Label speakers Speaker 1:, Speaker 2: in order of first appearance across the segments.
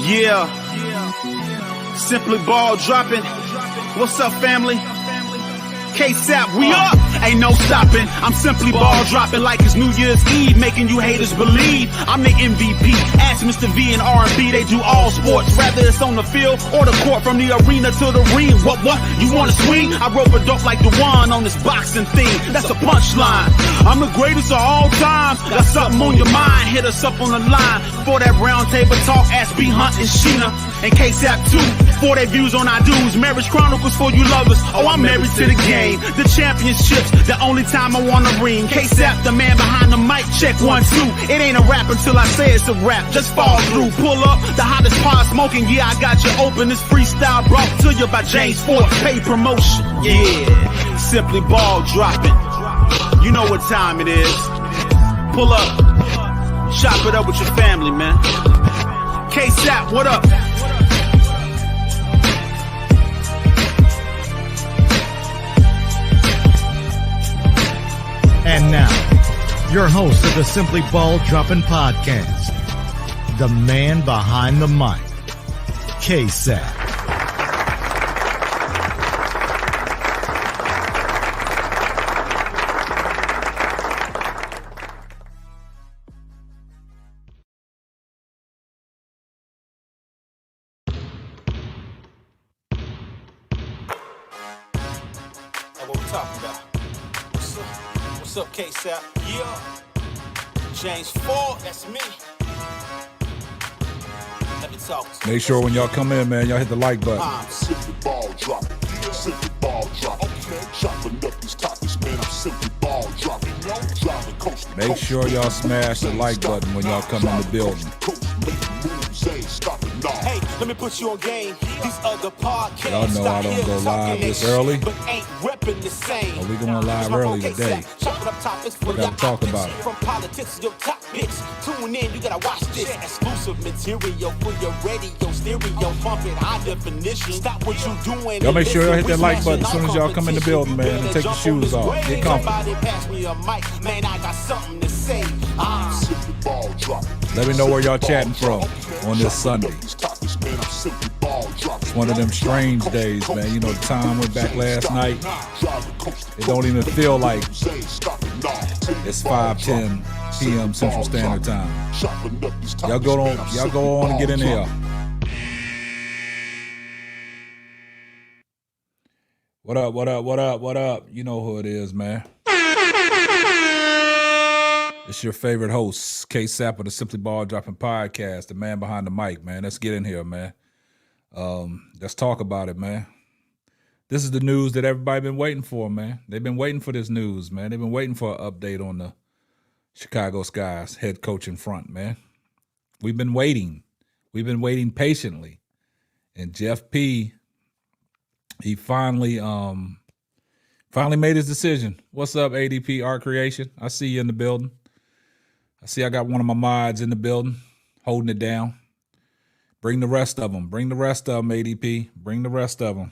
Speaker 1: Yeah. Simply ball dropping. What's up, family? K-Sap, we up. Ain't no stopping. I'm simply ball dropping like it's New Year's Eve, making you haters believe I'm the MVP. Ask Mr. V and R&B, they do all sports, whether it's on the field or the court, from the arena to the ring. What? You wanna swing? I rope a dope like the one on this boxing thing. That's a punchline. I'm the greatest of all time. Got something on your mind? Hit us up on the line for that round table talk. Ask B Hunt and Sheena and K-Sap too for their views on our dudes. Marriage Chronicles for you lovers. Oh, I'm married to the game. The championships, the only time I wanna ring. K-Sap, the man behind the mic. Check 1, 2. It ain't a rap until I say it's a rap. Just fall through, pull up, the hottest pod smoking. Yeah, I got you open. This freestyle brought to you by James Ford. Pay promotion. Yeah, simply ball dropping. You know what time it is. Pull up, chop it up with your family, man. K-Sap, what up?
Speaker 2: And now, your host of the Simply Ball Dropping Podcast, the man behind the mic, K-Sap.
Speaker 1: What we talking about? What's up, K-Sap? Yeah. James Ford, that's me. Let me talk to you.
Speaker 3: Make sure when y'all come in, man, y'all hit the like button.
Speaker 4: Simply ball dropping. Simply ball dropping. Chopping up these topics, man. I'm simply ball dropping. Driving coast to
Speaker 3: Make
Speaker 4: coast.
Speaker 3: sure y'all smash the like button when y'all come in the building.
Speaker 1: Hey, let me put you on game. These other podcasts,
Speaker 3: Y'all know I don't go live this early.
Speaker 1: but ain't repping the same.
Speaker 3: Oh, we going live early today.
Speaker 1: We
Speaker 3: gotta talk about it.
Speaker 1: From politics to your topics. Tune in, you gotta watch this. Exclusive material for your radio, stereo, pump it, high definition. Stop what you doing.
Speaker 3: Y'all make sure y'all hit that like button as soon as y'all come in the building, man, and take your shoes off. Get comfortable.
Speaker 1: Pass me a mic, man, I got something to say.
Speaker 3: Let me know where y'all chatting from on this Sunday. It's one of them strange days, man. You know, the time went back last night. It don't even feel like it's 5:10 p.m. Central Standard Time. Y'all go on and get in there. What up, what up, what up, what up? You know who it is, man. It's your favorite host, K-Sap of the Simply Ball Dropping Podcast, the man behind the mic, man. Let's get in here, man. Let's talk about it, man. This is the news that everybody been waiting for, man. They've been waiting for this news, man. They've been waiting for an update on the Chicago Sky's head coach in front, man. We've been waiting. We've been waiting patiently. And Jeff P., he finally made his decision. What's up, ADP Art Creation? I see you in the building. I see I got one of my mods in the building holding it down. Bring the rest of them. Bring the rest of them, ADP. Bring the rest of them.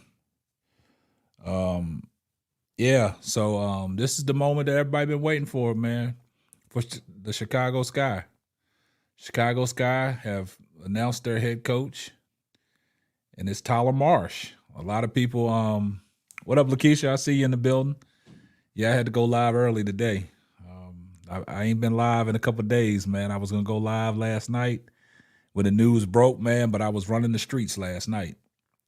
Speaker 3: So this is the moment that everybody been waiting for, man, for the Chicago Sky. Chicago Sky have announced their head coach, and it's Tyler Marsh. A lot of people, what up, Lakeisha? I see you in the building. Yeah, I had to go live early today. I ain't been live in a couple of days, man. I was going to go live last night when the news broke, man, but I was running the streets last night.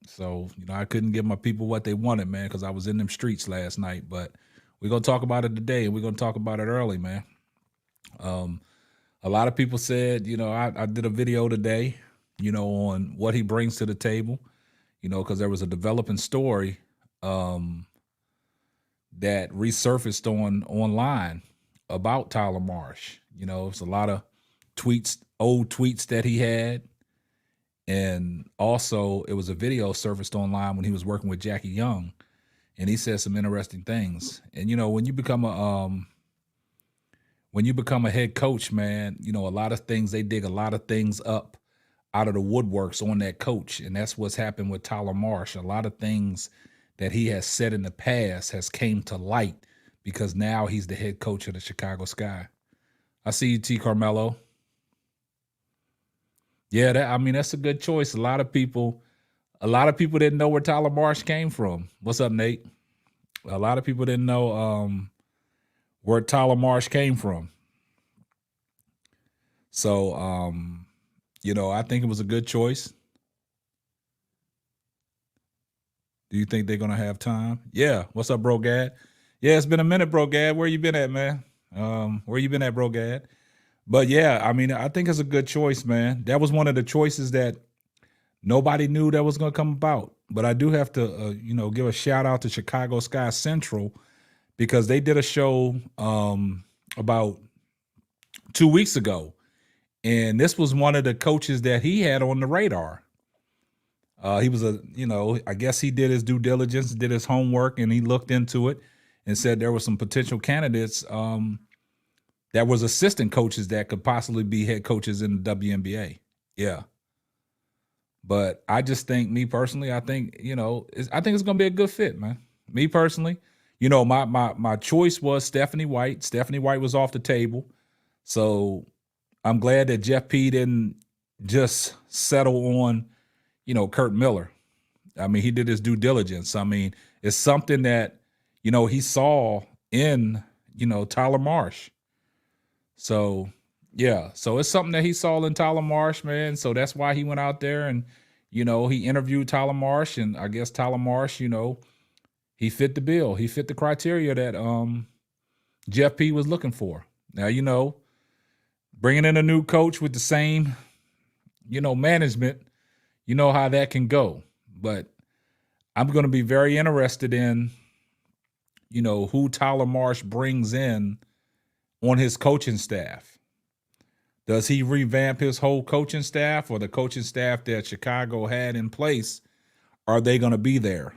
Speaker 3: So, you know, I couldn't give my people what they wanted, man, because I was in them streets last night. But we're going to talk about it today, and we're going to talk about it early, man. A lot of people said, you know, I did a video today, you know, on what he brings to the table, you know, because there was a developing story that resurfaced online about Tyler Marsh. You know, it's a lot of tweets, old tweets that he had. And also it was a video surfaced online when he was working with Jackie Young, and he said some interesting things. And, you know, when you become a head coach, man, you know, a lot of things, they dig a lot of things up out of the woodworks on that coach. And that's what's happened with Tyler Marsh. A lot of things that he has said in the past has came to light because now he's the head coach of the Chicago Sky. I see you, T. Carmelo. Yeah, that's a good choice. A lot of people didn't know where Tyler Marsh came from. What's up, Nate? A lot of people didn't know where Tyler Marsh came from. So, I think it was a good choice. Do you think they're going to have time? Yeah. What's up, Bro Gad? Yeah, it's been a minute, Bro Gad. Where you been at, man? Where you been at, Bro Gad? But yeah, I think it's a good choice, man. That was one of the choices that nobody knew that was going to come about. But I do have to, give a shout out to Chicago Sky Central because they did a show about 2 weeks ago. And this was one of the coaches that he had on the radar. He was I guess he did his due diligence, did his homework, and he looked into it and said there were some potential candidates that was assistant coaches that could possibly be head coaches in the WNBA. Yeah. But I just think, me personally, I think it's going to be a good fit, man. Me personally, my choice was Stephanie White. Stephanie White was off the table. So I'm glad that Jeff P didn't just settle on, Kurt Miller. He did his due diligence. It's something that, he saw in, Tyler Marsh. So, yeah. So it's something that he saw in Tyler Marsh, man. So that's why he went out there and, he interviewed Tyler Marsh. And I guess Tyler Marsh, he fit the bill. He fit the criteria that Jeff P was looking for. Now, bringing in a new coach with the same, management, you know how that can go. But I'm going to be very interested in, who Tyler Marsh brings in on his coaching staff. Does he revamp his whole coaching staff, or the coaching staff that Chicago had in place? Are they going to be there?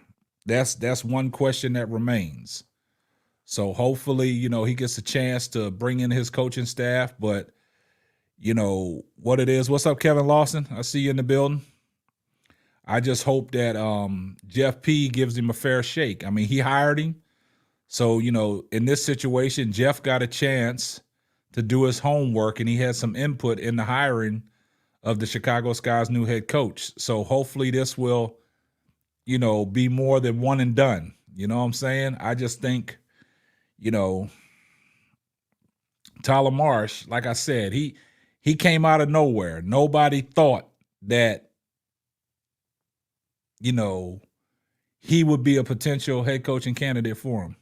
Speaker 3: That's one question that remains. So hopefully, he gets a chance to bring in his coaching staff. But, what it is. What's up, Kevin Lawson? I see you in the building. I just hope that Jeff P gives him a fair shake. He hired him. So, in this situation, Jeff got a chance to do his homework, and he had some input in the hiring of the Chicago Sky's new head coach. So hopefully this will, be more than one and done. You know what I'm saying? I just think, Tyler Marsh, like I said, he came out of nowhere. Nobody thought that, he would be a potential head coaching candidate for him.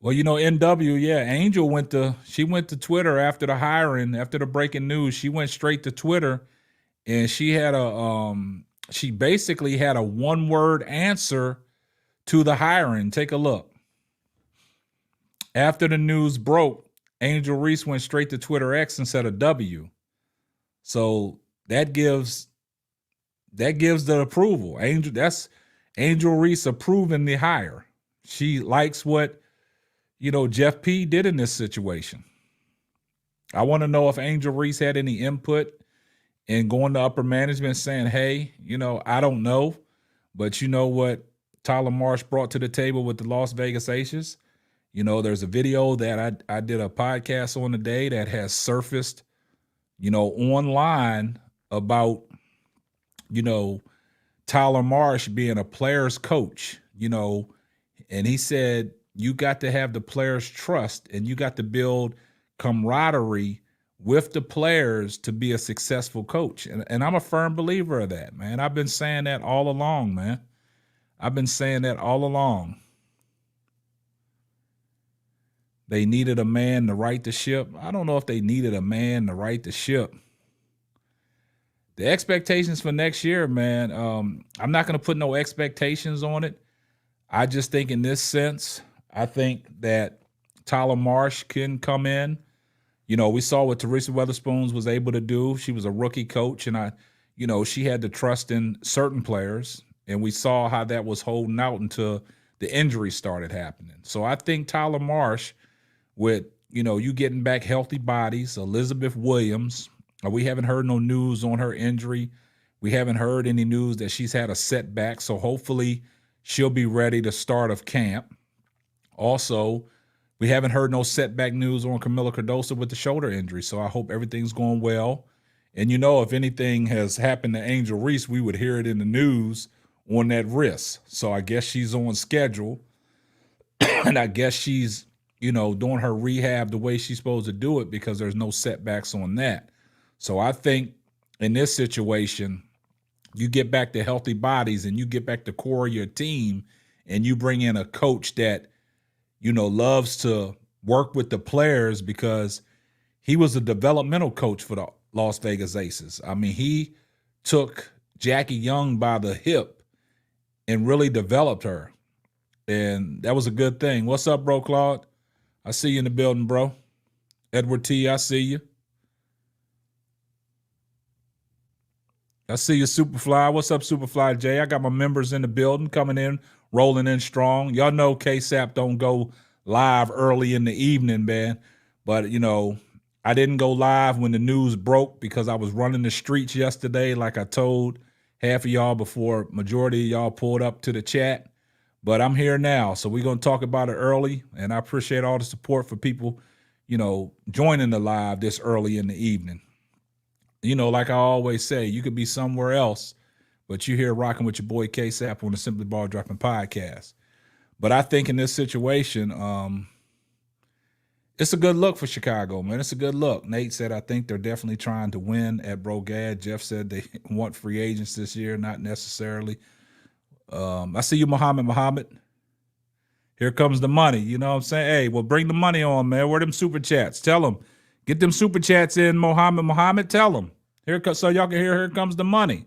Speaker 3: Well, NW, yeah, Angel went to Twitter after the hiring, after the breaking news. She went straight to Twitter, and she had she basically had a one-word answer to the hiring. Take a look. After the news broke, Angel Reese went straight to Twitter X and said a W. So that gives the approval. That's Angel Reese approving the hire. She likes what Jeff P did in this situation. I want to know if Angel Reese had any input in going to upper management saying, hey, I don't know, but you know what Tyler Marsh brought to the table with the Las Vegas Aces? There's a video that I did a podcast on today that has surfaced, online about, Tyler Marsh being a player's coach, and he said, you got to have the players' trust, and you got to build camaraderie with the players to be a successful coach. And I'm a firm believer of that, man. I've been saying that all along, man. I've been saying that all along. They needed a man to right the ship. I don't know if they needed a man to right the ship. The expectations for next year, man, I'm not going to put no expectations on it. I just think in this sense, I think that Tyler Marsh can come in. We saw what Teresa Weatherspoon was able to do. She was a rookie coach, and she had to trust in certain players, and we saw how that was holding out until the injuries started happening. So I think Tyler Marsh, with, you getting back healthy bodies, Elizabeth Williams, we haven't heard no news on her injury. We haven't heard any news that she's had a setback, so hopefully she'll be ready to start of camp. Also, We haven't heard no setback news on Camila Cardoso with the shoulder injury, so I hope everything's going well. And if anything has happened to Angel Reese, we would hear it in the news on that wrist. So I guess she's on schedule, and I guess she's, doing her rehab the way she's supposed to do it because there's no setbacks on that. So I think in this situation, you get back to healthy bodies and you get back to core of your team, and you bring in a coach that, loves to work with the players, because he was a developmental coach for the Las Vegas Aces. I mean, he took Jackie Young by the hip and really developed her. And that was a good thing. What's up, bro, Claude? I see you in the building, bro. Edward T, I see you. I see you, Superfly. What's up, Superfly J? I got my members in the building coming in, rolling in strong. Y'all know KSAP don't go live early in the evening, man. But, I didn't go live when the news broke because I was running the streets yesterday, like I told half of y'all before majority of y'all pulled up to the chat. But I'm here now, so we're going to talk about it early, and I appreciate all the support for people, joining the live this early in the evening. Like I always say, you could be somewhere else, but you're here rocking with your boy K-Sap on the Simply Ball Dropping podcast. But I think in this situation, it's a good look for Chicago, man. It's a good look. Nate said, I think they're definitely trying to win at Brogad. Jeff said they want free agents this year, not necessarily. I see you, Muhammad. Here comes the money. You know what I'm saying? Hey, well, bring the money on, man. Where them super chats? Tell them. Get them super chats in, Muhammad. Tell them. So y'all can hear, here comes the money.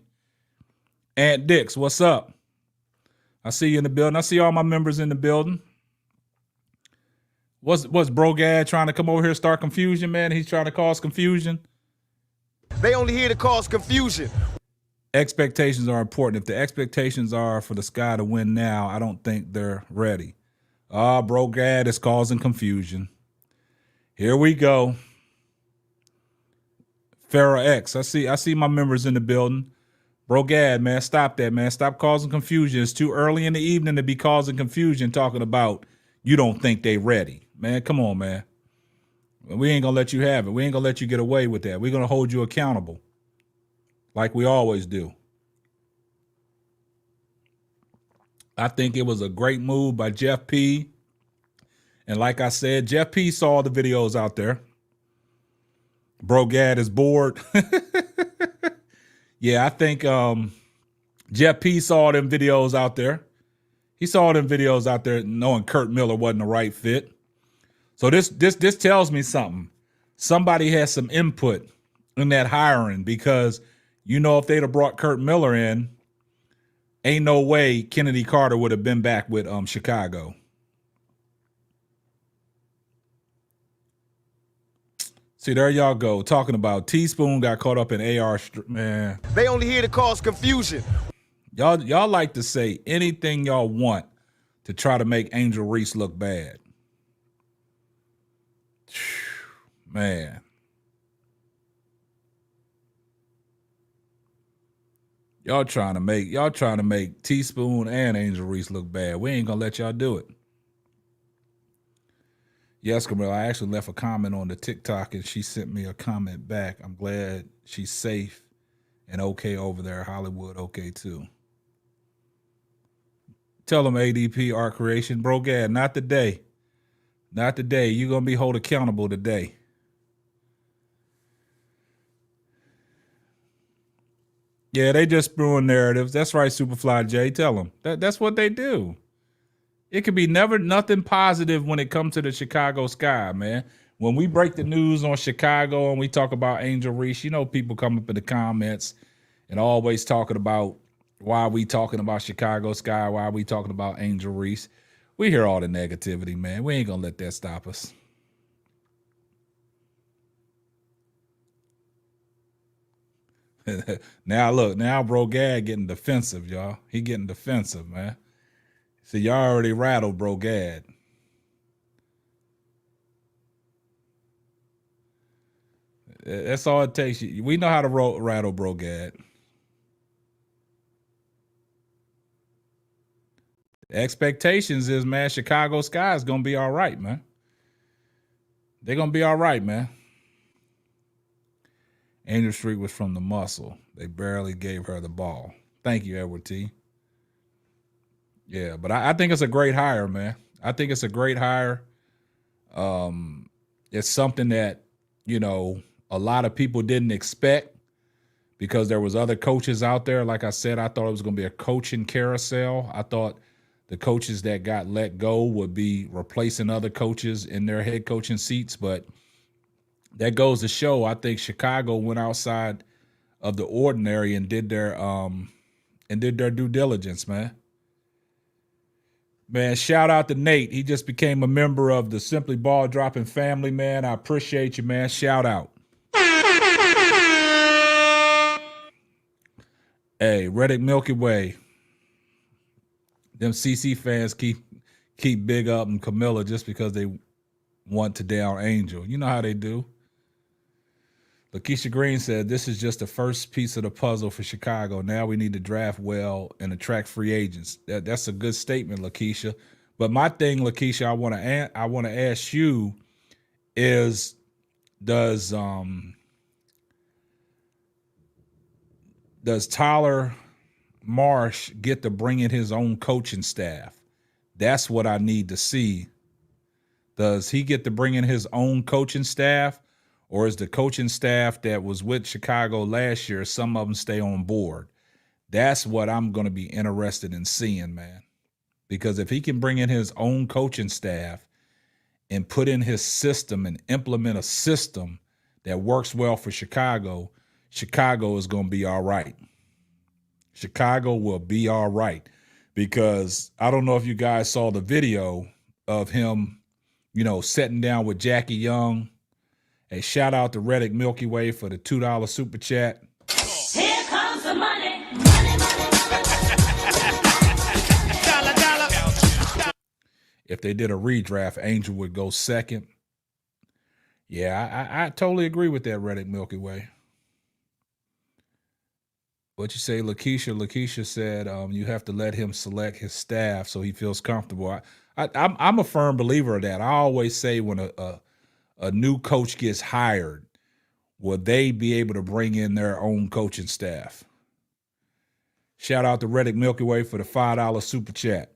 Speaker 3: Aunt Dix, what's up? I see you in the building. I see all my members in the building. What's Brogad trying to come over here and start confusion, man? He's trying to cause confusion.
Speaker 5: They only here to cause confusion.
Speaker 3: Expectations are important. If the expectations are for the Sky to win now, I don't think they're ready. Brogad is causing confusion. Here we go. Farrah X, I see my members in the building. Brogad, man, stop that, man. Stop causing confusion. It's too early in the evening to be causing confusion talking about you don't think they ready. Man, come on, man. We ain't going to let you have it. We ain't going to let you get away with that. We're going to hold you accountable like we always do. I think it was a great move by Jeff P. And like I said, Jeff P saw the videos out there. Brogad is bored. Yeah, I think Jeff P saw them videos out there. He saw them videos out there knowing Kurt Miller wasn't the right fit. So this tells me something. Somebody has some input in that hiring, because if they'd have brought Kurt Miller in, ain't no way Kennedy Carter would have been back with Chicago. See, there y'all go. Talking about Teaspoon got caught up in AR. Man.
Speaker 5: They only here to cause confusion.
Speaker 3: Y'all like to say anything y'all want to try to make Angel Reese look bad. Man. Y'all trying to make Teaspoon and Angel Reese look bad. We ain't gonna let y'all do it. Yes, Camille, I actually left a comment on the TikTok and she sent me a comment back. I'm glad she's safe and okay over there. Hollywood okay too. Tell them ADP Art Creation. Brogad, not today. Not today. You're going to be held accountable today. Yeah, they just spewing narratives. That's right, Superfly J. Tell them. That's what they do. It could be nothing positive when it comes to the Chicago Sky, man. When we break the news on Chicago and we talk about Angel Reese, people come up in the comments and always talking about why we talking about Chicago Sky, why we talking about Angel Reese. We hear all the negativity, man. We ain't going to let that stop us. Now Brogad getting defensive, y'all. He getting defensive, man. See, y'all already rattled Brogad. That's all it takes. We know how to rattle Brogad. Expectations is, man, Chicago Sky is going to be all right, man. They're going to be all right, man. Angel Street was from the muscle. They barely gave her the ball. Thank you, Edward T. Yeah, but I think it's a great hire, man. I think it's a great hire. It's something that, you know, a lot of people didn't expect because there was other coaches out there. Like I said, I thought it was going to be a coaching carousel. I thought the coaches that got let go would be replacing other coaches in their head coaching seats, but that goes to show, I think Chicago went outside of the ordinary and did their due diligence, man. Man, shout out to Nate. He just became a member of the Simply Ball Dropping family, man. I appreciate you, man. Shout out. Hey, Reddick Milky Way. Them CC fans keep big up and Camilla just because they want to down Angel. You know how they do. Lakeisha Green said, this is just the first piece of the puzzle for Chicago. Now we need to draft well and attract free agents. That's a good statement, Lakeisha. But my thing, Lakeisha, I want to ask you is, does Tyler Marsh get to bring in his own coaching staff? That's what I need to see. Does he get to bring in his own coaching staff? Or is the coaching staff that was with Chicago last year, some of them stay on board? That's what I'm going to be interested in seeing, man. Because if he can bring in his own coaching staff and put in his system and implement a system that works well for Chicago, Chicago is going to be all right. Chicago will be all right. Because I don't know if you guys saw the video of him, you know, sitting down with Jackie Young. Hey, shout out to Reddick Milky Way for the $2 super chat.
Speaker 6: Here comes the money.
Speaker 3: If they did a redraft, Angel would go second. Yeah, I totally agree with that, Reddick Milky Way. What you say, Lakeisha? Lakeisha said you have to let him select his staff so he feels comfortable. I'm a firm believer of that. I always say when a new coach gets hired, will they be able to bring in their own coaching staff? Shout out to Reddick Milky Way for the $5 super chat.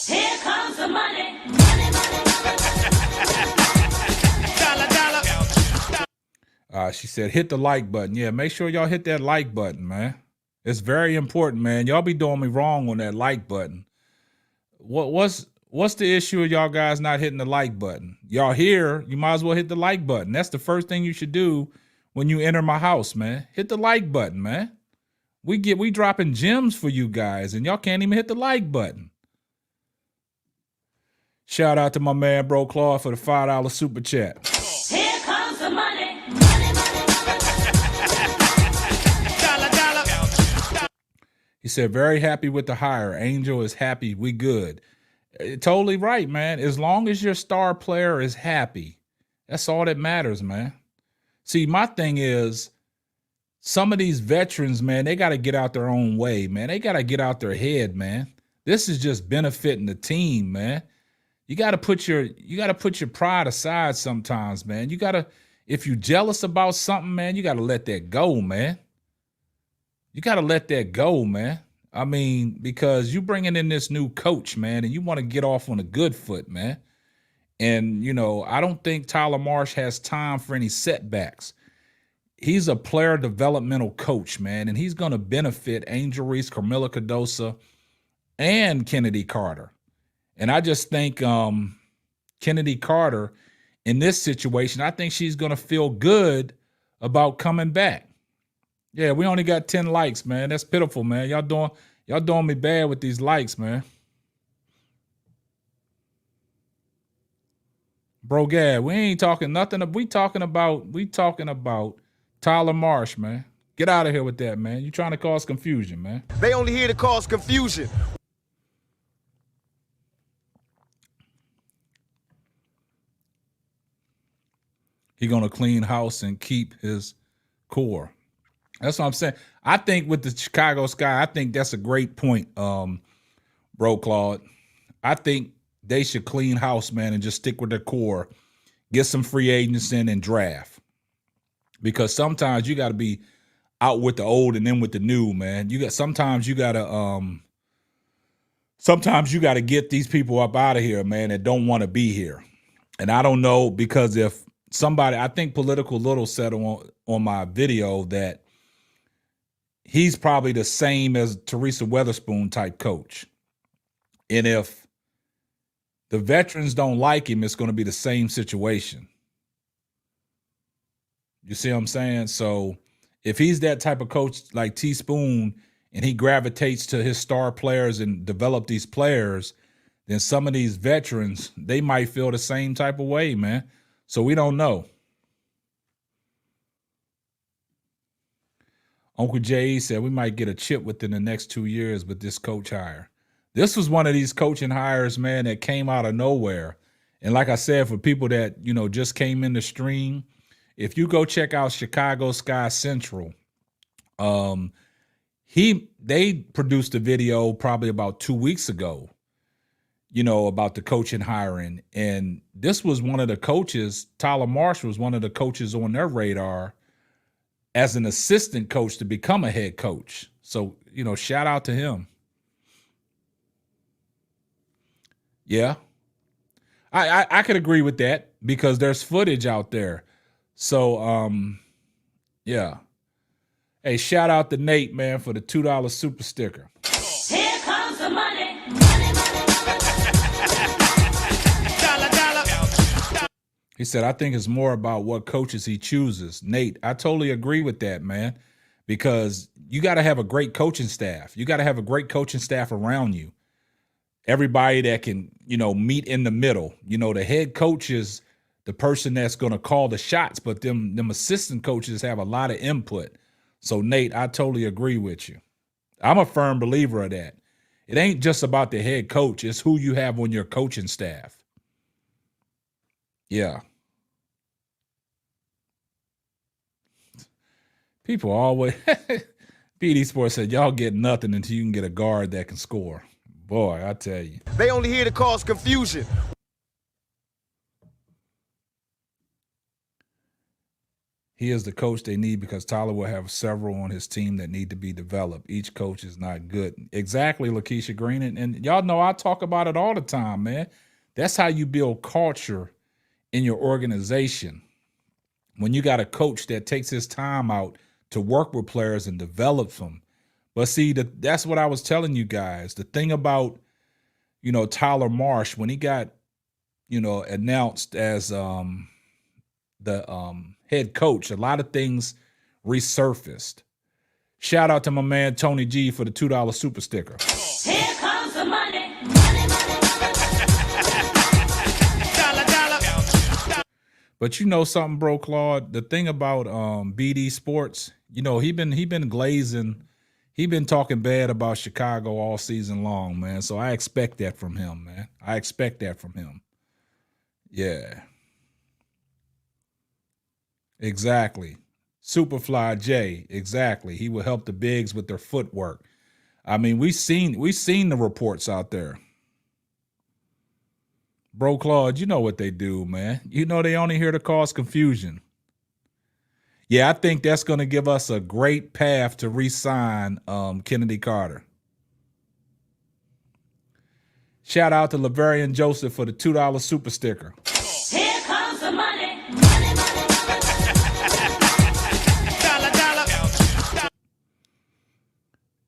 Speaker 6: Here comes the money.
Speaker 3: She said, hit the like button. Yeah, make sure y'all hit that like button, man. It's very important, man. Y'all be doing me wrong on that like button. What's the issue of y'all guys not hitting the like button? Y'all here, you might as well hit the like button. That's the first thing you should do when you enter my house, man. Hit the like button, man. We dropping gems for you guys, and y'all can't even hit the like button. Shout out to my man, Bro Claude, for the $5 super chat.
Speaker 6: Here comes the money.
Speaker 3: He said, very happy with the hire. Angel is happy. We good. Totally right, man. As long as your star player is happy, that's all that matters, man. See, my thing is, some of these veterans, man, they got to get out their own way, man. They got to get out their head, man. This is just benefiting the team, man. You got to put your pride aside sometimes, man. You got to, if you're jealous about something, man, you got to let that go, man. You got to let that go, man. I mean, because you bringing in this new coach, man, and you want to get off on a good foot, man. And, you know, I don't think Tyler Marsh has time for any setbacks. He's a player developmental coach, man, and he's going to benefit Angel Reese, Carmilla Cardosa, and Kennedy Carter. And I just think Kennedy Carter, in this situation, I think she's going to feel good about coming back. Yeah, we only got 10 likes, man. That's pitiful, man. Y'all doing me bad with these likes, man. Bro, Gad, we ain't talking nothing. We talking about Tyler Marsh, man. Get out of here with that, man. You trying to cause confusion, man.
Speaker 5: They only here to cause confusion.
Speaker 3: He gonna clean house and keep his core. That's what I'm saying. I think with the Chicago Sky, I think that's a great point, Bro Claude. I think they should clean house, man, and just stick with their core. get some free agents in and draft. Because sometimes you got to be out with the old and in with the new, man. Sometimes you got to get these people up out of here, man, that don't want to be here. And I don't know, because if somebody, I think Political Little said on my video that he's probably the same as Teresa Weatherspoon type coach. And if the veterans don't like him, it's going to be the same situation. You see what I'm saying? So if he's that type of coach like Teaspoon and he gravitates to his star players and develop these players, then some of these veterans, they might feel the same type of way, man. So we don't know. Uncle Jay said we might get a chip within the next 2 years with this coach hire. This was one of these coaching hires, man, that came out of nowhere. And like I said, for people that, just came in the stream, if you go check out Chicago Sky Central, they produced a video probably about 2 weeks ago, about the coaching hiring. And this was one of the coaches, Tyler Marsh was one of the coaches on their radar as an assistant coach to become a head coach. So, shout out to him. Yeah. I could agree with that because there's footage out there. So, yeah. Hey, shout out to Nate, man, for the $2 super sticker.
Speaker 6: Here comes the money.
Speaker 3: He said, I think it's more about what coaches he chooses. Nate, I totally agree with that, man, because you got to have a great coaching staff. You got to have a great coaching staff around you. Everybody that can, meet in the middle. The head coach is the person that's going to call the shots, but them assistant coaches have a lot of input. So, Nate, I totally agree with you. I'm a firm believer of that. It ain't just about the head coach. It's who you have on your coaching staff. Yeah. People always, BD Sports said, y'all get nothing until you can get a guard that can score. Boy, I tell you.
Speaker 5: They only here to cause confusion.
Speaker 3: He is the coach they need because Tyler will have several on his team that need to be developed. Each coach is not good. Exactly, Lakeisha Green. And y'all know I talk about it all the time, man. That's how you build culture in your organization. When you got a coach that takes his time out to work with players and develops them. But see, that's what I was telling you guys. The thing about, Tyler Marsh, when he got, announced as the head coach, a lot of things resurfaced. Shout out to my man Tony G for the $2 super sticker.
Speaker 6: Here comes the money.
Speaker 3: But you know something, bro, Claude? The thing about BD Sports, he been glazing. He been talking bad about Chicago all season long, man. So I expect that from him, man. I expect that from him. Yeah. Exactly. Superfly J, exactly. He will help the bigs with their footwork. I mean, we seen the reports out there. Bro, Claude, you know what they do, man. They only here to cause confusion. Yeah, I think that's going to give us a great path to re-sign Kennedy Carter. Shout out to Laverian Joseph for the $2 super sticker.
Speaker 6: Here comes the money.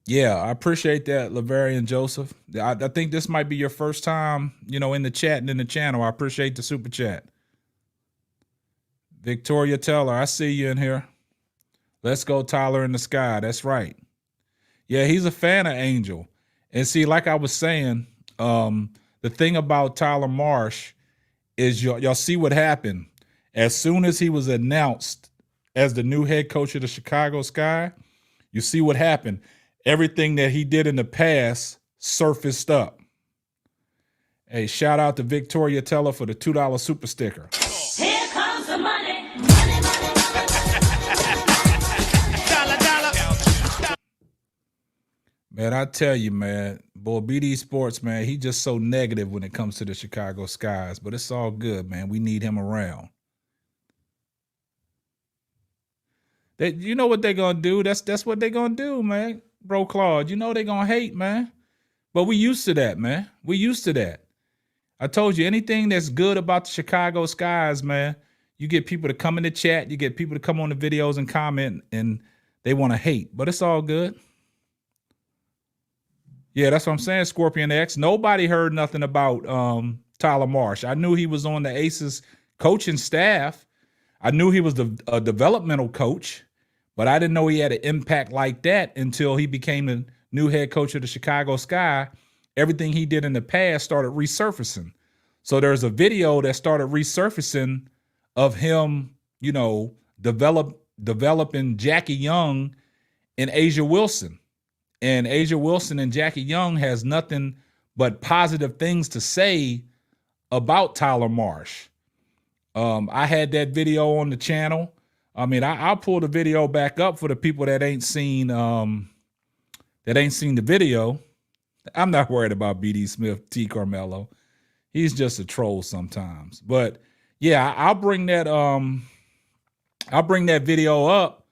Speaker 3: Yeah, I appreciate that, Laverian Joseph. I think this might be your first time, in the chat and in the channel. I appreciate the super chat. Victoria Teller, I see you in here. Let's go, Tyler in the Sky. That's right. Yeah, he's a fan of Angel. And see, like I was saying, the thing about Tyler Marsh is y'all see what happened. As soon as he was announced as the new head coach of the Chicago Sky, you see what happened. Everything that he did in the past surfaced up. Hey, shout out to Victoria Teller for the $2 super sticker.
Speaker 6: Here comes the money.
Speaker 3: Man, I tell you, man, boy, BD Sports, man, he just so negative when it comes to the Chicago Skies, but it's all good, man. We need him around. You know what they're gonna do. That's what they're gonna do, man. Bro Claude, you know they're gonna hate, man. But we used to that, man. We used to that. I told you, anything that's good about the Chicago Skies, man, you get people to come in the chat, you get people to come on the videos and comment, and they want to hate. But it's all good. Yeah, that's what I'm saying, Scorpion X. Nobody heard nothing about Tyler Marsh. I knew he was on the Aces coaching staff. I knew he was a developmental coach, but I didn't know he had an impact like that until he became the new head coach of the Chicago Sky. Everything he did in the past started resurfacing. So there's a video that started resurfacing of him, you know, developing Jackie Young and Asia Wilson. And Asia Wilson and Jackie Young has nothing but positive things to say about Tyler Marsh. I had that video on the channel. I mean, I'll pull the video back up for the people that ain't seen the video. I'm not worried about BD Smith, T. Carmelo. He's just a troll sometimes. But yeah, I'll bring that video up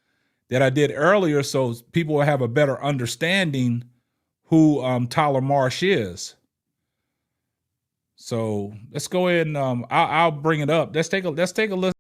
Speaker 3: that I did earlier so people will have a better understanding who Tyler Marsh is. So let's go ahead and I'll bring it up. Let's take a listen.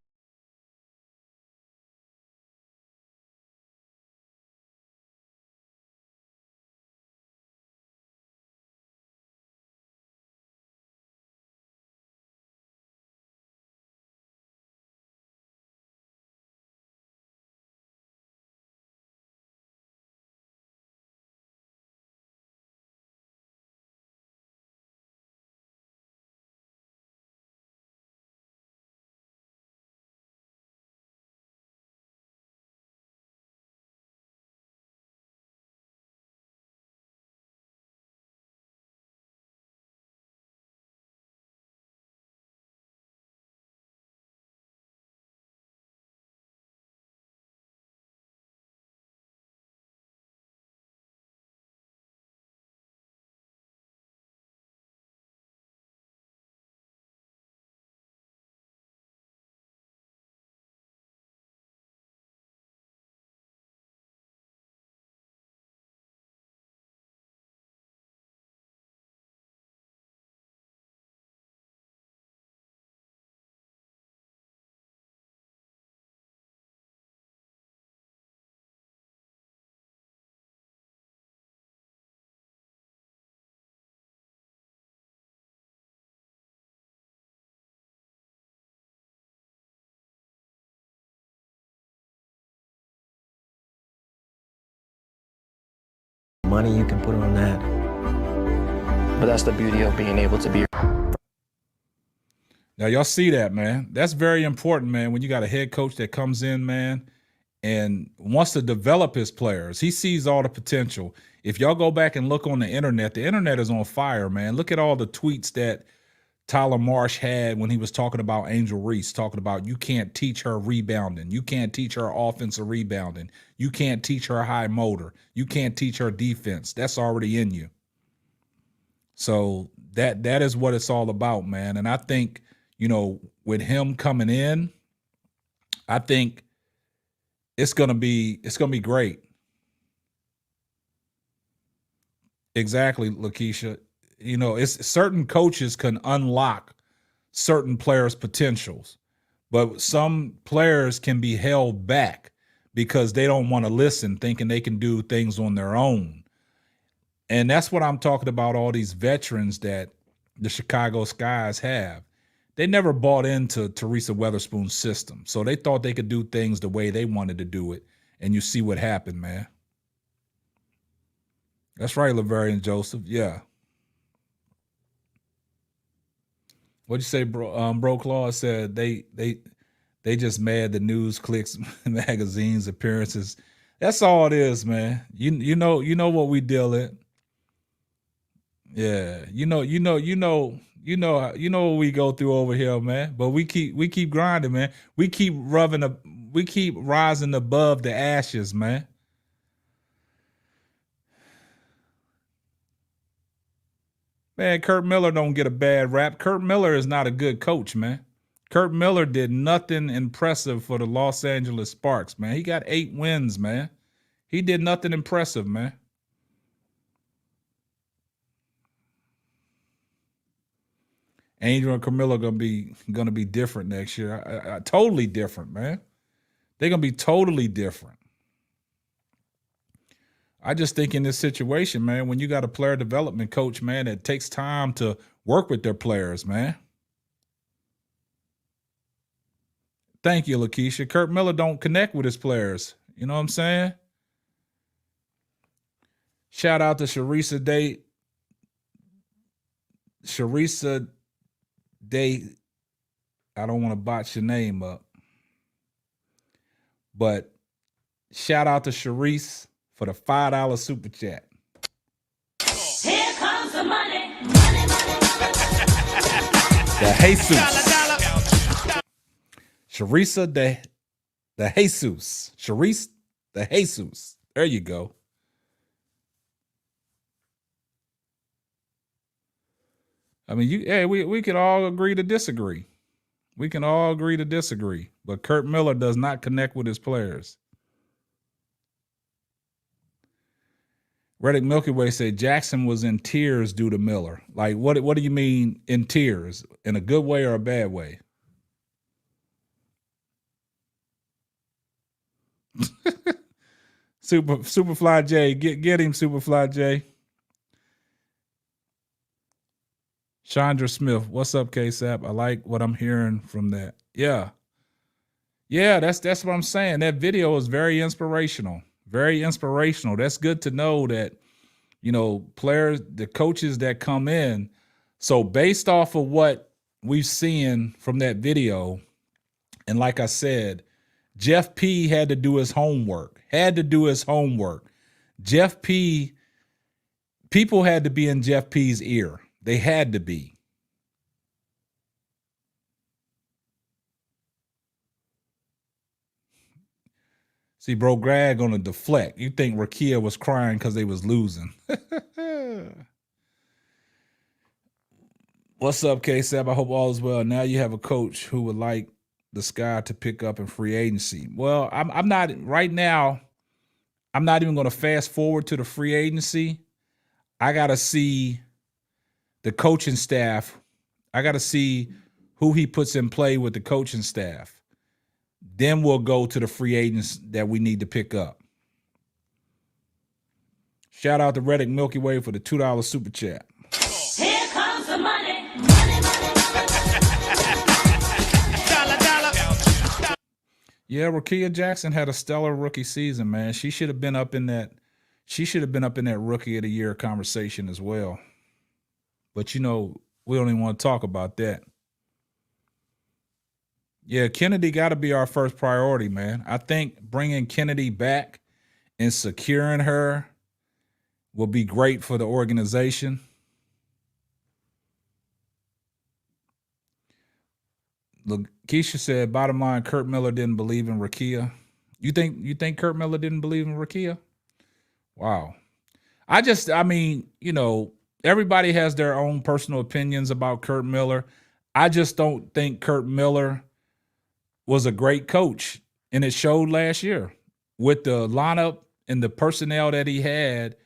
Speaker 7: Money you can put on that. But that's the beauty of being able to be.
Speaker 3: Now y'all see that, man. That's very important, man, when you got a head coach that comes in, man, and wants to develop his players. He sees all the potential. If y'all go back and look on the internet is on fire, man. Look at all the tweets that Tyler Marsh had when he was talking about Angel Reese, talking about you can't teach her rebounding. You can't teach her offensive rebounding. You can't teach her high motor. You can't teach her defense. That's already in you. So that is what it's all about, man. And I think, you know, with him coming in, I think it's gonna be great. Exactly, Lakeisha. You know, it's certain coaches can unlock certain players' potentials, but some players can be held back because they don't want to listen, thinking they can do things on their own. And that's what I'm talking about, all these veterans that the Chicago Skies have. They never bought into Teresa Weatherspoon's system, so they thought they could do things the way they wanted to do it, and you see what happened, man. That's right, Laverian Joseph. Yeah. What'd you say, bro? Bro Claude said they just mad the news clicks, magazines, appearances. That's all it is, man. You know what we deal in. Yeah, you know what we go through over here, man. But we keep grinding, man. We keep rising above the ashes, man. Man, Kurt Miller don't get a bad rap. Kurt Miller is not a good coach, man. Kurt Miller did nothing impressive for the Los Angeles Sparks, man. He got 8 wins, man. He did nothing impressive, man. Angel and Carmelo gonna be different next year. Totally different, man. They're gonna be totally different. I just think in this situation, man, when you got a player development coach, man, it takes time to work with their players, man. Thank you, Lakeisha. Kurt Miller don't connect with his players. You know what I'm saying? Shout out to Sharisa Day. Sharisa Day. I don't want to botch your name up. But shout out to Sharice for the $5 super chat.
Speaker 6: Here comes the money.
Speaker 3: The Jesus. Sharisa the Jesus. Sharice the Jesus. There you go. I mean, we could all agree to disagree. We can all agree to disagree. But Kurt Miller does not connect with his players. Reddick Milky Way said Jackson was in tears due to Miller. Like, what do you mean in tears? In a good way or a bad way? Superfly J, get him, Superfly J. Chandra Smith, what's up, K-Sap? I like what I'm hearing from that. Yeah, that's what I'm saying. That video is very inspirational. Very inspirational. That's good to know that, you know, players, the coaches that come in. So based off of what we've seen from that video, and like I said, Jeff P had to do his homework. Jeff P, people had to be in Jeff P's ear. They had to be. See, bro, Greg on a deflect. You think Rakia was crying because they was losing. What's up, K-Sab? I hope all is well. Now you have a coach who would like the Sky to pick up in free agency. Well, I'm not right now. I'm not even going to fast forward to the free agency. I got to see the coaching staff. I got to see who he puts in play with the coaching staff. Then we'll go to the free agents that we need to pick up. Shout out to Reddick Milky Way for the $2 super chat.
Speaker 6: Here comes the money.
Speaker 3: Yeah, Rakia Jackson had a stellar rookie season, man. She should have been up in that. She should have been up in that rookie of the year conversation as well. But, you know, we don't even want to talk about that. Yeah, Kennedy got to be our first priority, man. I think bringing Kennedy back and securing her will be great for the organization. Look, Keisha said, bottom line, Kurt Miller didn't believe in Rakia. You think Kurt Miller didn't believe in Rakia? Wow. I mean, you know, everybody has their own personal opinions about Kurt Miller. I just don't think Kurt Miller was a great coach, and it showed last year with the lineup and the personnel that he had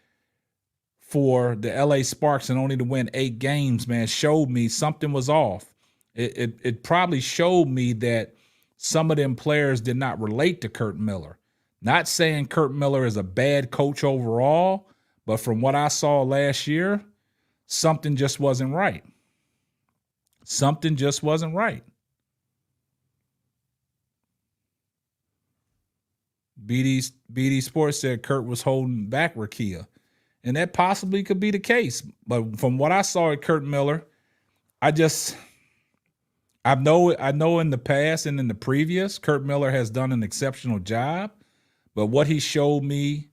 Speaker 3: for the LA Sparks and only to win 8 games, man, showed me something was off. It probably showed me that some of them players did not relate to Kurt Miller. Not saying Kurt Miller is a bad coach overall, but from what I saw last year, something just wasn't right. Something just wasn't right. BD Sports said Kurt was holding back Rakia. And that possibly could be the case. But from what I saw at Kurt Miller, I know in the past and in the previous, Kurt Miller has done an exceptional job. But what he showed me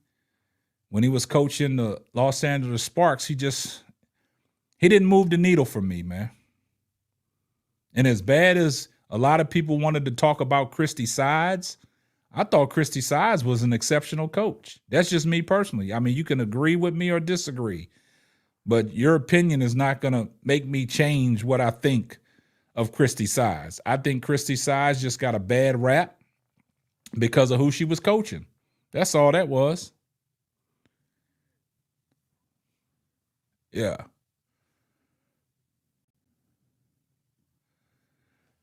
Speaker 3: when he was coaching the Los Angeles Sparks, he didn't move the needle for me, man. And as bad as a lot of people wanted to talk about Christy Sides, I thought Christy Sides was an exceptional coach. That's just me personally. I mean, you can agree with me or disagree, but your opinion is not going to make me change what I think of Christy Size. I think Christy Size just got a bad rap because of who she was coaching. That's all that was. Yeah.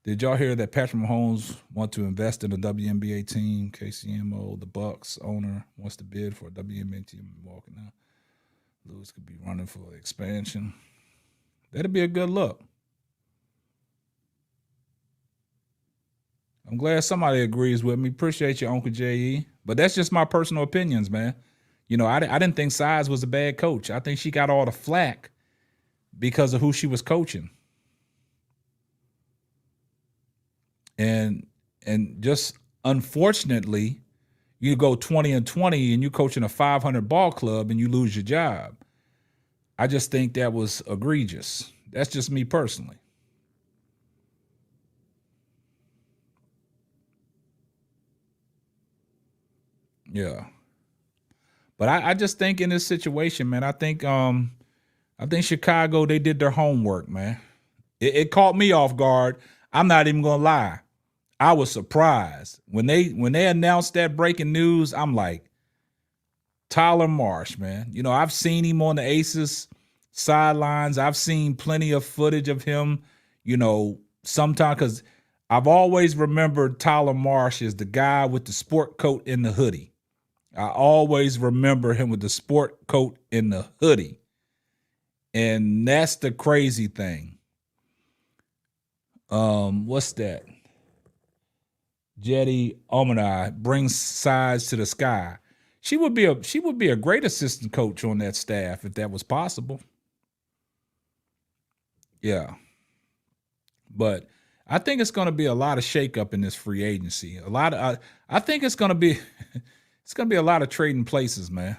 Speaker 3: Did y'all hear that Patrick Mahomes want to invest in a WNBA team? KCMO, the Bucks owner, wants to bid for a WNBA team in Milwaukee now. Lewis could be running for expansion. That'd be a good look. I'm glad somebody agrees with me. Appreciate you, Uncle J.E. But that's just my personal opinions, man. You know, I didn't think Size was a bad coach. I think she got all the flack because of who she was coaching. And just unfortunately, you go 20-20 and you coaching a 500 ball club and you lose your job. I just think that was egregious. That's just me personally. Yeah. But I just think in this situation, man, I think Chicago, they did their homework, man. It caught me off guard. I'm not even gonna lie. I was surprised when they announced that breaking news. I'm like, Tyler Marsh, man. You know, I've seen him on the Aces sidelines. I've seen plenty of footage of him, you know, sometimes, because I've always remembered Tyler Marsh as the guy with the sport coat and the hoodie. I always remember him with the sport coat and the hoodie. And that's the crazy thing. What's that? Jetty Omanai brings Size to the sky. She would be a great assistant coach on that staff if that was possible. Yeah. But I think it's going to be a lot of shakeup in this free agency. I think it's going to be a lot of trading places, man.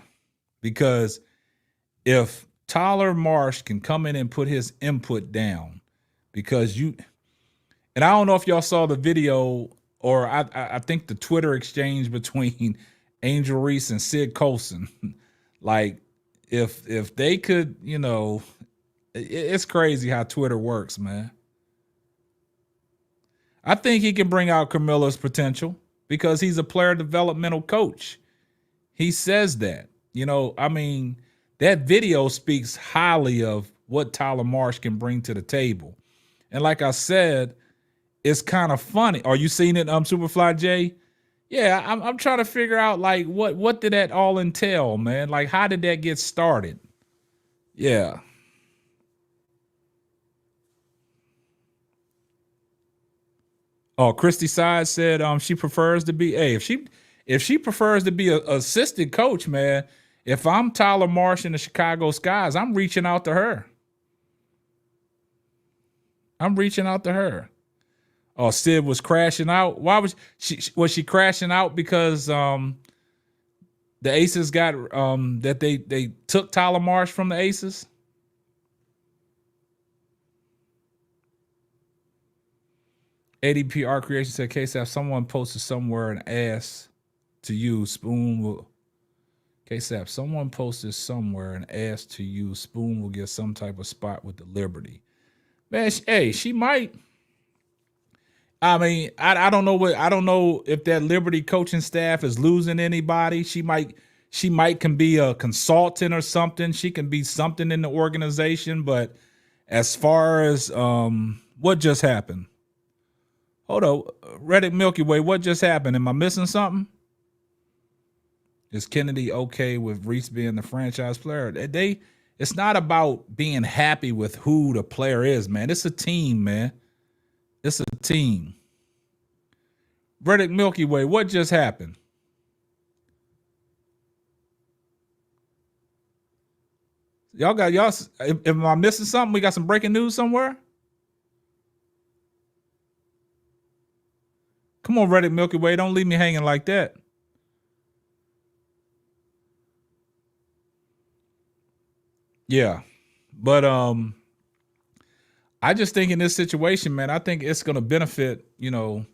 Speaker 3: Because if Tyler Marsh can come in and put his input down, and I don't know if y'all saw the video or I think the Twitter exchange between Angel Reese and Sid Colson. Like, if they could, you know, it's crazy how Twitter works, man. I think he can bring out Camilla's potential because he's a player developmental coach. He says that. You know, I mean, that video speaks highly of what Tyler Marsh can bring to the table. And like I said, it's kind of funny. Are you seeing it, Superfly J? Yeah, I'm trying to figure out, like, what did that all entail, man? Like, how did that get started? Yeah. Oh, Christy Sides said she prefers to be, if she prefers to be a assistant coach, man, if I'm Tyler Marsh in the Chicago Skies, I'm reaching out to her. Oh, Sid was crashing out. Why was she crashing out? Because the Aces got that they took Tyler Marsh from the Aces. ADP Art Creation said, KSAP, someone posted somewhere and asked to use Spoon will. KSAP, someone posted somewhere and asked to use Spoon will get some type of spot with the Liberty. Man, she might. I mean, I don't know if that Liberty coaching staff is losing anybody. She might can be a consultant or something. She can be something in the organization. But as far as what just happened? Hold on, Reddit Milky Way, what just happened? Am I missing something? Is Kennedy okay with Reese being the franchise player? It's not about being happy with who the player is, man. It's a team, man. It's a team. Reddit Milky Way, what just happened? Y'all, am I missing something? We got some breaking news somewhere? Come on, Reddit Milky Way, don't leave me hanging like that. Yeah. But I just think in this situation, man, I think it's going to benefit, you know,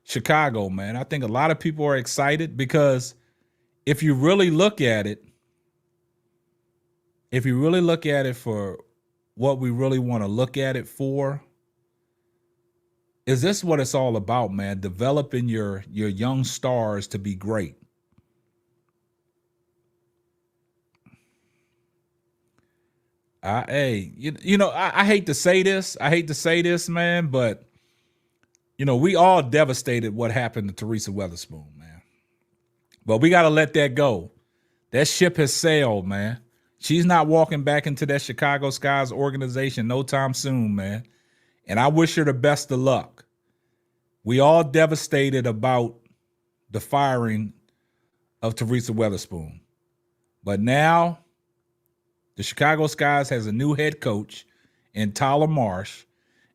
Speaker 3: Chicago, man. I think a lot of people are excited because if you really look at it for what we really want to look at it for, is this what it's all about, man? Developing your young stars to be great. I hate to say this. I hate to say this, man, but we all devastated what happened to Teresa Weatherspoon, man. But we got to let that go. That ship has sailed, man. She's not walking back into that Chicago Skies organization no time soon, man. And I wish her the best of luck. We all devastated about the firing of Teresa Weatherspoon. But now the Chicago Skies has a new head coach in Tyler Marsh,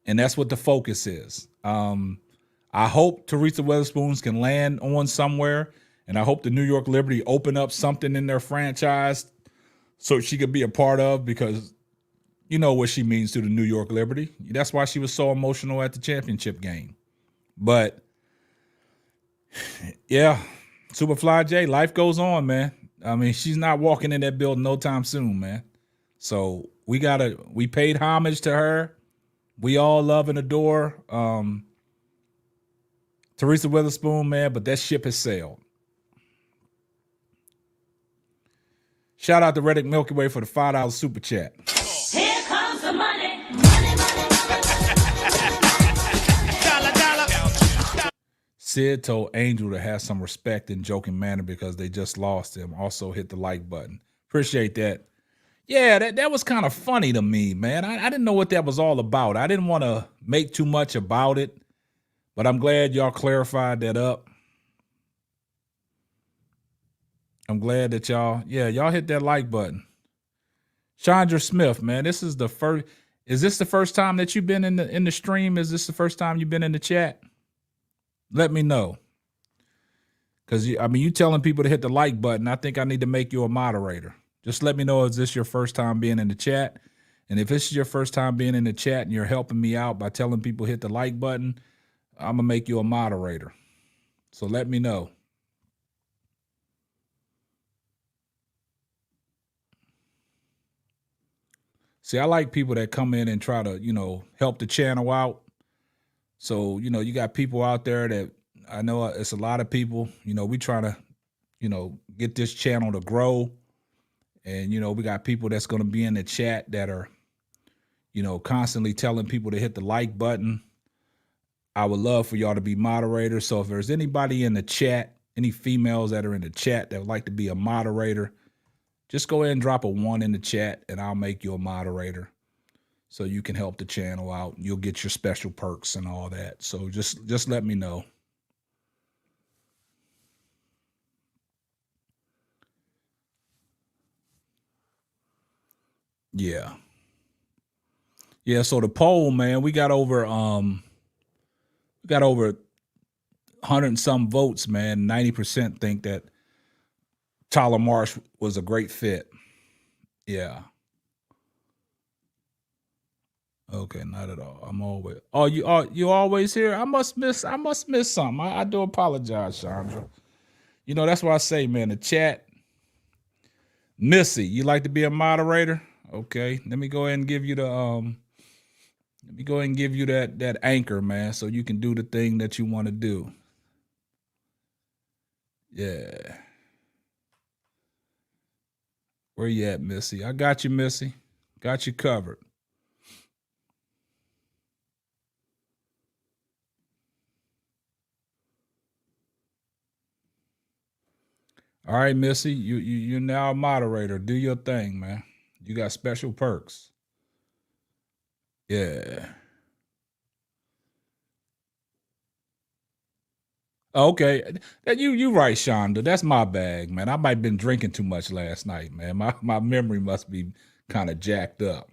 Speaker 3: and that's what the focus is. I hope Teresa Weatherspoon can land on somewhere, and I hope the New York Liberty open up something in their franchise so she could be a part of, because you know what she means to the New York Liberty. That's why she was so emotional at the championship game. But, yeah, Superfly J, life goes on, man. I mean, she's not walking in that building no time soon, man. So we paid homage to her. We all love and adore Teresa Weatherspoon, man, but that ship has sailed. Shout out to Reddick Milky Way for the $5 super chat.
Speaker 6: Here comes the money. Money, money.
Speaker 3: Sid told Angel to have some respect in joking manner because they just lost him. Also hit the like button. Appreciate that. Yeah, that was kind of funny to me, man. I didn't know what that was all about. I didn't want to make too much about it, but I'm glad y'all clarified that up. I'm glad that y'all hit that like button. Chandra Smith, man, is this the first time that you've been in the stream? Is this the first time you've been in the chat? Let me know. Because, you telling people to hit the like button. I think I need to make you a moderator. Just let me know, is this your first time being in the chat? And if this is your first time being in the chat and you're helping me out by telling people hit the like button, I'm going to make you a moderator. So let me know. See, I like people that come in and try to, help the channel out. So, you got people out there that I know it's a lot of people, we try to, get this channel to grow. And, we got people that's going to be in the chat that are, constantly telling people to hit the like button. I would love for y'all to be moderators. So if there's anybody in the chat, any females that are in the chat that would like to be a moderator, just go ahead and drop a 1 in the chat and I'll make you a moderator so you can help the channel out. You'll get your special perks and all that. So just let me know. Yeah. Yeah, so the poll, man, we got over 100 and some votes, man. 90% think that Tyler Marsh was a great fit. Yeah. Okay, not at all. I'm always. Oh, you always here? I must miss something. I do apologize, Chandra. That's why I say, man, the chat. Missy, you like to be a moderator? Okay, let me go ahead and give you the that anchor, man, so you can do the thing that you want to do. Yeah. Where you at, Missy? I got you, Missy. Got you covered. All right, Missy, you're now a moderator. Do your thing, man. You got special perks. Yeah. Okay. You right, Shonda. That's my bag, man. I might have been drinking too much last night, man. My memory must be kind of jacked up.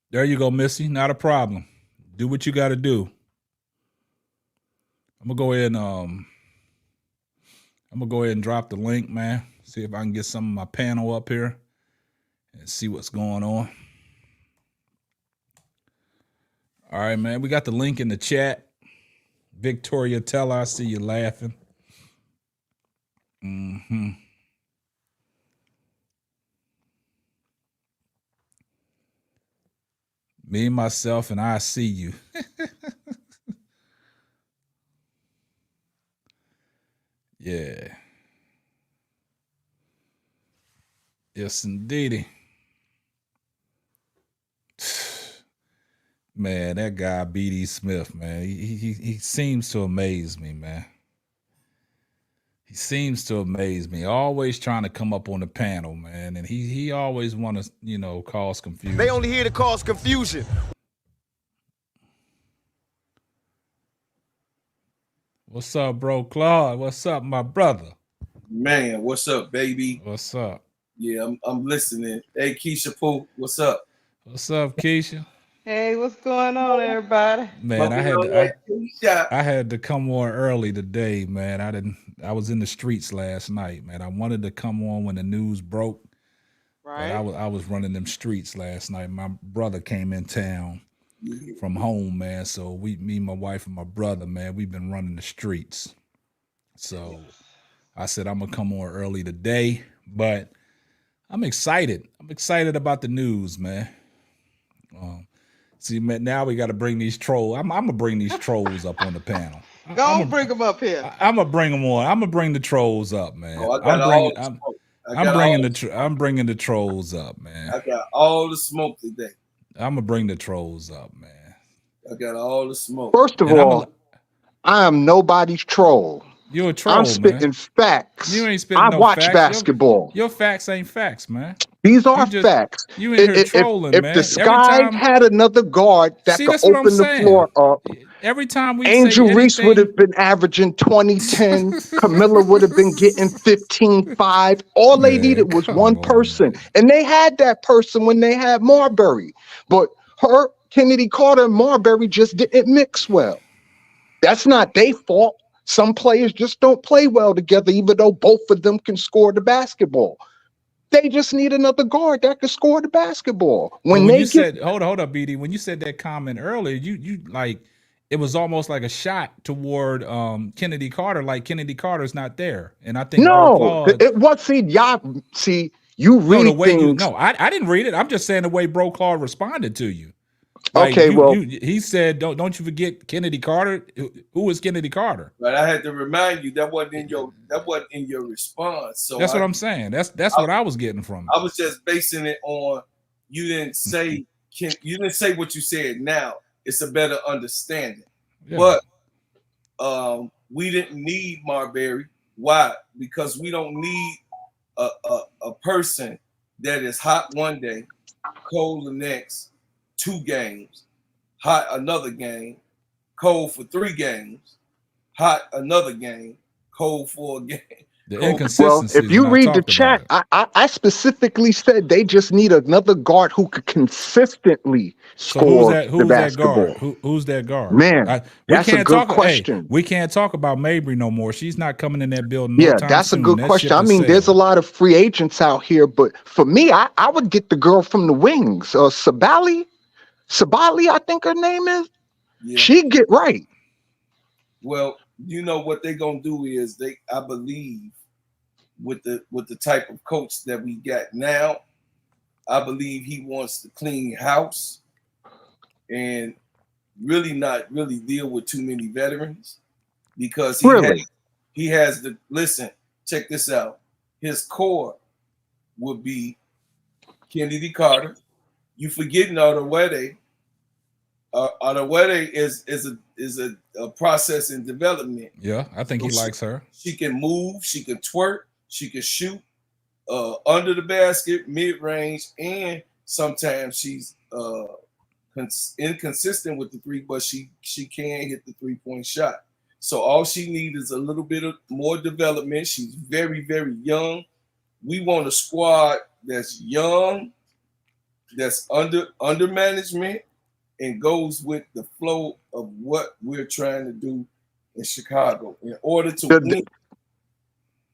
Speaker 3: There you go, Missy. Not a problem. Do what you got to do. I'm gonna go ahead and drop the link, man. See if I can get some of my panel up here and see what's going on. All right, man. We got the link in the chat. Victoria Teller, I see you laughing. Me, myself, and I see you. Yeah. Yes, indeedy. Man, that guy B.D. Smith, man, he seems to amaze me, man. He seems to amaze me. Always trying to come up on the panel, man, and he always want to, cause confusion.
Speaker 5: They only here to cause confusion.
Speaker 3: What's up, bro, Claude? What's up, my brother?
Speaker 8: Man, what's up, baby?
Speaker 3: What's up?
Speaker 8: Yeah, I'm listening. Hey, Keisha Pooh, what's up?
Speaker 3: What's up, Keisha?
Speaker 9: Hey, what's going on, everybody?
Speaker 3: Man, I
Speaker 8: Keisha.
Speaker 3: had to come on early today, man. I was in the streets last night, man. I wanted to come on when the news broke,
Speaker 9: Right.
Speaker 3: but I was running them streets last night. My brother came in town from home, man. So me, my wife, and my brother, man, we've been running the streets. So I said I'm gonna come on early today, but I'm excited. I'm excited about the news, man. See, man, now we got to bring these trolls. I'm gonna bring these trolls up on the panel.
Speaker 9: Go on, bring them up here.
Speaker 3: I'm gonna bring them on. I'm gonna bring the trolls up, man.
Speaker 8: Oh, I'm
Speaker 3: bringing the trolls up, man.
Speaker 8: I got all the smoke today.
Speaker 3: I'm gonna bring the trolls up, man.
Speaker 8: I got all the smoke.
Speaker 10: First of all, I am nobody's troll.
Speaker 3: You're a troll,
Speaker 10: I'm spitting
Speaker 3: man.
Speaker 10: facts.
Speaker 3: You ain't spitting
Speaker 10: I
Speaker 3: no
Speaker 10: watch
Speaker 3: facts.
Speaker 10: basketball.
Speaker 3: Your facts ain't facts, man.
Speaker 10: These are facts.
Speaker 3: You in here trolling,
Speaker 10: if
Speaker 3: man.
Speaker 10: the Skies had another guard that could open the floor up,
Speaker 3: every time we
Speaker 10: Angel
Speaker 3: say
Speaker 10: Reese
Speaker 3: anything,
Speaker 10: would have been averaging 20-10. Camilla would have been getting 15-5. All they needed was one person. And they had that person when they had Marbury. But Kennedy Carter and Marbury just didn't mix well. That's not their fault. Some players just don't play well together, even though both of them can score the basketball. They just need another guard that can score the basketball.
Speaker 3: When you said, hold up, BD. When you said that comment earlier, you like it was almost like a shot toward Kennedy Carter, like Kennedy Carter's not there. And I think
Speaker 10: it was you read
Speaker 3: the way
Speaker 10: things.
Speaker 3: I didn't read it. I'm just saying the way Bro Claude responded to you.
Speaker 10: Like,
Speaker 3: he said, don't you forget Kennedy Carter. Who is Kennedy Carter?
Speaker 8: But I had to remind you that wasn't in your response. So
Speaker 3: that's what I'm saying. That's what I was getting from it.
Speaker 8: I was just basing it on you didn't say what you said. Now it's a better understanding. Yeah. But we didn't need Marbury. Why? Because we don't need a person that is hot one day, cold the next. 2 games, hot another game, cold for 3 games, hot another game, cold for a game.
Speaker 3: The inconsistency.
Speaker 10: Well, if you read the chat, I specifically said they just need another guard who could consistently score the basketball.
Speaker 3: Who's that guard?
Speaker 10: Man, that's a good question.
Speaker 3: We can't talk about Mabrey no more. She's not coming in that building.
Speaker 10: Yeah, that's a good question. I mean, there's a lot of free agents out here, but for me, I would get the girl from the wings, Sabali, I think her name is. Yeah. She get right.
Speaker 8: Well, you know what they're gonna do is I believe with the type of coach that we got now, I believe he wants to clean house and really not really deal with too many veterans because he has the listen, check this out. His core would be Kennedy Carter. You forgetting Adewale. Adewale is a process in development.
Speaker 3: Yeah, I think he likes her.
Speaker 8: She can move, she can twerk, she can shoot under the basket, mid-range, and sometimes she's inconsistent with the 3, but she can hit the 3-point shot. So all she needs is a little bit of more development. She's very, very young. We want a squad that's young, that's under management, and goes with the flow of what we're trying to do in Chicago in order to win.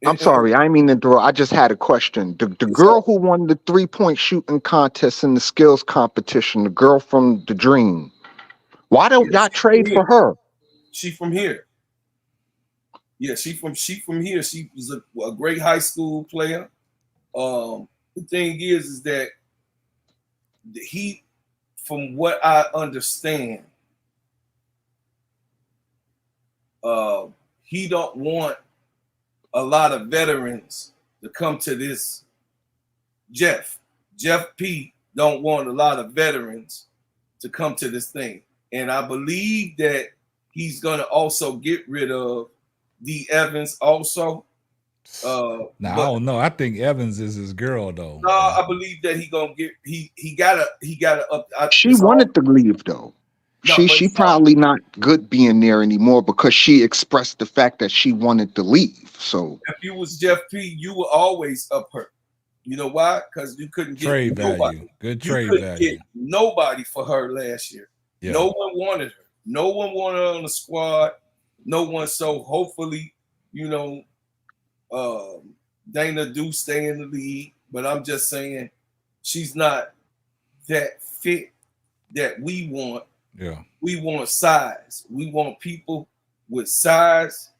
Speaker 10: I'm sorry, I mean to interrupt. I just had a question. The girl who won the 3-point shooting contest in the skills competition, the girl from the Dream, why don't y'all trade for her?
Speaker 8: She from here. Yeah, she from here. She was a great high school player. The thing is that he from what I understand, he don't want a lot of veterans to come to this. Jeff P don't want a lot of veterans to come to this thing. And I believe that he's going to also get rid of D. Evans also.
Speaker 3: I don't know. I think Evans is his girl though.
Speaker 8: No, I believe that he gotta up.
Speaker 10: She wanted to leave though.
Speaker 8: No,
Speaker 10: she probably not good being there anymore because she expressed the fact that she wanted to leave. So
Speaker 8: if you was Jeff P, you were always up her. You know why? Because you couldn't get
Speaker 3: trade
Speaker 8: nobody.
Speaker 3: Value. Good trade value.
Speaker 8: Get nobody for her last year. Yeah. No one wanted her. No one wanted her on the squad. No one. So hopefully, Dana do stay in the league. But I'm just saying, she's not that fit that we want.
Speaker 3: Yeah.
Speaker 8: We want size. We want people with size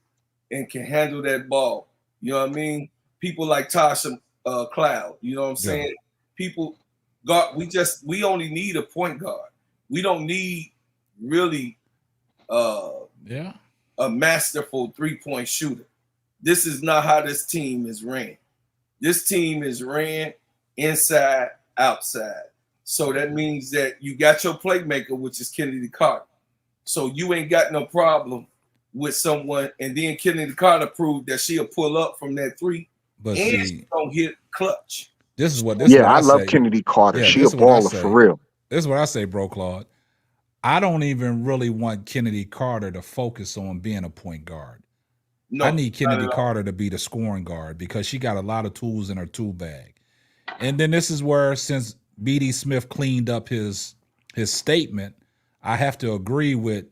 Speaker 8: and can handle that ball. You know what I mean? People like Tasha Cloud. You know what I'm saying? People we only need a point guard. We don't need really a masterful 3-point shooter. This is not how this team is ran. This team is ran inside, outside. So that means that you got your playmaker, which is Kennedy Carter. So you ain't got no problem with someone. And then Kennedy Carter proved that she'll pull up from that 3, but she's gonna hit clutch.
Speaker 3: This is what
Speaker 10: I love Kennedy Carter. She a baller for real.
Speaker 3: This is what I say, bro, Claude. I don't even really want Kennedy Carter to focus on being a point guard. No, I need Kennedy Carter to be the scoring guard because she got a lot of tools in her tool bag. And then this is where, since B.D. Smith cleaned up his statement, I have to agree with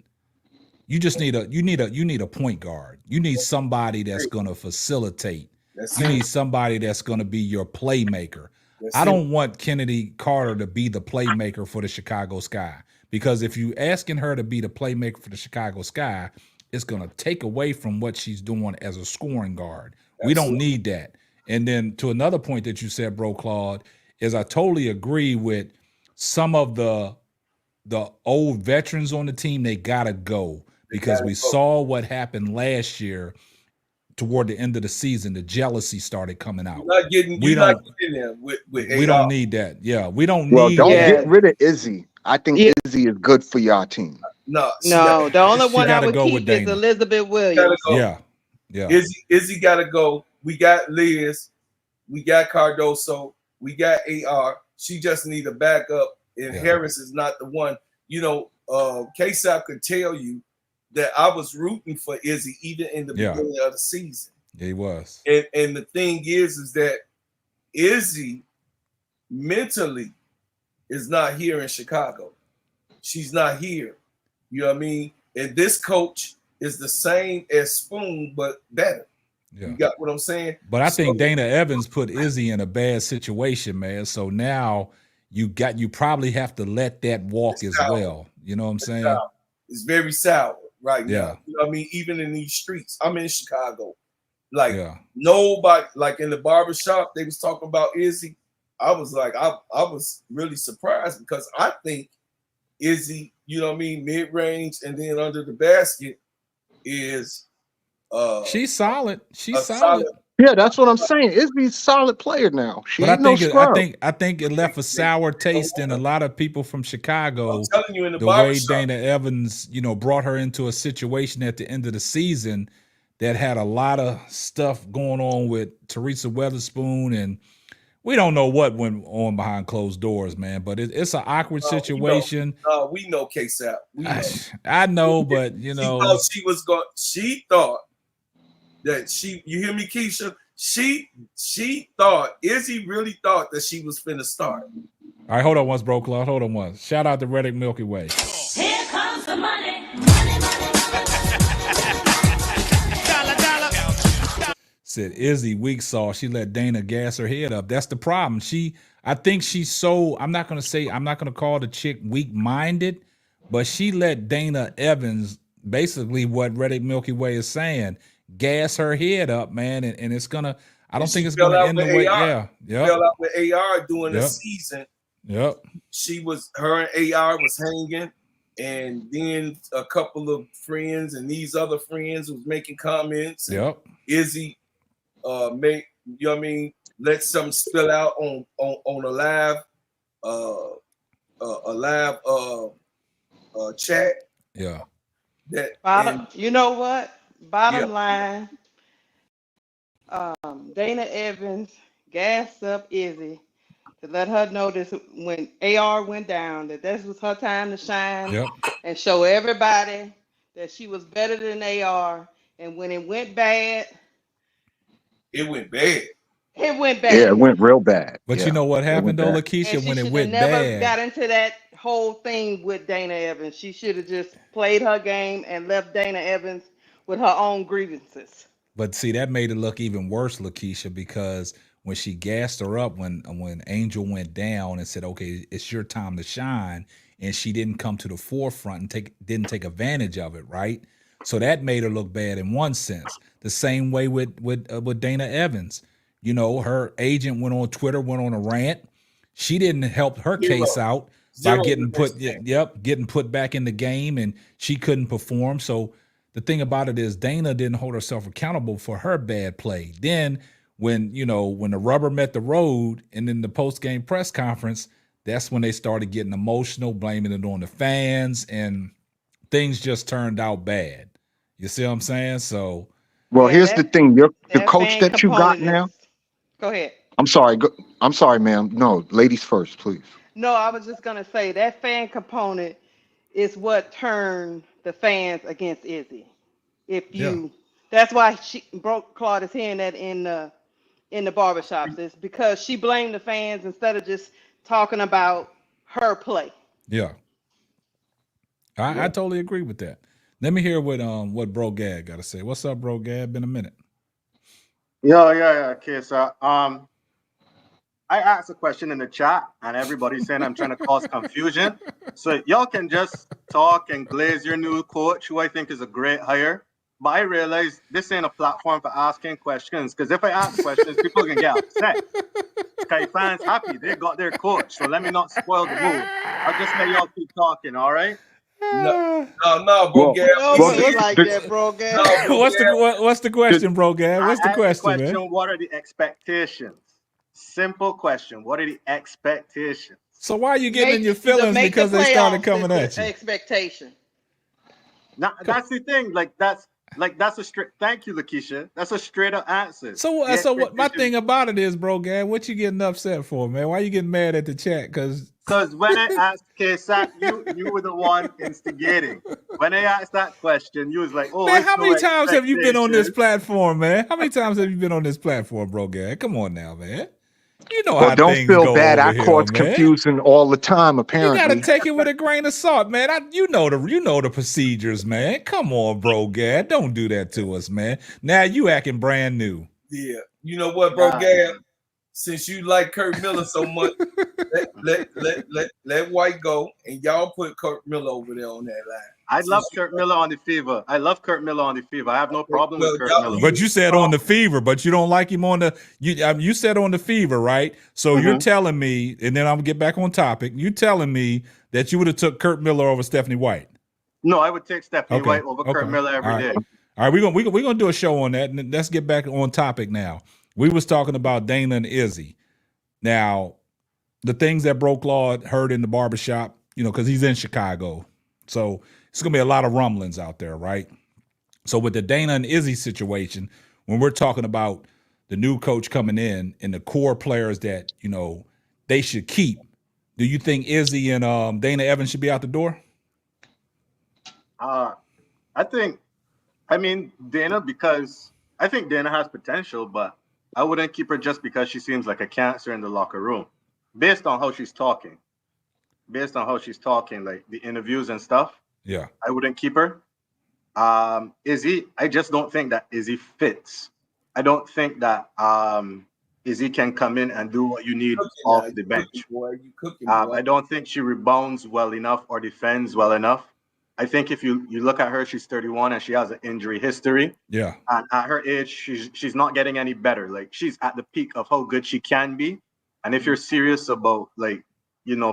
Speaker 3: you need a point guard. You need somebody that's going to facilitate. You need somebody that's going to be your playmaker. I don't want Kennedy Carter to be the playmaker for the Chicago Sky, because if you asking her to be the playmaker for the Chicago Sky, it's going to take away from what she's doing as a scoring guard. Absolutely. We don't need that. And then to another point that you said, bro, Claude, is I totally agree with some of the old veterans on the team. They got to go because we saw what happened last year. Toward the end of the season, the jealousy started coming out.
Speaker 8: We
Speaker 3: don't need that. Yeah, we don't need.
Speaker 10: Well, don't get rid of Izzy. I think Izzy is good for y'all team.
Speaker 9: No. The only one I would keep is Elizabeth Williams.
Speaker 8: Yeah. Izzy got to go. We got Liz. We got Cardoso. We got AR. She just need a backup, and Harris is not the one. K-Sap could tell you that I was rooting for Izzy even in the beginning of the season.
Speaker 3: Yeah, he was.
Speaker 8: And the thing is that Izzy mentally is not here in Chicago. She's not here. You know what I mean? And this coach is the same as Spoon, but better. Yeah. You got what I'm saying?
Speaker 3: But I think Dana Evans put Izzy in a bad situation, man. So now you probably have to let that walk as well. You know what I'm saying?
Speaker 8: It's very sour right now. You know what I mean? Even in these streets. I'm in Chicago. Nobody, like in the barbershop, they was talking about Izzy. I was like, I was really surprised because I think Izzy, you know what I mean, mid-range and then under the basket is
Speaker 3: she's solid. She's solid.
Speaker 10: Yeah, that's what I'm saying. Izzy's a solid player now.
Speaker 3: I think it left a sour taste in a lot of people from Chicago.
Speaker 8: I'm telling you, in
Speaker 3: the way Dana Evans, brought her into a situation at the end of the season that had a lot of stuff going on with Teresa Weatherspoon, and we don't know what went on behind closed doors, man. But it's an awkward situation.
Speaker 8: We know K-Sap.
Speaker 3: I know, but
Speaker 8: she thought that you hear me, Keisha? She thought, Izzy really thought that she was finna start.
Speaker 3: All right, hold on once, bro, Claude. Hold on once. Shout out to Reddick Milky Way.
Speaker 6: Here comes the money.
Speaker 3: Said Izzy weak sauce. She let Dana gas her head up. That's the problem. I think she's so, I'm not going to call the chick weak-minded, but she let Dana Evans, basically what Reddick Milky Way is saying, gas her head up, man, and it's gonna. I don't think it's gonna end the way. Yeah,
Speaker 8: fell out with AR during the season.
Speaker 3: Yep.
Speaker 8: her and AR was hanging, and then a couple of friends and these other friends was making comments.
Speaker 3: Yep.
Speaker 8: Izzy make, you know what I mean, let something spill out on a live chat.
Speaker 3: Yeah.
Speaker 9: You know what? Bottom line, Dana Evans gassed up Izzy to let her know this when AR went down, that this was her time to shine and show everybody that she was better than AR. And when it went bad,
Speaker 8: it went bad.
Speaker 9: It went bad.
Speaker 10: Yeah, it went real bad.
Speaker 3: But you know what happened though, Lakeisha, when it went
Speaker 9: never
Speaker 3: bad.
Speaker 9: got into that whole thing with Dana Evans. She should have just played her game and left Dana Evans with her own grievances.
Speaker 3: But see, that made it look even worse, Lakeisha, because when she gassed her up when Angel went down and said, "Okay, it's your time to shine," and she didn't come to the forefront and didn't take advantage of it, right? So that made her look bad in one sense. The same way with Dana Evans. You know, her agent went on Twitter, went on a rant. She didn't help her case out by getting put back in the game, and she couldn't perform. So the thing about it is Dana didn't hold herself accountable for her bad play. Then when the rubber met the road and in the post-game press conference, that's when they started getting emotional, blaming it on the fans, and things just turned out bad. You see what I'm saying? So
Speaker 10: here's the thing. The coach that you got now.
Speaker 9: Go ahead.
Speaker 10: I'm sorry, ma'am. No, ladies first, please.
Speaker 9: No, I was just going to say that fan component is what turned the fans against Izzy. That's why she broke Claudia's hearing that in the barbershops. It's because she blamed the fans instead of just talking about her play.
Speaker 3: Yeah. I totally agree with that. Let me hear what Bro Gad got to say. What's up, Bro Gad? Been a minute.
Speaker 11: Yeah. Okay, so I asked a question in the chat, and everybody's saying I'm trying to cause confusion. So y'all can just talk and glaze your new coach, who I think is a great hire. But I realize this ain't a platform for asking questions, because if I ask questions, people can get upset. Okay, fans happy, they got their coach. So let me not spoil the mood. I'll just let y'all keep talking, all right?
Speaker 8: No, Bro Gad.
Speaker 3: What's the question, Bro Gad? What's the question, man?
Speaker 11: What are the expectations? Simple question. What are the expectations?
Speaker 3: So why are you getting in your feelings because they started coming at you?
Speaker 9: Expectation.
Speaker 11: Now, that's the thing. That's a straight. Thank you, Lakeisha. That's a straight up answer.
Speaker 3: So what? My thing about it is, Bro Gad, what you getting upset for, man? Why you getting mad at the chat? Because
Speaker 11: when I asked KSAC, you were the one instigating. When I asked that question, you was like, "Oh,
Speaker 3: man, how many times have you been on this platform, man? How many times have you been on this platform, Bro Gad? Come on now, man. You know how
Speaker 10: don't
Speaker 3: things
Speaker 10: feel
Speaker 3: go
Speaker 10: bad.
Speaker 3: over
Speaker 10: I
Speaker 3: here,
Speaker 10: cause
Speaker 3: man.
Speaker 10: confusion all the time. Apparently,
Speaker 3: you gotta take it with a grain of salt, man. You know the procedures, man. Come on, Bro Gad. Don't do that to us, man. Now you acting brand new.
Speaker 8: Yeah, you know what, Bro Gad? Since you like Kurt Miller so much, let White go, and y'all put Kurt Miller over there on that line.
Speaker 11: I love Kurt Miller on the Fever. I have no problem with Kurt Miller.
Speaker 3: But you said on the Fever, but you don't like him on the you said on the Fever, right? So you're telling me, and then I'm gonna get back on topic. You telling me that you would have took Kurt Miller over Stephanie White?
Speaker 11: No, I would take Stephanie White over Kurt Miller every day.
Speaker 3: All right, we're gonna do a show on that, and let's get back on topic now. We was talking about Dana and Izzy. Now, the things that Bro Claude heard in the barbershop, because he's in Chicago. So it's going to be a lot of rumblings out there, right? So with the Dana and Izzy situation, when we're talking about the new coach coming in and the core players that, they should keep, do you think Izzy and Dana Evans should be out the door?
Speaker 11: Dana, because I think Dana has potential, but I wouldn't keep her just because she seems like a cancer in the locker room. Based on how she's talking, like the interviews and stuff.
Speaker 3: Yeah,
Speaker 11: I wouldn't keep her. Izzy, I just don't think that Izzy fits. I don't think that Izzy can come in and do what you need off the bench. I don't think she rebounds well enough or defends well enough. I think if you look at her, she's 31 and she has an injury history.
Speaker 3: Yeah.
Speaker 11: And at her age, she's not getting any better. Like, she's at the peak of how good she can be. And if you're serious about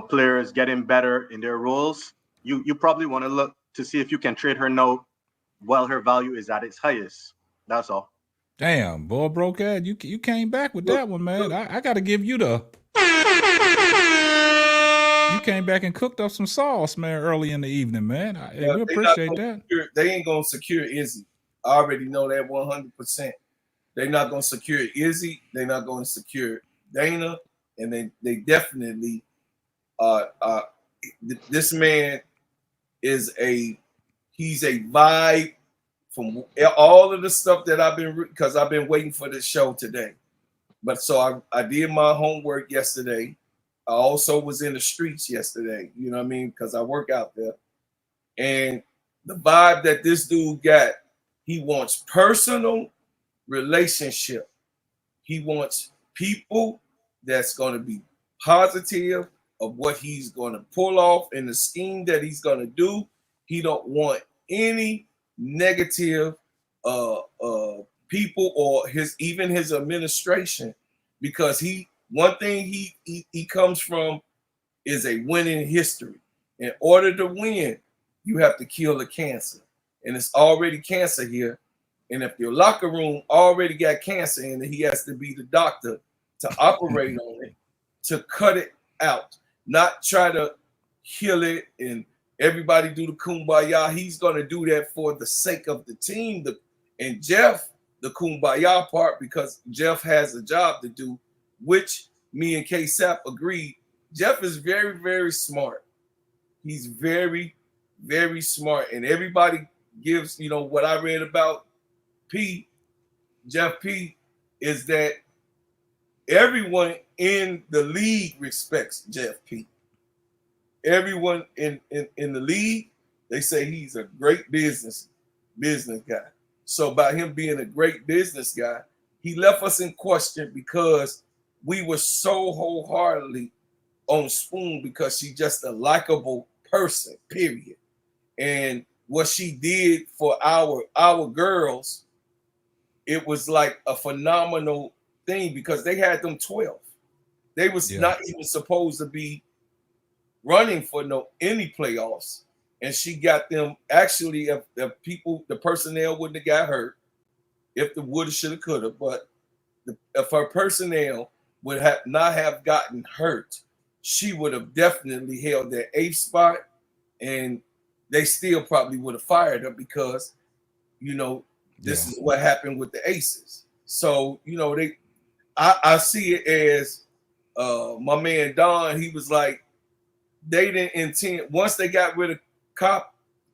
Speaker 11: players getting better in their roles, you probably want to look to see if you can trade her now while her value is at its highest. That's all.
Speaker 3: Damn, boy, Brocad, you came back with that one, man. I got to give you the. You came back and cooked up some sauce, man, early in the evening, man. We appreciate that.
Speaker 8: They ain't gonna secure Izzy. I already know that 100%. They're not gonna secure Izzy. They're not gonna secure Dana, and they definitely. This man is he's a vibe from all of the stuff that because I've been waiting for this show today. But so I did my homework yesterday. I also was in the streets yesterday, you know what I mean? Because I work out there. And the vibe that this dude got, he wants personal relationship. He wants people that's going to be positive of what he's going to pull off in the scheme that he's going to do. He don't want any negative people or even his administration, because one thing he comes from is a winning history. In order to win, you have to kill the cancer, and it's already cancer here. And if your locker room already got cancer in it, he has to be the doctor to operate on it, to cut it out, not try to heal it and everybody do the kumbaya. He's going to do that for the sake of the team. And Jeff, the kumbaya part, because Jeff has a job to do, which me and K-Sap agreed. Jeff is very, very smart. He's very, very smart. And everybody gives, what I read about Jeff P, is that everyone in the league respects Jeff P. Everyone in the league, they say he's a great business guy. So by him being a great business guy, he left us in question because we were so wholeheartedly on Spoon because she's just a likable person, period. And what she did for our girls, it was like a phenomenal thing because they had them 12. They was not even supposed to be running for any playoffs. And she got them, actually, if the personnel wouldn't have got hurt, if the woulda, shoulda, coulda, but if her personnel would not have gotten hurt, she would have definitely held that 8th spot, and they still probably would have fired her because, this is what happened with the Aces. So, I see it as my man Don, he was like, they didn't intend, once they got rid of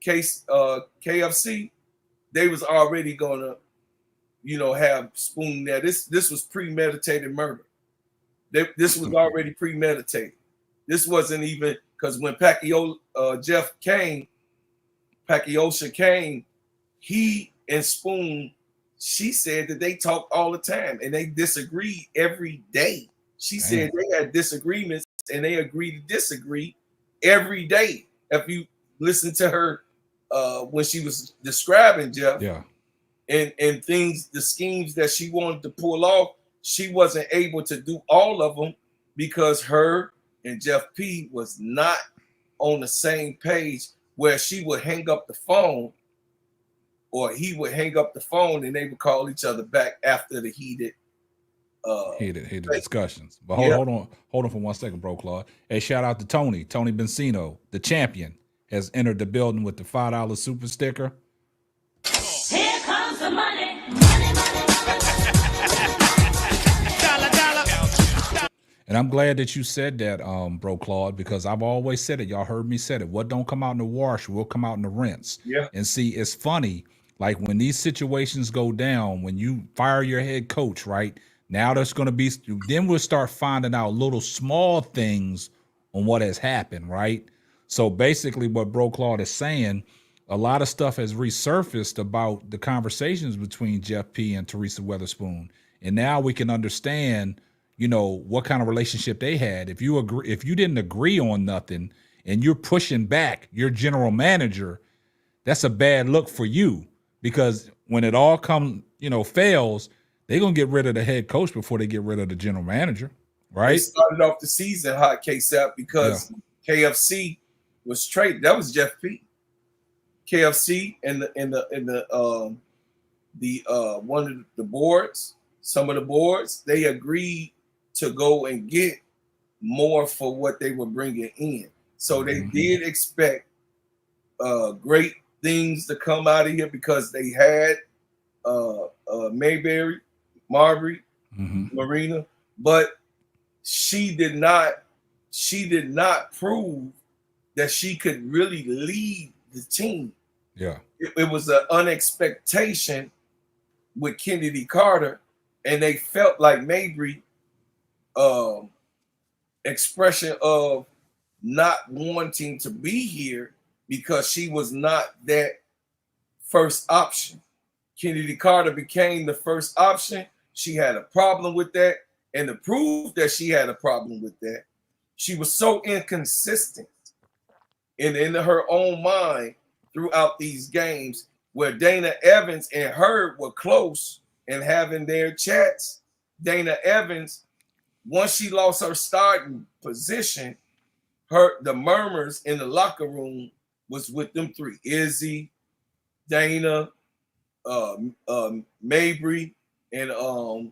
Speaker 8: KFC, they was already gonna, have Spoon there. This was premeditated murder. This was already premeditated. This wasn't even, because when Jeff came, Pacquiao came, he and Spoon, she said that they talked all the time and they disagreed every day. She said they had disagreements and they agreed to disagree every day. If you listen to her when she was describing Jeff, and things, the schemes that she wanted to pull off, she wasn't able to do all of them because her and Jeff P was not on the same page, where she would hang up the phone or he would hang up the phone and they would call each other back after the heated
Speaker 3: discussions. But hold on for 1 second, bro, Claude. Hey, shout out to Tony Benzino, the champion, has entered the building with the $5 super sticker.
Speaker 6: Here comes the money.
Speaker 3: And I'm glad that you said that, bro, Claude, because I've always said it. Y'all heard me say it. What don't come out in the wash will come out in the rinse.
Speaker 8: Yeah.
Speaker 3: And see, it's funny, like when these situations go down, when you fire your head coach, right? Now there's going to be, then we'll start finding out little small things on what has happened, right? So basically what Bro Claude is saying, a lot of stuff has resurfaced about the conversations between Jeff P and Teresa Weatherspoon. And now we can understand, what kind of relationship they had. If you didn't agree on nothing and you're pushing back your general manager, that's a bad look for you, because when it all fails, they're going to get rid of the head coach before they get rid of the general manager. Right.
Speaker 8: They started off the season hot, KSAP, because KFC was traded. That was Jeff P. KFC and the one of the boards, some of the boards, they agreed to go and get more for what they were bringing in. So they did expect great things to come out of here because they had Mabrey, Marina, but she did not prove that she could really lead the team.
Speaker 3: Yeah.
Speaker 8: It was an unexpectation with Kennedy Carter, and they felt like Mabrey expression of not wanting to be here because she was not that first option. Kennedy Carter became the first option. She had a problem with that. And to prove that she had a problem with that, she was so inconsistent in her own mind throughout these games where Dana Evans and her were close and having their chats. Dana Evans, once she lost her starting position, the murmurs in the locker room was with them three: Izzy, Dana, Mabrey, and the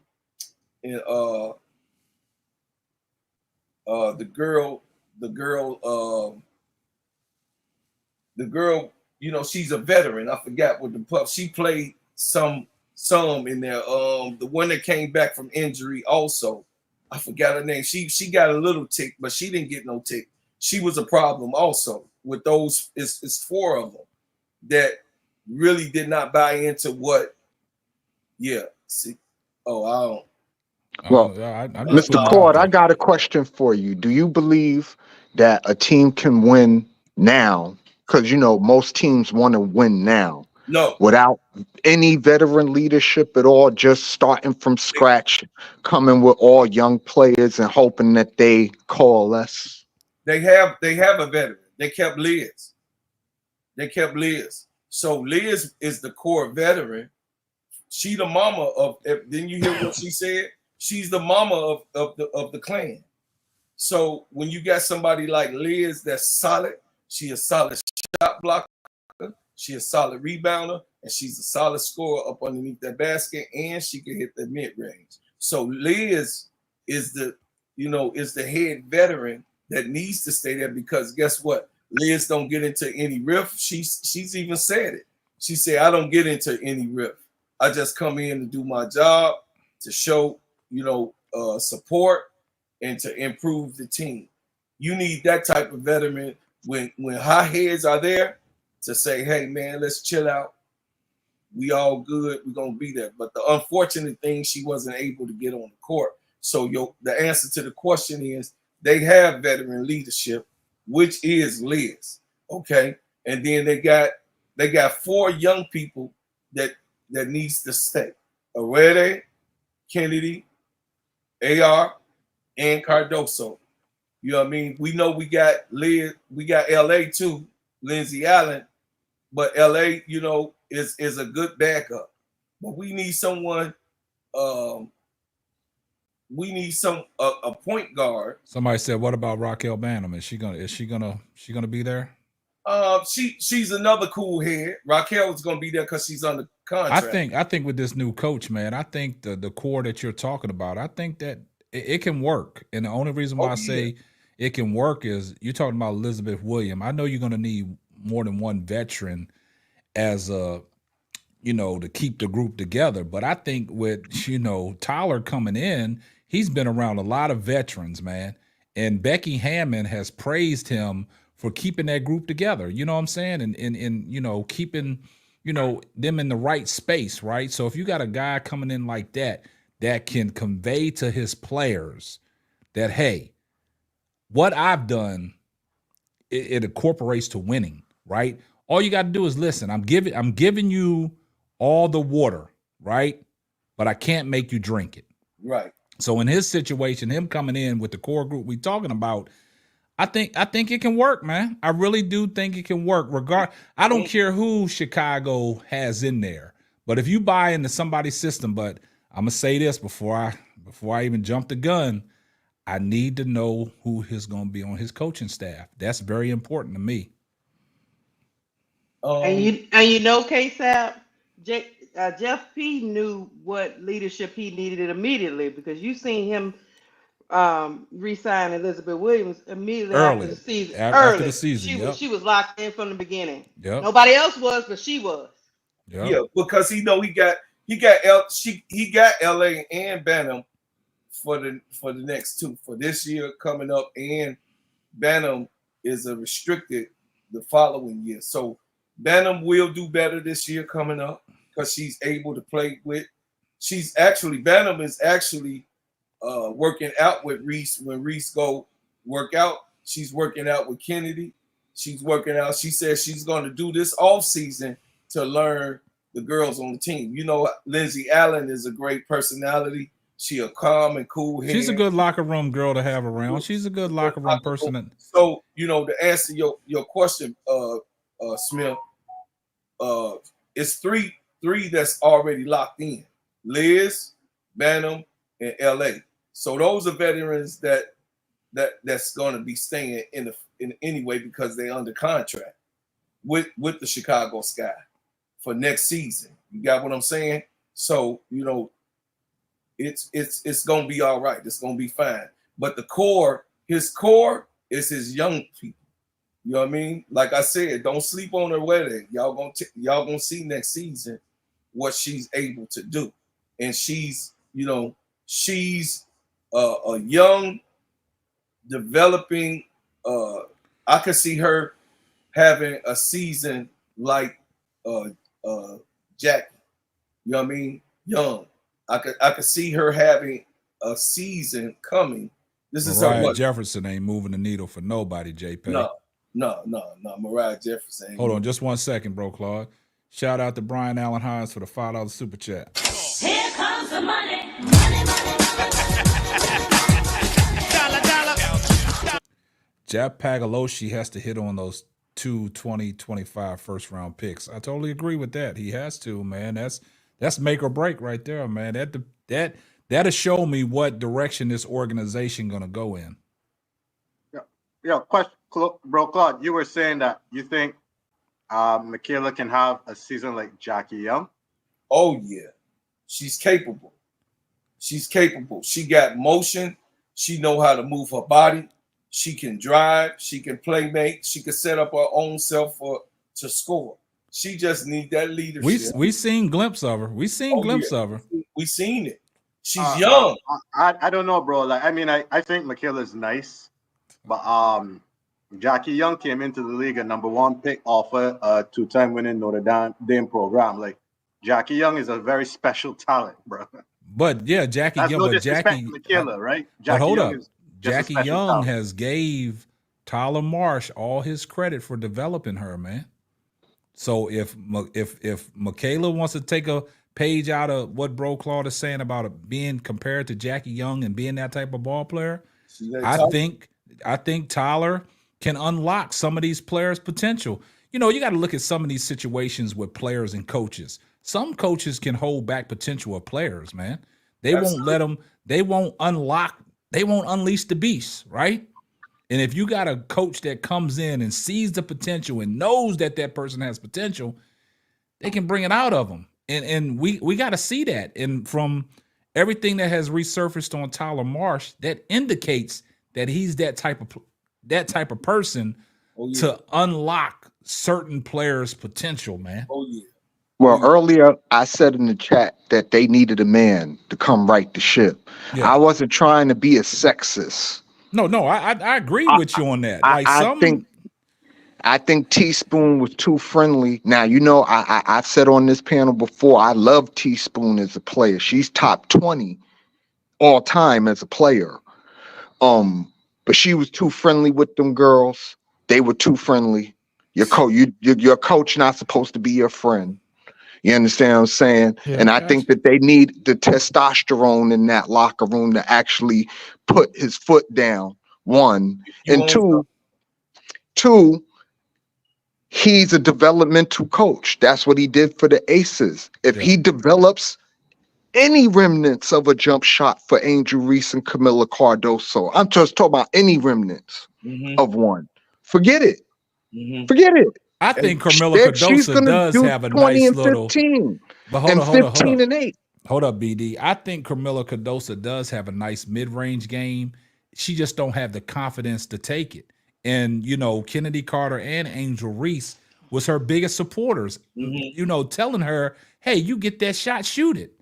Speaker 8: girl, you know, she's a veteran. I forgot what the pup. She played some in there. The one that came back from injury also. I forgot her name. She got a little tick, but she didn't get no tick. She was a problem also with those. It's four of them that really did not buy into what. Yeah. See. Oh, I don't.
Speaker 10: Well,
Speaker 3: I'm just
Speaker 10: Mr. Claude, I got a question for you. Do you believe that a team can win now? Because, you know, most teams want to win now.
Speaker 8: No.
Speaker 10: Without any veteran leadership at all, just starting from scratch, coming with all young players and hoping that they coalesce.
Speaker 8: They have a veteran. They kept Liz. So Liz is the core veteran. She the mama of. Didn't you hear what she said? She's the mama of the clan. So when you got somebody like Liz that's solid, she a solid shot blocker, she a solid rebounder, and she's a solid scorer up underneath that basket, and she can hit the mid range. So Liz is the head veteran that needs to stay there because guess what? Liz don't get into any riff. She's even said it. She said, I don't get into any riff. I just come in to do my job, to show, support and to improve the team. You need that type of veteran when high heads are there to say, hey, man, let's chill out. We all good. We're going to be there. But the unfortunate thing, she wasn't able to get on the court. So the answer to the question is they have veteran leadership, which is Liz. Okay. And then they got four young people that needs to stay. Arede, Kennedy, AR, and Cardoso. You know what I mean? We know we got Liz, we got LA too, Lindsay Allen, but LA, is a good backup. But we need someone, we need a point guard.
Speaker 3: Somebody said, what about Raquel Banham? Is she gonna be there?
Speaker 8: She's another cool head. Raquel is gonna be there because she's on the contract.
Speaker 3: I think with this new coach, man, I think the core that you're talking about, I think that it can work. And the only reason why I say it can work is you're talking about Elizabeth Williams. I know you're gonna need more than one veteran as to keep the group together. But I think with Tyler coming in, he's been around a lot of veterans, man. And Becky Hammond has praised him for keeping that group together. You know what I'm saying? And keeping, them in the right space, right? So if you got a guy coming in like that can convey to his players that, hey, what I've done, it incorporates to winning, right? All you got to do is listen. I'm giving you all the water, right? But I can't make you drink it.
Speaker 8: Right.
Speaker 3: So in his situation, him coming in with the core group we talking about, I think it can work, man. I really do think it can work. I don't care who Chicago has in there, but if you buy into somebody's system, but I'm gonna say this before I even jump the gun, I need to know who is going to be on his coaching staff. That's very important to me.
Speaker 9: And you know, KSAP, Jeff P knew what leadership he needed immediately because you seen him re-sign Elizabeth Williams immediately after
Speaker 3: Early.
Speaker 9: the season.
Speaker 3: After the
Speaker 9: Early,
Speaker 3: season, yep.
Speaker 9: she was locked in from the beginning.
Speaker 3: Yep.
Speaker 9: Nobody else was, but she was.
Speaker 3: Yep.
Speaker 8: Yeah, because he got LA and Bantam for the next two for this year coming up, and Bantam is a restricted the following year. So Bantam will do better this year coming up because she's able to play with. Bantam is actually working out with Reese when Reese go work out. She's working out with Kennedy. She's working out. She says she's going to do this off season to learn the girls on the team. You know, Lindsay Allen is a great personality. She a calm and cool.
Speaker 3: She's a good locker room girl to have around. She's a good locker room person.
Speaker 8: So, you know, to answer your question, Smith, it's three that's already locked in: Liz, Bantam, and LA. So those are veterans that's going to be staying in anyway because they're under contract with the Chicago Sky for next season. You got what I'm saying? So, you know, it's going to be all right. It's going to be fine. But his core is his young people. You know what I mean? Like I said, don't sleep on her wedding. Y'all gonna see next season what she's able to do. And she's a young, developing. I could see her having a season like Jackie. You know what I mean? Young. I could see her having a season coming. This is
Speaker 3: Mariah Jefferson ain't moving the needle for nobody, JP.
Speaker 8: No. Mariah Jefferson.
Speaker 3: Hold on just 1 second, bro, Claude. Shout out to Brian Allen Hines for the $5 super chat.
Speaker 6: Here comes the money.
Speaker 3: Jap Pagaloshi has to hit on those 2025 first round picks. I totally agree with that. He has to, man. That's make or break right there, man. That'll show me what direction this organization gonna go in.
Speaker 11: Yeah. Question, bro, Claude. You were saying that you think Michaela can have a season like Jackie Young.
Speaker 8: Oh yeah, she's capable. She got motion. She know how to move her body. She can drive. She can play make. She can set up her own self to score. She just need that leadership.
Speaker 3: We seen glimpse of her. We seen of her.
Speaker 8: We seen it. She's young.
Speaker 11: I don't know, bro. Like, I mean, I think Michaela's nice, but Jackie Young came into the league a #1 pick off a 2-time winning Notre Dame program. Like, Jackie Young is a very special talent, bro.
Speaker 3: But yeah, Jackie Young,
Speaker 11: no disrespect to Michaela, right?
Speaker 3: Jackie hold Young up. Jackie Young has gave Tyler Marsh all his credit for developing her, man. So if Michaela wants to take a page out of what Bro Claude is saying about being compared to Jackie Young and being that type of ball player, I think Tyler can unlock some of these players' potential. You know, you got to look at some of these situations with players and coaches. Some coaches can hold back potential of players, man. They won't let them. They won't unlock. They won't unleash the beast, right? And if you got a coach that comes in and sees the potential and knows that person has potential, they can bring it out of them. And we got to see that. And from everything that has resurfaced on Tyler Marsh, that indicates that he's that type of person to unlock certain players' potential, man.
Speaker 8: Oh yeah.
Speaker 10: Well, earlier I said in the chat that they needed a man to come right the ship. Yeah. I wasn't trying to be a sexist.
Speaker 3: No, I agree with you on that.
Speaker 10: I think Teaspoon was too friendly. Now, you know, I've said on this panel before, I love Teaspoon as a player. She's top 20 all time as a player. But she was too friendly with them girls. They were too friendly. Your coach not supposed to be your friend. You understand what I'm saying? Yeah, and I think that they need the testosterone in that locker room to actually put his foot down, one. And two, he's a developmental coach. That's what he did for the Aces. If he develops any remnants of a jump shot for Angel Reese and Camila Cardoso. I'm just talking about any remnants of one. Forget it. Forget it.
Speaker 3: I think Carmela
Speaker 10: She's
Speaker 3: Cardosa
Speaker 10: gonna
Speaker 3: does
Speaker 10: do
Speaker 3: have a
Speaker 10: 20
Speaker 3: nice
Speaker 10: and
Speaker 3: little.
Speaker 10: 15
Speaker 3: But hold
Speaker 10: and
Speaker 3: on,
Speaker 10: 15 and 8.
Speaker 3: Hold up, BD. I think Carmela Cardosa does have a nice mid-range game. She just don't have the confidence to take it. And you know, Kennedy Carter and Angel Reese was her biggest supporters. You know, telling her, "Hey, you get that shot, shoot it."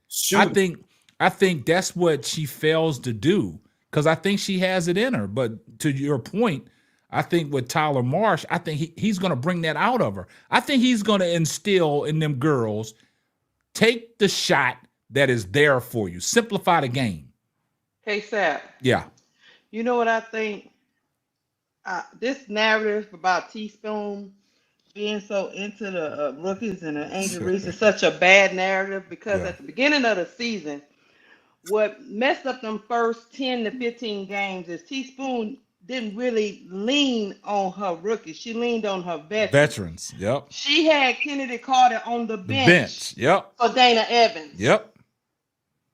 Speaker 3: I think that's what she fails to do because I think she has it in her. But to your point, I think with Tyler Marsh, I think he's going to bring that out of her. I think he's going to instill in them girls, take the shot that is there for you. Simplify the game.
Speaker 9: Hey, Sap.
Speaker 3: Yeah.
Speaker 9: You know what I think? This narrative about Teaspoon being so into the rookies and the Angel Reese is such a bad narrative because at the beginning of the season, what messed up them first 10 to 15 games is Teaspoon didn't really lean on her rookies. She leaned on her veterans.
Speaker 3: Yep.
Speaker 9: She had Kennedy Carter on the bench.
Speaker 3: Yep.
Speaker 9: For Dana Evans.
Speaker 3: Yep.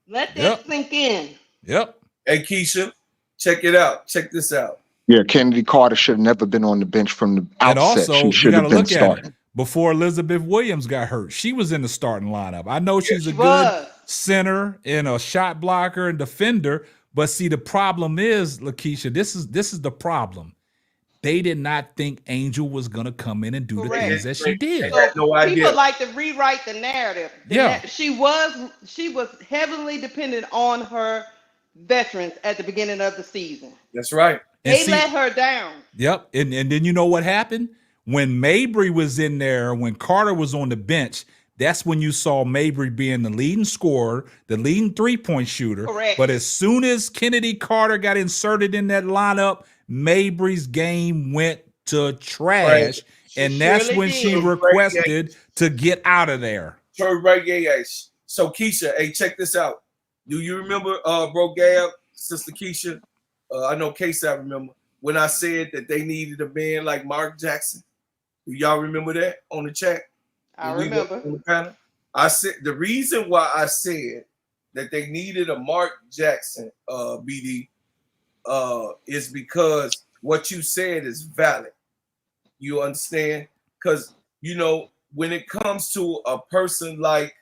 Speaker 9: Let that sink in.
Speaker 3: Yep.
Speaker 8: Hey, Keisha, check it out. Check this out.
Speaker 10: Yeah, Kennedy Carter should have never been on the bench from the outset.
Speaker 3: And also,
Speaker 10: she
Speaker 3: you
Speaker 10: should
Speaker 3: got
Speaker 10: have
Speaker 3: to
Speaker 10: been
Speaker 3: look at
Speaker 10: starting.
Speaker 3: it. Before Elizabeth Williams got hurt, she was in the starting lineup. I know she's a good center and a shot blocker and defender, but see, the problem is, Lakeisha, this is the problem. They did not think Angel was gonna come in and do the things that she did.
Speaker 9: So people like to rewrite the narrative.
Speaker 3: Yeah.
Speaker 9: She was heavily dependent on her veterans at the beginning of the season.
Speaker 8: That's right.
Speaker 9: They let her down.
Speaker 3: Yep. And then you know what happened? When Mabrey was in there, when Carter was on the bench, that's when you saw Mabrey being the leading scorer, the leading three-point shooter.
Speaker 9: Correct.
Speaker 3: But as soon as Kennedy Carter got inserted in that lineup, Mabrey's game went to trash.
Speaker 8: Right.
Speaker 3: And that's when she requested to get out of there.
Speaker 8: So Keisha, hey, check this out. Do you remember, Bro Gab, Sister Keisha? I know K-Sap remember when I said that they needed a man like Mark Jackson. Do y'all remember that on the chat?
Speaker 9: I remember.
Speaker 8: On the panel? I said the reason why I said that they needed a Mark Jackson, BD, is because what you said is valid. You understand? Because you know when it comes to a person like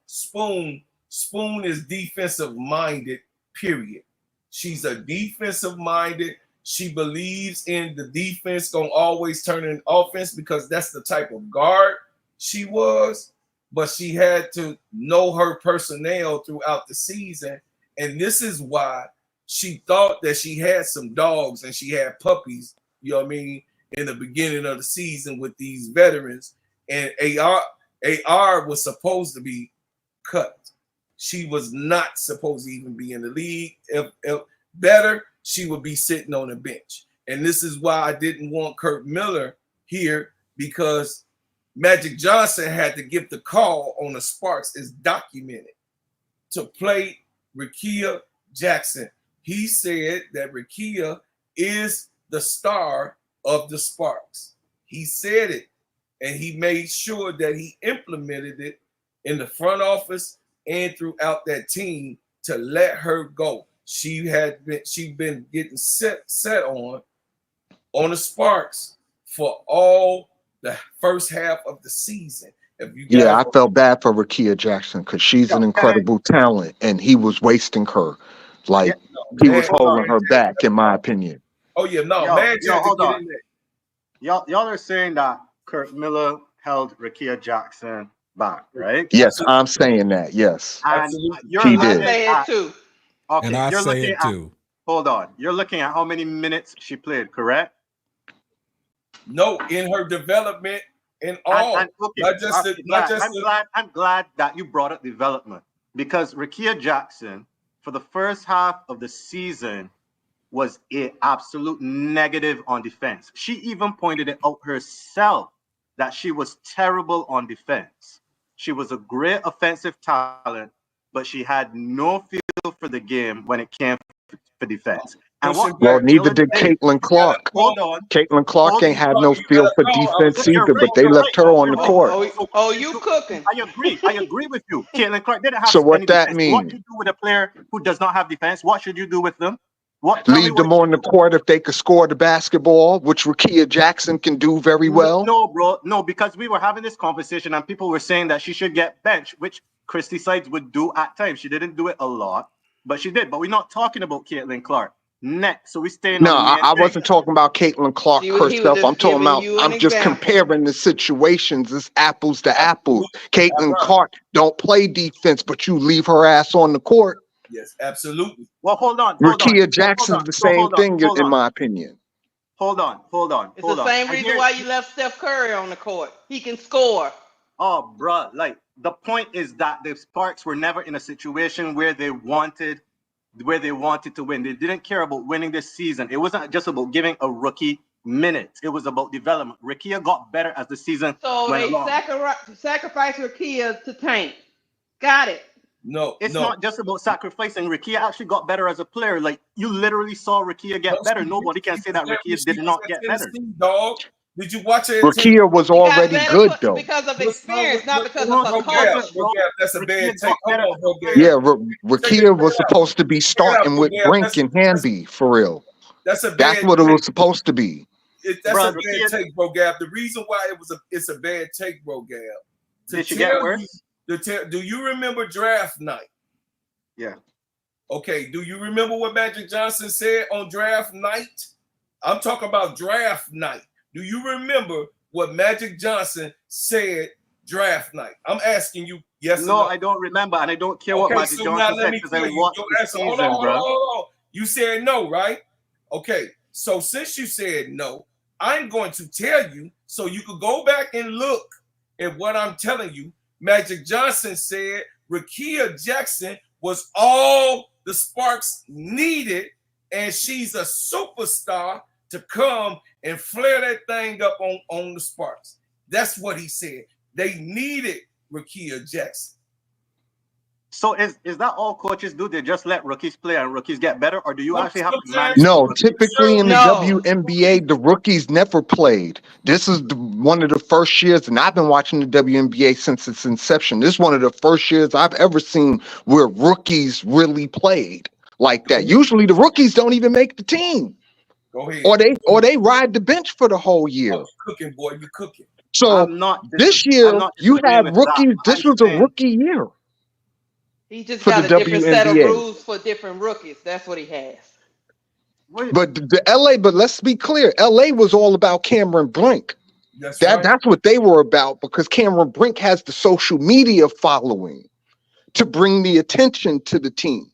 Speaker 8: Spoon is defensive minded. Period. She's a defensive minded. She believes in the defense gonna always turn in offense because that's the type of guard she was. But she had to know her personnel throughout the season. And this is why she thought that she had some dogs and she had puppies, you know what I mean, in the beginning of the season with these veterans. And AR was supposed to be cut. She was not supposed to even be in the league. If better, she would be sitting on the bench. And this is why I didn't want Kurt Miller here, because Magic Johnson had to give the call on the Sparks, is documented, to play Rickea Jackson. He said that Rickea is the star of the Sparks. He said it, and he made sure that he implemented it in the front office and throughout that team to let her go. She'd been getting set on the Sparks for all the first half of the season.
Speaker 10: I felt bad for Rickea Jackson because she's an incredible talent, and he was wasting her. Like he was holding her back, in my opinion.
Speaker 8: Oh yeah, no, man,
Speaker 11: hold on. Y'all are saying that Kurt Miller held Rickea Jackson back, right?
Speaker 10: Yes, I'm saying that. Yes,
Speaker 11: and
Speaker 10: he did.
Speaker 9: I say it too.
Speaker 11: Okay,
Speaker 3: and I say it too.
Speaker 11: Hold on. You're looking at how many minutes she played, correct?
Speaker 8: No, in her development and all.
Speaker 11: I'm glad that you brought up development, because Rickea Jackson, for the first half of the season, was an absolute negative on defense. She even pointed it out herself that she was terrible on defense. She was a great offensive talent, but she had no feel for the game when it came for defense. And what?
Speaker 10: Well, neither did
Speaker 11: Hey,
Speaker 10: Caitlin Clark.
Speaker 11: hold on.
Speaker 10: Caitlin Clark
Speaker 11: Hold
Speaker 10: ain't
Speaker 11: on.
Speaker 10: had no
Speaker 8: You
Speaker 10: feel
Speaker 8: gotta
Speaker 10: for
Speaker 8: call.
Speaker 10: defense
Speaker 11: You're
Speaker 10: either,
Speaker 11: right.
Speaker 10: but they
Speaker 11: You're right.
Speaker 10: left her on the
Speaker 11: You're right.
Speaker 10: court.
Speaker 9: You cooking?
Speaker 11: I agree. I agree with you. Caitlin Clark didn't have
Speaker 10: So what
Speaker 11: any
Speaker 10: that
Speaker 11: defense. What
Speaker 10: mean?
Speaker 11: do you do with a player who does not have defense? What should you do with them? Tell me
Speaker 10: Leave
Speaker 11: what
Speaker 10: them on the
Speaker 11: you do.
Speaker 10: court if they could score the basketball, which Rakia Jackson can do very well.
Speaker 11: No, bro. No, because we were having this conversation and people were saying that she should get benched, which Christy Sides would do at times. She didn't do it a lot, but she did. But we're not talking about Caitlin Clark. Next. So we're staying
Speaker 10: No,
Speaker 11: on the main
Speaker 10: I
Speaker 11: thing.
Speaker 10: wasn't talking about Caitlin Clark
Speaker 9: He was
Speaker 10: herself. I'm
Speaker 9: just
Speaker 10: talking
Speaker 9: giving
Speaker 10: about,
Speaker 9: you an
Speaker 10: I'm just
Speaker 9: example.
Speaker 10: comparing the situations. It's apples to apples.
Speaker 8: Absolutely.
Speaker 10: Caitlin
Speaker 8: Right.
Speaker 10: Clark don't play defense, but you leave her ass on the court.
Speaker 8: Yes, absolutely.
Speaker 11: Well, hold on.
Speaker 10: Rakia Jackson's the same thing, in my opinion.
Speaker 11: Hold on.
Speaker 9: It's the same reason why you left Steph Curry on the court. He can score.
Speaker 11: Oh, bruh, like the point is that the Sparks were never in a situation where they wanted to win. They didn't care about winning this season. It wasn't just about giving a rookie minutes. It was about development. Rakia got better as the season
Speaker 9: So
Speaker 11: went
Speaker 9: they
Speaker 11: along.
Speaker 9: sacrificed Rakia to tank. Got it.
Speaker 8: No,
Speaker 11: It's
Speaker 8: no.
Speaker 11: not just about sacrificing. Rakia actually got better as a player. Like you literally saw Rakia get better. Nobody can say that Rakia did not get better.
Speaker 8: Dog. Did you watch it?
Speaker 10: Rakia was already good though.
Speaker 9: Because of experience, not because
Speaker 11: No,
Speaker 9: of her
Speaker 8: Gab,
Speaker 9: coach.
Speaker 8: bro, Gab, that's a bad take. Hold on, bro, Gab.
Speaker 10: Yeah, Rakia was supposed to be starting with
Speaker 8: Gab.
Speaker 10: Brink and Hamby for real.
Speaker 8: That's a
Speaker 10: That's
Speaker 8: bad
Speaker 10: what it
Speaker 8: take.
Speaker 10: was supposed to be.
Speaker 8: That's
Speaker 11: Bro,
Speaker 8: a bad take, bro, Gab. The reason why it's a bad take, bro, Gab.
Speaker 11: Did she get worse?
Speaker 8: Do you remember draft night?
Speaker 11: Yeah.
Speaker 8: Okay. Do you remember what Magic Johnson said on draft night? I'm talking about draft night. Do you remember what Magic Johnson said draft night? I'm asking you, yes or no.
Speaker 11: No, I don't remember, and I don't care what Magic Johnson said because I watched the season, bro.
Speaker 8: Hold on. You said no, right? Okay. So since you said no, I'm going to tell you so you could go back and look at what I'm telling you. Magic Johnson said Rakia Jackson was all the Sparks needed, and she's a superstar to come and flare that thing up on the Sparks. That's what he said. They needed Rakia Jackson.
Speaker 11: So is that all coaches do? They just let rookies play and rookies get better, or do you actually have to manage?
Speaker 10: No, typically in the WNBA, the rookies never played. This is one of the first years, and I've been watching the WNBA since its inception. This is one of the first years I've ever seen where rookies really played like that. Usually the rookies don't even make the team.
Speaker 8: Go ahead.
Speaker 10: Or they ride the bench for the whole year.
Speaker 8: Oh, you cooking, boy, you cooking.
Speaker 10: So this year you had rookies. This was a rookie year.
Speaker 9: He just
Speaker 10: for
Speaker 9: got
Speaker 10: the
Speaker 9: a different set of
Speaker 10: WNBA.
Speaker 9: rules for different rookies. That's what he has.
Speaker 10: But the LA, but let's be clear, LA was all about Cameron Brink. That's what they were about, because Cameron Brink has the social media following to bring the attention to the team.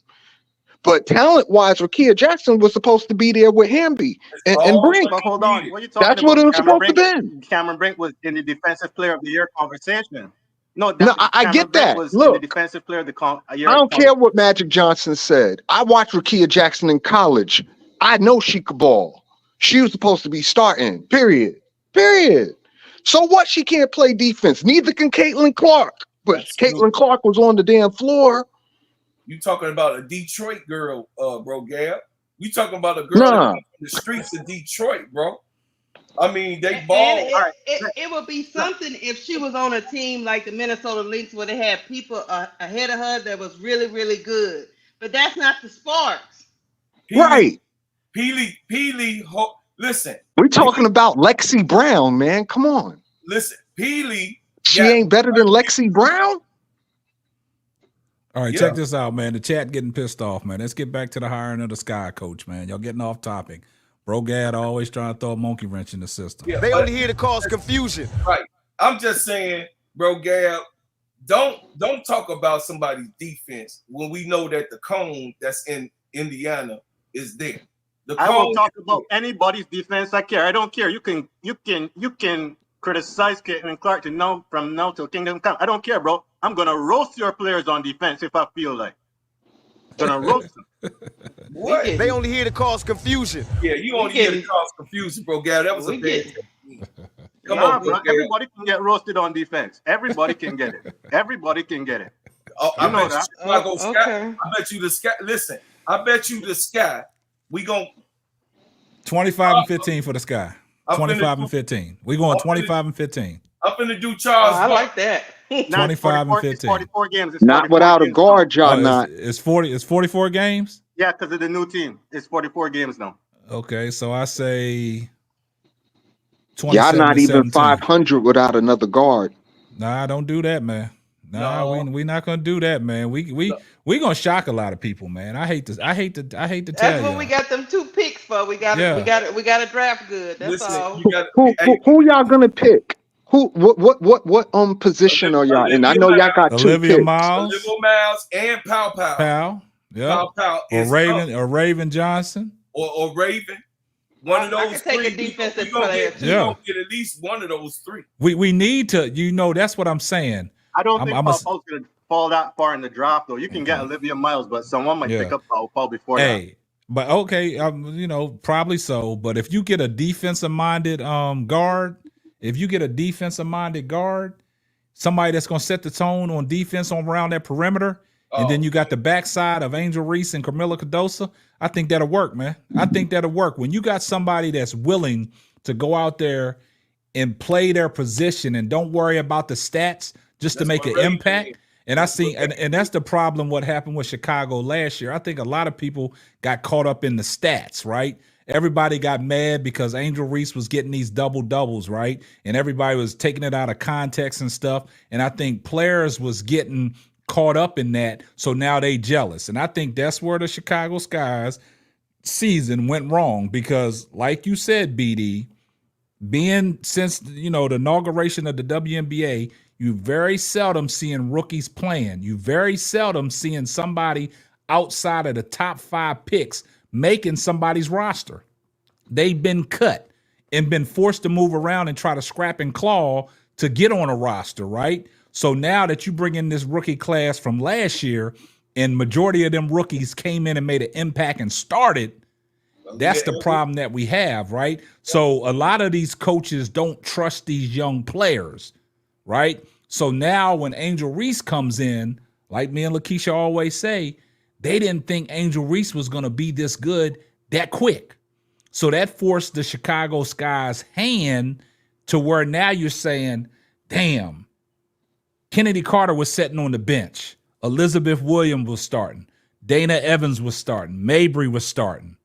Speaker 10: But talent-wise, Rakia Jackson was supposed to be there with Hamby and Brink.
Speaker 11: But hold on, what are you talking
Speaker 10: That's
Speaker 11: about?
Speaker 10: what it was supposed to be.
Speaker 11: Cameron Brink was in the Defensive Player of the Year conversation.
Speaker 10: No, I get that.
Speaker 11: Was
Speaker 10: Look,
Speaker 11: in the Defensive Player of the Year.
Speaker 10: I don't care what Magic Johnson said. I watched Rakia Jackson in college. I know she could ball. She was supposed to be starting, period. So what? She can't play defense. Neither can Caitlin Clark. But Caitlin Clark was on the damn floor.
Speaker 8: You talking about a Detroit girl, bro, Gab. You talking about a girl from the streets of Detroit, bro. I mean, they ball.
Speaker 9: It would be something if she was on a team like the Minnesota Lynx where they had people ahead of her that was really, really good. But that's not the Sparks.
Speaker 10: Right.
Speaker 8: Peely, listen.
Speaker 10: We're talking about Lexi Brown, man. Come on.
Speaker 8: Listen, Peely.
Speaker 10: She ain't better than Lexi Brown?
Speaker 3: All right, check this out, man. The chat getting pissed off, man. Let's get back to the hiring of the Sky coach, man. Y'all getting off topic. Bro Gad always trying to throw a monkey wrench in the system.
Speaker 5: Yeah, they only here to cause confusion.
Speaker 8: Right. I'm just saying, bro, Gab, don't talk about somebody's defense when we know that the cone that's in Indiana is there.
Speaker 11: I will talk about anybody's defense I care. I don't care. You can criticize Caitlin Clark from now till Kingdom Come. I don't care, bro. I'm gonna roast your players on defense if I feel like. Gonna roast them.
Speaker 8: What?
Speaker 5: They only here to cause confusion.
Speaker 8: Yeah, you only here to cause confusion, bro, Gab. That was a bad.
Speaker 11: Come on, bro. Everybody can get roasted on defense. Everybody can get it. Everybody can get it.
Speaker 8: Oh, I bet you the Sky. Listen, I bet you the Sky We going
Speaker 3: 25 and 15 for the Sky.
Speaker 8: I'm
Speaker 3: 25
Speaker 8: finna
Speaker 3: and 15. We going 25 and 15.
Speaker 8: I'm finna do Charles.
Speaker 9: I like that.
Speaker 3: 25 and 15.
Speaker 11: It's 44 games. It's
Speaker 10: Not
Speaker 11: 44
Speaker 10: without a
Speaker 11: games
Speaker 10: guard, y'all
Speaker 3: Oh,
Speaker 10: not.
Speaker 3: it's 40. It's 44 games.
Speaker 11: now. Yeah, because of the new team. It's 44 games now.
Speaker 3: Okay, so I say 27
Speaker 10: Y'all not
Speaker 3: and
Speaker 10: even
Speaker 3: 17.
Speaker 10: 500 without another guard.
Speaker 3: Nah, don't do that, man. Nah, we not gonna do that, man. We gonna shock a lot of people, man. I hate to tell
Speaker 9: That's what
Speaker 3: you.
Speaker 9: we got them 2 picks for. We got to draft good. That's all.
Speaker 10: Who y'all gonna pick? What position are y'all in? I know y'all got 2
Speaker 3: Olivia
Speaker 10: picks.
Speaker 3: Miles,
Speaker 8: Olivia Miles and Pow.
Speaker 3: yeah,
Speaker 8: Pow
Speaker 3: or Raven Johnson,
Speaker 8: or Raven. One of those
Speaker 9: I can take
Speaker 8: 3.
Speaker 9: a defensive
Speaker 8: You gonna
Speaker 9: player.
Speaker 8: get, you gonna get at least one of those 3.
Speaker 3: We need to, that's what I'm saying.
Speaker 11: I don't think Paul's going to fall that far in the draft, though. You can get Olivia Miles, but someone might pick up Paul before that.
Speaker 3: But okay, probably so. But if you get a defensive-minded guard, somebody that's going to set the tone on defense around that perimeter, and then you got the backside of Angel Reese and Carmilla Cardoso, I think that'll work, man. I think that'll work. When you got somebody that's willing to go out there and play their position and don't worry about the stats just to make an impact. And I see, and that's the problem what happened with Chicago last year. I think a lot of people got caught up in the stats, right? Everybody got mad because Angel Reese was getting these double-doubles, right? And everybody was taking it out of context and stuff. And I think players was getting caught up in that, so now they jealous. And I think that's where the Chicago Sky's season went wrong because, like you said, BD, being since the inauguration of the WNBA, you very seldom seeing rookies playing. You very seldom seeing somebody outside of the top 5 picks making somebody's roster. They've been cut and been forced to move around and try to scrap and claw to get on a roster, right? So now that you bring in this rookie class from last year, and majority of them rookies came in and made an impact and started, that's the problem that we have, right? So a lot of these coaches don't trust these young players, right? So now when Angel Reese comes in, like me and Lakeisha always say, they didn't think Angel Reese was going to be this good that quick. So that forced the Chicago Sky's hand to where now you're saying, damn, Kennedy Carter was sitting on the bench. Elizabeth Williams was starting. Dana Evans was starting. Mabrey was starting.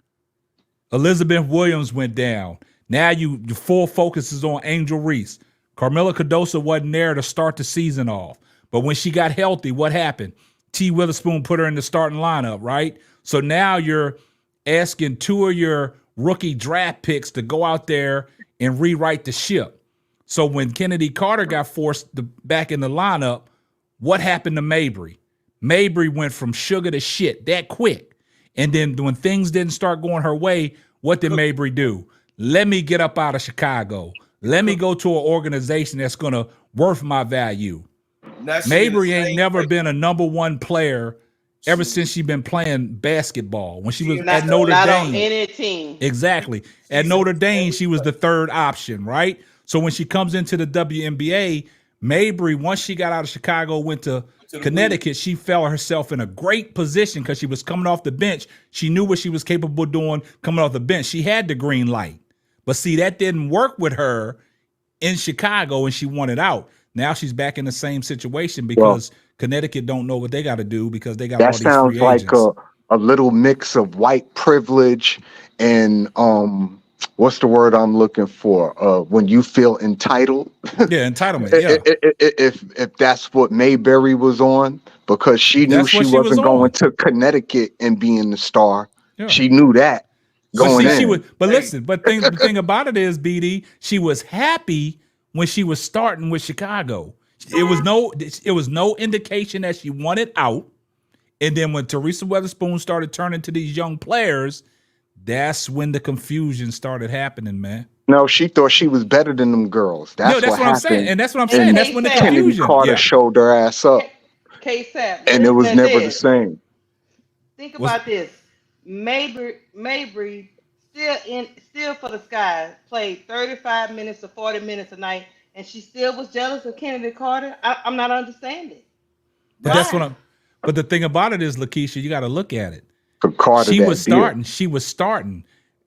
Speaker 3: Elizabeth Williams went down. Now your full focus is on Angel Reese. Carmilla Cardoso wasn't there to start the season off. But when she got healthy, what happened? T. Witherspoon put her in the starting lineup, right? So now you're asking 2 of your rookie draft picks to go out there and rewrite the ship. So when Kennedy Carter got forced back in the lineup, what happened to Mabrey? Mabrey went from sugar to shit that quick. And then when things didn't start going her way, what did Mabrey do? Let me get up out of Chicago. Let me go to an organization that's going to worth my value. Mabrey ain't never been a number 1 player ever since she been playing basketball. When she was at Notre Dame.
Speaker 9: Not on any team.
Speaker 3: Exactly. At Notre Dame, she was the 3rd option, right? So when she comes into the WNBA, Mabrey, once she got out of Chicago, went to Connecticut, she felt herself in a great position because she was coming off the bench. She knew what she was capable of doing coming off the bench. She had the green light. But see, that didn't work with her in Chicago, and she wanted out. Now she's back in the same situation because Connecticut don't know what they got to do because they got all these free agents.
Speaker 10: That sounds like a little mix of white privilege and what's the word I'm looking for? When you feel entitled.
Speaker 3: Yeah, entitlement. Yeah.
Speaker 10: If that's what Mayberry was on, because she knew she wasn't going to Connecticut and being the star. Yeah. She knew that going in.
Speaker 3: The thing about it is, BD, she was happy when she was starting with Chicago. It was no indication that she wanted out. And then when Teresa Weatherspoon started turning to these young players, that's when the confusion started happening, man.
Speaker 10: No, she thought she was better than them girls. That's what
Speaker 3: I'm saying. And that's what I'm saying. That's when the confusion.
Speaker 10: Kennedy Carter showed her ass up.
Speaker 9: K-Sap.
Speaker 10: And it was never the same.
Speaker 9: Think about this. Mabrey still for the Sky played 35 minutes to 40 minutes a night, and she still was jealous of Kennedy Carter. I'm not understanding.
Speaker 3: But that's what I'm. But the thing about it is, Lakeisha, you got to look at it.
Speaker 10: Carter,
Speaker 3: She
Speaker 10: that
Speaker 3: was
Speaker 10: deal.
Speaker 3: starting. She was starting.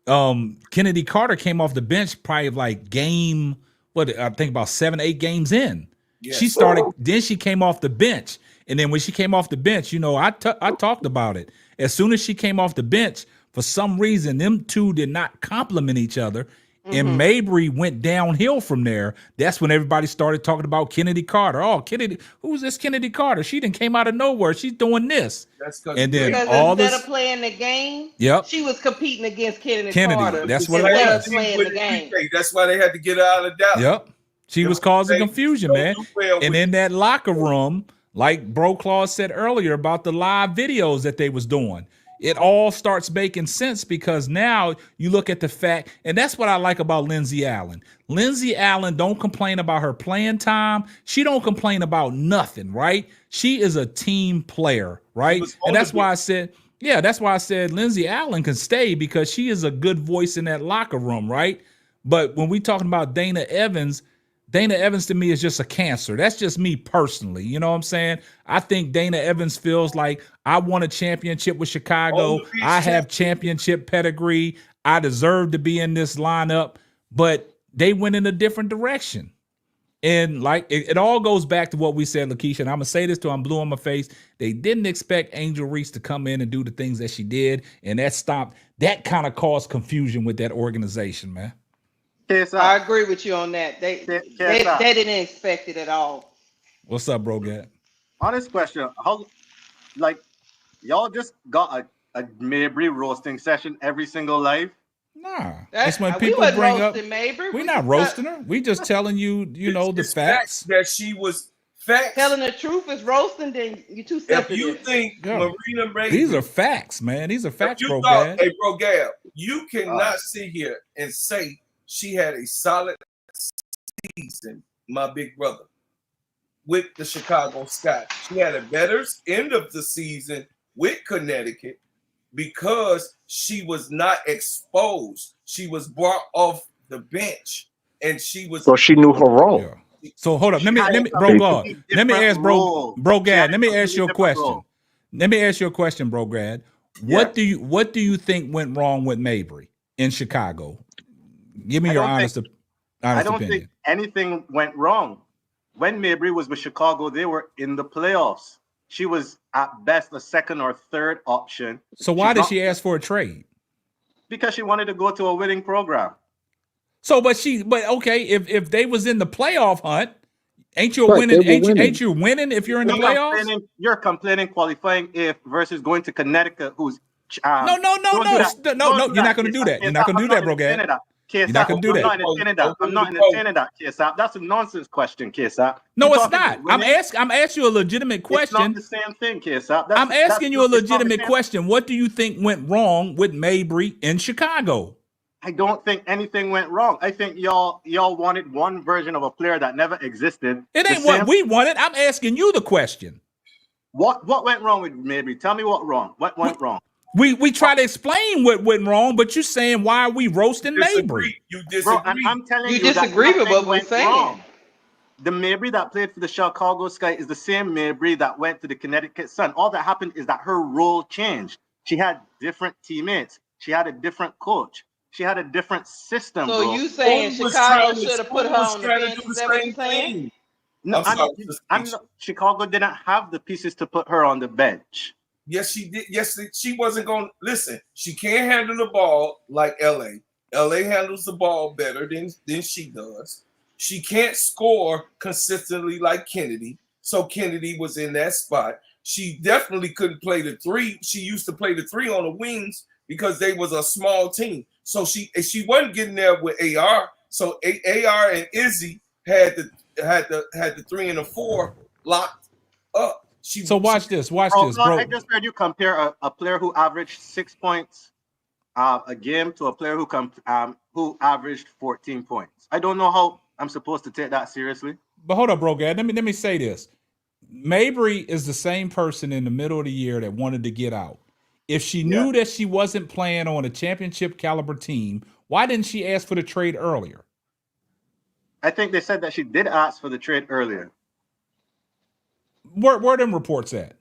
Speaker 3: Kennedy Carter came off the bench probably like game, I think about 7-8 games in.
Speaker 8: Yes.
Speaker 3: She started, then she came off the bench. And then when she came off the bench, I talked about it. As soon as she came off the bench, for some reason, them two did not complement each other. And Mabrey went downhill from there. That's when everybody started talking about Kennedy Carter. Oh, Kennedy, who's this Kennedy Carter? She didn't came out of nowhere. She's doing this.
Speaker 8: That's
Speaker 3: And then
Speaker 9: because
Speaker 3: all
Speaker 9: instead
Speaker 3: this
Speaker 9: of playing the game,
Speaker 3: Yep.
Speaker 9: she was competing against Kennedy
Speaker 3: Kennedy,
Speaker 9: Carter.
Speaker 3: that's what it
Speaker 9: instead
Speaker 3: was.
Speaker 9: of playing the game.
Speaker 8: That's why they had to get her out of Dallas.
Speaker 3: Yep. She was causing confusion, man. And in that locker room, like Bro Claude said earlier about the live videos that they was doing, it all starts making sense because now you look at the fact, and that's what I like about Lindsey Allen. Lindsey Allen don't complain about her playing time. She don't complain about nothing, right? She is a team player, right? And that's why I said, that's why I said Lindsey Allen can stay because she is a good voice in that locker room, right? But when we talking about Dana Evans to me is just a cancer. That's just me personally. You know what I'm saying? I think Dana Evans feels like I won a championship with Chicago. I have championship pedigree. I deserve to be in this lineup, but they went in a different direction. And like it all goes back to what we said, Lakeisha, and I'm going to say this till I'm blue in my face. They didn't expect Angel Reese to come in and do the things that she did, and that kind of caused confusion with that organization, man.
Speaker 9: I agree with you on that. They didn't expect it at all.
Speaker 3: What's up, bro? Gad?
Speaker 11: Honest question: how, like, y'all just got a Mabrey roasting session every single live?
Speaker 3: Nah, that's when
Speaker 9: we
Speaker 3: people bring up.
Speaker 9: Mabrey.
Speaker 3: We're not roasting her. We just telling you, the facts.
Speaker 8: That she was facts.
Speaker 9: Telling the truth is roasting. Then you too sensitive.
Speaker 8: If you think Marina Mabrey,
Speaker 3: these are facts, man. These are facts, bro.
Speaker 8: Hey, bro, Gab, you cannot sit here and say she had a solid season, my big brother, with the Chicago Sky. She had a better end of the season with Connecticut because she was not exposed. She was brought off the bench, and she was.
Speaker 10: So she knew her role.
Speaker 3: Yeah. So hold up. Let me bro God. Let me ask bro Gad. Let me ask you a question. Let me ask you a question, bro Gad. What do you think went wrong with Mabrey in Chicago? Give me your honest opinion.
Speaker 11: I don't think anything went wrong. When Mabrey was with Chicago, they were in the playoffs. She was at best a second or third option.
Speaker 3: So why did she ask for a trade?
Speaker 11: Because she wanted to go to a winning program.
Speaker 3: So, but okay, if they was in the playoff hunt, ain't you winning? Ain't you winning if you're in the playoffs?
Speaker 11: You're complaining qualifying if versus going to Connecticut, who's
Speaker 3: no. You're not going to do that. You're not going to do that, bro, Gad. You're not going to do that.
Speaker 11: I'm not entertaining that, KSAP. That's a nonsense question, KSAP.
Speaker 3: No, it's not. I'm asking you a legitimate question.
Speaker 11: It's not the same thing, KSAP.
Speaker 3: I'm asking you a legitimate question. What do you think went wrong with Mabrey in Chicago?
Speaker 11: I don't think anything went wrong. I think y'all wanted one version of a player that never existed.
Speaker 3: It ain't what we wanted. I'm asking you the question.
Speaker 11: What went wrong with Mabrey? Tell me what went wrong.
Speaker 3: We try to explain what went wrong, but you're saying why are we roasting Mabrey?
Speaker 8: You disagree.
Speaker 11: Bro, I'm telling you
Speaker 9: disagree with what we're saying.
Speaker 11: Wrong. The Mabrey that played for the Chicago Sky is the same Mabrey that went to the Connecticut Sun. All that happened is that her role changed. She had different teammates. She had a different coach. She had a different system.
Speaker 9: So
Speaker 11: bro.
Speaker 9: you saying Chicago should have put her on the bench? Is that what you're saying?
Speaker 11: No, Chicago didn't have the pieces to put her on the bench.
Speaker 8: Yes, she did. Yes, she wasn't going to listen. She can't handle the ball like LA. LA handles the ball better than she does. She can't score consistently like Kennedy. So Kennedy was in that spot. She definitely couldn't play the three. She used to play the three on the wings because they was a small team. So she wasn't getting there with AR. So AR and Izzy had the 3 and the 4 locked up.
Speaker 3: Watch this, bro.
Speaker 11: I just heard you compare a player who averaged 6 points a game to a player who averaged 14 points. I don't know how I'm supposed to take that seriously.
Speaker 3: But hold up, bro, Gad. Let me say this. Mabrey is the same person in the middle of the year that wanted to get out. If she knew that she wasn't playing on a championship caliber team, why didn't she ask for the trade earlier?
Speaker 11: I think they said that she did ask for the trade earlier.
Speaker 3: Where them reports at?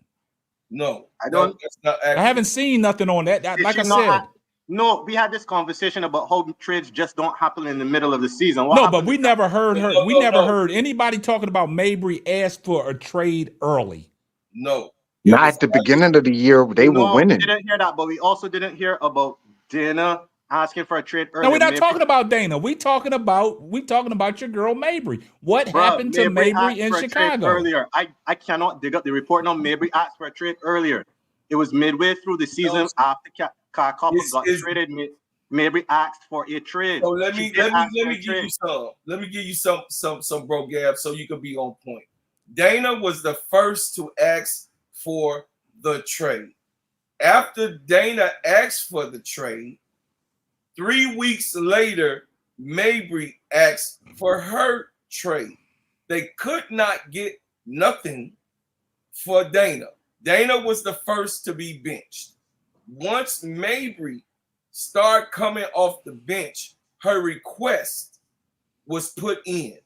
Speaker 8: No,
Speaker 11: I don't.
Speaker 8: that's not accurate.
Speaker 3: I haven't seen nothing on that.
Speaker 11: Did
Speaker 3: Like
Speaker 11: she
Speaker 3: I
Speaker 11: not
Speaker 3: said,
Speaker 11: have- no, we had this conversation about how trades just don't happen in the middle of the season. What
Speaker 3: no, but
Speaker 11: happened
Speaker 3: we
Speaker 11: is
Speaker 3: never heard her.
Speaker 8: No,
Speaker 3: We
Speaker 8: no,
Speaker 3: never
Speaker 8: no.
Speaker 3: heard anybody talking about Mabrey asked for a trade early.
Speaker 8: No. It
Speaker 10: Not
Speaker 8: was
Speaker 10: at the beginning of the year, they were
Speaker 11: No, we
Speaker 10: winning.
Speaker 11: didn't hear that, but we also didn't hear about Dana asking for a trade early.
Speaker 3: No, we're not talking about Dana. We talking about your girl Mabrey. What happened to Mabrey in Chicago
Speaker 11: earlier? I cannot dig up the report now. Mabrey asked for a trade earlier. It was midway through the season after Copper got traded. Mabrey asked for a trade.
Speaker 8: So let me give you some bro Gab so you can be on point. Dana was the first to ask for the trade. After Dana asked for the trade, 3 weeks later, Mabrey asked for her trade. They could not get nothing for Dana. Dana was the first to be benched. Once Mabrey started coming off the bench, her request was put in.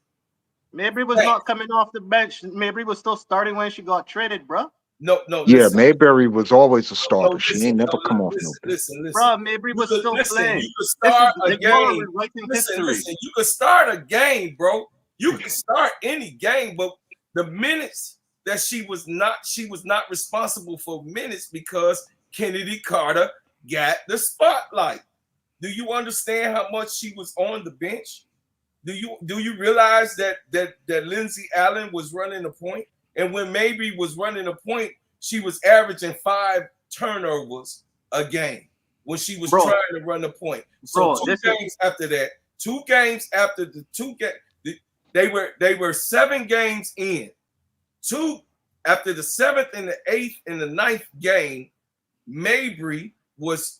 Speaker 11: Mabrey was not coming off the bench. Mabrey was still starting when she got traded, bro.
Speaker 8: No.
Speaker 10: Yeah,
Speaker 8: listen.
Speaker 10: Mabrey was always a starter. She ain't never come off no bench.
Speaker 8: Listen.
Speaker 11: Bro, Mabrey was still playing.
Speaker 8: You could start a game.
Speaker 11: Listen,
Speaker 8: You could start a game, bro. You can start any game, but the minutes that she was not responsible for minutes because Kennedy Carter got the spotlight. Do you understand how much she was on the bench? Do you realize that Lindsey Allen was running the point? And when Mabrey was running a point, she was averaging 5 turnovers a game when she was trying to run the point. So 2 games after that, 2 games after the 2 games, they were 7 games in. 2 after the 7th and the 8th and the 9th game, Mabrey was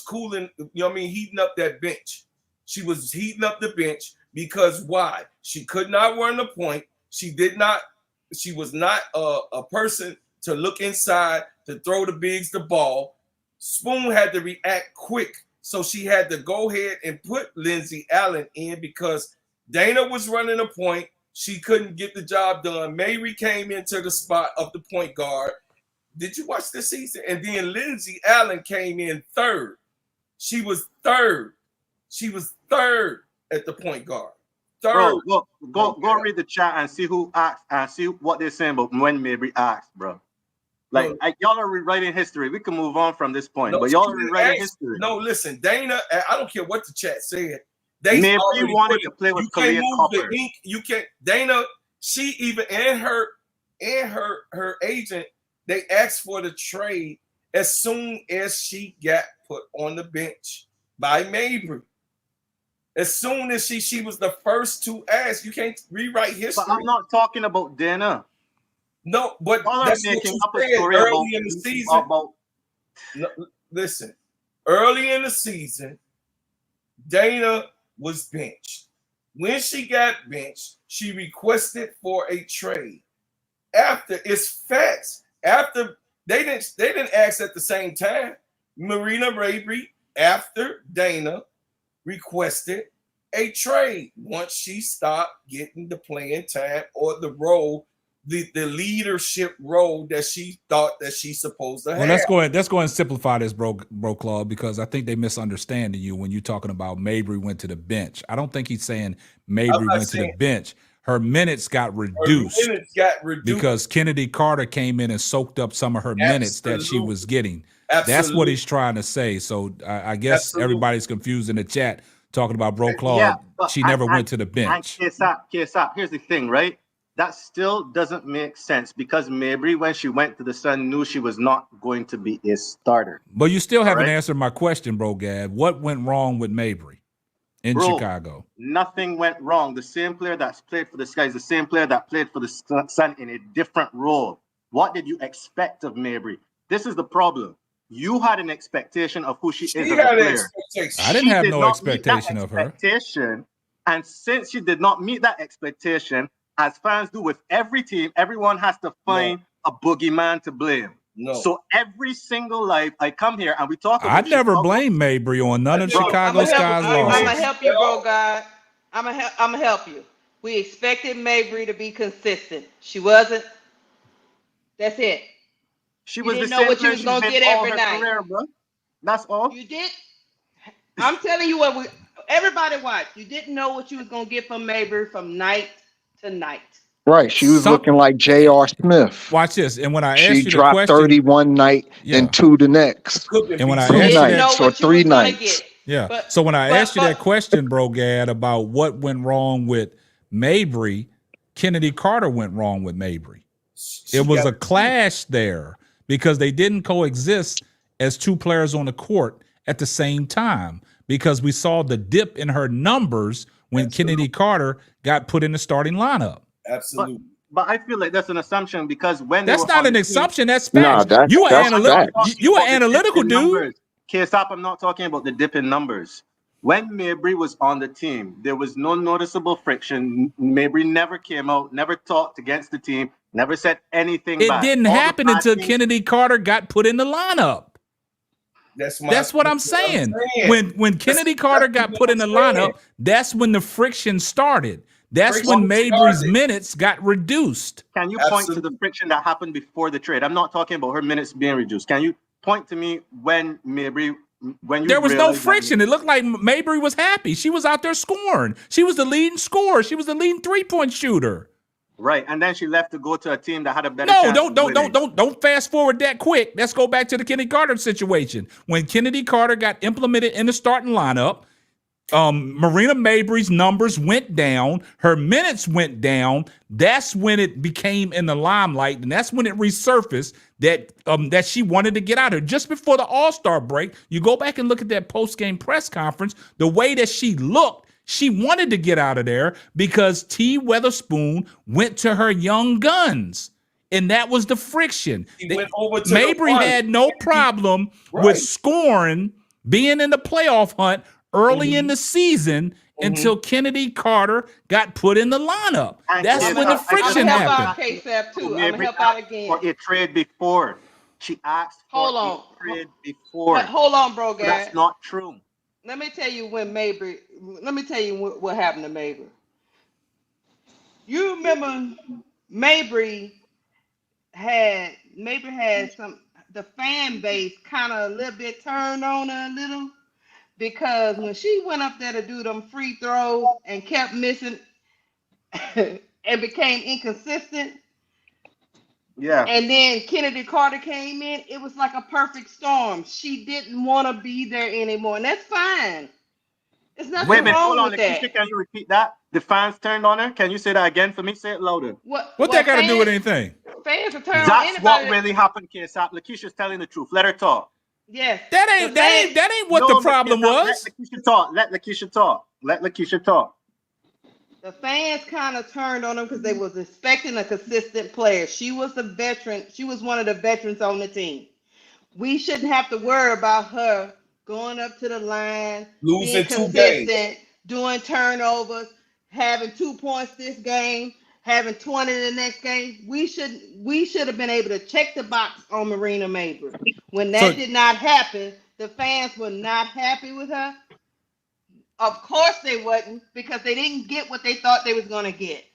Speaker 8: cooling, heating up that bench. She was heating up the bench because why? She could not run the point. She was not a person to look inside, to throw the bigs the ball. Spoon had to react quick. So she had to go ahead and put Lindsey Allen in because Dana was running a point. She couldn't get the job done. Mabrey came into the spot of the point guard. Did you watch this season? And then Lindsey Allen came in third. She was third. She was third at the point guard. Third.
Speaker 11: Bro, go read the chat and see who asked and see what they're saying about when Mabrey asked, bro. Like, y'all are rewriting history. We can move on from this point, but y'all are rewriting history.
Speaker 8: No, listen, Dana, I don't care what the chat said.
Speaker 11: Mabrey wanted to play with Khalid Copper.
Speaker 8: You can't. Dana, she even and her agent, they asked for the trade as soon as she got put on the bench by Mabrey. As soon as she was the first to ask. You can't rewrite history.
Speaker 11: But I'm not talking about Dana.
Speaker 8: No, but that's what you said early in the season. No, listen, early in the season, Dana was benched. When she got benched, she requested for a trade. After it's facts. After they didn't ask at the same time. Marina Mabrey, after Dana, requested a trade once she stopped getting the playing time or the role, the leadership role that she thought that she's supposed to have.
Speaker 3: Well, let's go and simplify this, bro Claude, because I think they misunderstanding you when you're talking about Mabrey went to the bench. I don't think he's saying Mabrey went to the bench. Her minutes got reduced. Because Kennedy Carter came in and soaked up some of her minutes that she was getting. That's what he's trying to say. So I guess everybody's confused in the chat talking about bro Claude. She never went to the bench.
Speaker 11: Here's the thing, right? That still doesn't make sense because Mabrey, when she went to the Sun, knew she was not going to be a starter.
Speaker 3: But you still haven't answered my question, bro Gad. What went wrong with Mabrey in Chicago?
Speaker 11: Nothing went wrong. The same player that's played for the Sky is the same player that played for the Sun in a different role. What did you expect of Mabrey? This is the problem. You had an expectation of who she is as a player.
Speaker 3: I didn't have no expectation of her.
Speaker 11: And since she did not meet that expectation, as fans do with every team, everyone has to find a boogeyman to blame. So every single life I come here and we talk about
Speaker 3: I never blame Mabrey on none of Chicago Sky's losses.
Speaker 9: I'm gonna help you, bro, God. I'm gonna help you. We expected Mabrey to be consistent. She wasn't. That's it.
Speaker 11: She
Speaker 9: You
Speaker 11: was the
Speaker 9: didn't know
Speaker 11: same
Speaker 9: what you
Speaker 11: player
Speaker 9: was
Speaker 11: she's
Speaker 9: gonna
Speaker 11: been
Speaker 9: get
Speaker 11: all
Speaker 9: every
Speaker 11: her
Speaker 9: night.
Speaker 11: career, bro. That's all.
Speaker 9: You did. I'm telling you what. Everybody watch. You didn't know what you was gonna get from Mabrey from night to night.
Speaker 10: Right. She was looking like J.R. Smith.
Speaker 3: Watch this. And when I
Speaker 10: She
Speaker 3: asked you the
Speaker 10: dropped
Speaker 3: question,
Speaker 10: 30 one night and 2 the next.
Speaker 3: and when I
Speaker 10: Two
Speaker 3: asked you that,
Speaker 10: nights or 3 nights.
Speaker 3: Yeah. So when I asked you that question, bro, Gad, about what went wrong with Mabrey, Kennedy Carter went wrong with Mabrey. It was a clash there because they didn't coexist as two players on the court at the same time because we saw the dip in her numbers when Kennedy Carter got put in the starting lineup.
Speaker 8: Absolutely.
Speaker 11: But I feel like that's an assumption because when
Speaker 3: that's not an assumption, that's facts.
Speaker 10: Nah,
Speaker 3: You
Speaker 10: that's
Speaker 3: an you an analytical dude.
Speaker 11: KSAP, I'm not talking about the dip in numbers. When Mabrey was on the team, there was no noticeable friction. Mabrey never came out, never talked against the team, never said anything
Speaker 3: It
Speaker 11: bad.
Speaker 3: didn't happen until Kennedy Carter got put in the lineup. That's what I'm saying. When Kennedy Carter got put in the lineup, that's when the friction started. That's when Mabrey's minutes got reduced.
Speaker 11: Can you point to the friction that happened before the trade? I'm not talking about her minutes being reduced. Can you point to me when Mabrey, when you
Speaker 3: there was no friction? It looked like Mabrey was happy. She was out there scoring. She was the leading scorer. She was the leading 3-point shooter.
Speaker 11: Right, and then she left to go to a team that had a better.
Speaker 3: No, don't fast forward that quick. Let's go back to the Kennedy Carter situation. When Kennedy Carter got implemented in the starting lineup, Marina Mabrey's numbers went down. Her minutes went down. That's when it became in the limelight, and that's when it resurfaced that she wanted to get out of it. Just before the All-Star break, you go back and look at that post-game press conference, the way that she looked, she wanted to get out of there because T. Weatherspoon went to her young guns. And that was the friction. Mabrey had no problem with scoring, being in the playoff hunt early in the season until Kennedy Carter got put in the lineup. That's when the friction happened.
Speaker 9: I'm gonna help out again.
Speaker 11: For a trade before. She asked for a trade before.
Speaker 9: Hold on, bro, guys.
Speaker 11: That's not true.
Speaker 9: Let me tell you what happened to Mabrey. You remember Mabrey had the fan base kind of a little bit turned on her a little because when she went up there to do them free throws and kept missing and became inconsistent.
Speaker 11: Yeah.
Speaker 9: And then Kennedy Carter came in. It was like a perfect storm. She didn't want to be there anymore, and that's fine. There's nothing wrong with that.
Speaker 11: Can you repeat that? The fans turned on her. Can you say that again for me? Say it louder.
Speaker 3: What that got to do with anything?
Speaker 9: Fans are turning on
Speaker 11: That's
Speaker 9: anybody.
Speaker 11: what really happened, KSAP. Lakeisha's telling the truth. Let her talk.
Speaker 9: Yes.
Speaker 3: That ain't what the problem was.
Speaker 11: Let Lakeisha talk. Let Lakeisha talk. Let Lakeisha talk.
Speaker 9: The fans kind of turned on him because they was expecting a consistent player. She was a veteran. She was one of the veterans on the team. We shouldn't have to worry about her going up to the line,
Speaker 8: losing
Speaker 9: being consistent, doing turnovers, having 2 points this game, having 20 the next game. We should have been able to check the box on Marina Mabrey. When that did not happen, the fans were not happy with her. Of course they wasn't, because they didn't get what they thought they was gonna get.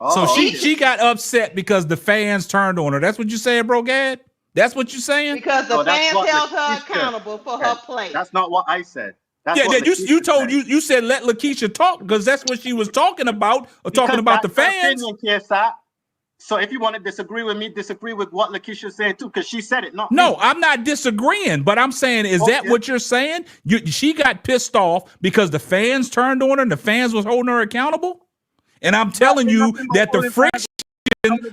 Speaker 3: So she got upset because the fans turned on her. That's what you saying, bro, Gad? That's what you saying?
Speaker 9: Because the fans held her accountable for her play.
Speaker 11: That's not what I said.
Speaker 3: You said let Lakeisha talk because that's what she was talking about, talking about the fans.
Speaker 11: So if you want to disagree with me, disagree with what Lakeisha said too, because she said it.
Speaker 3: No, I'm not disagreeing, but I'm saying, is that what you're saying? She got pissed off because the fans turned on her and the fans was holding her accountable? And I'm telling you that the friction.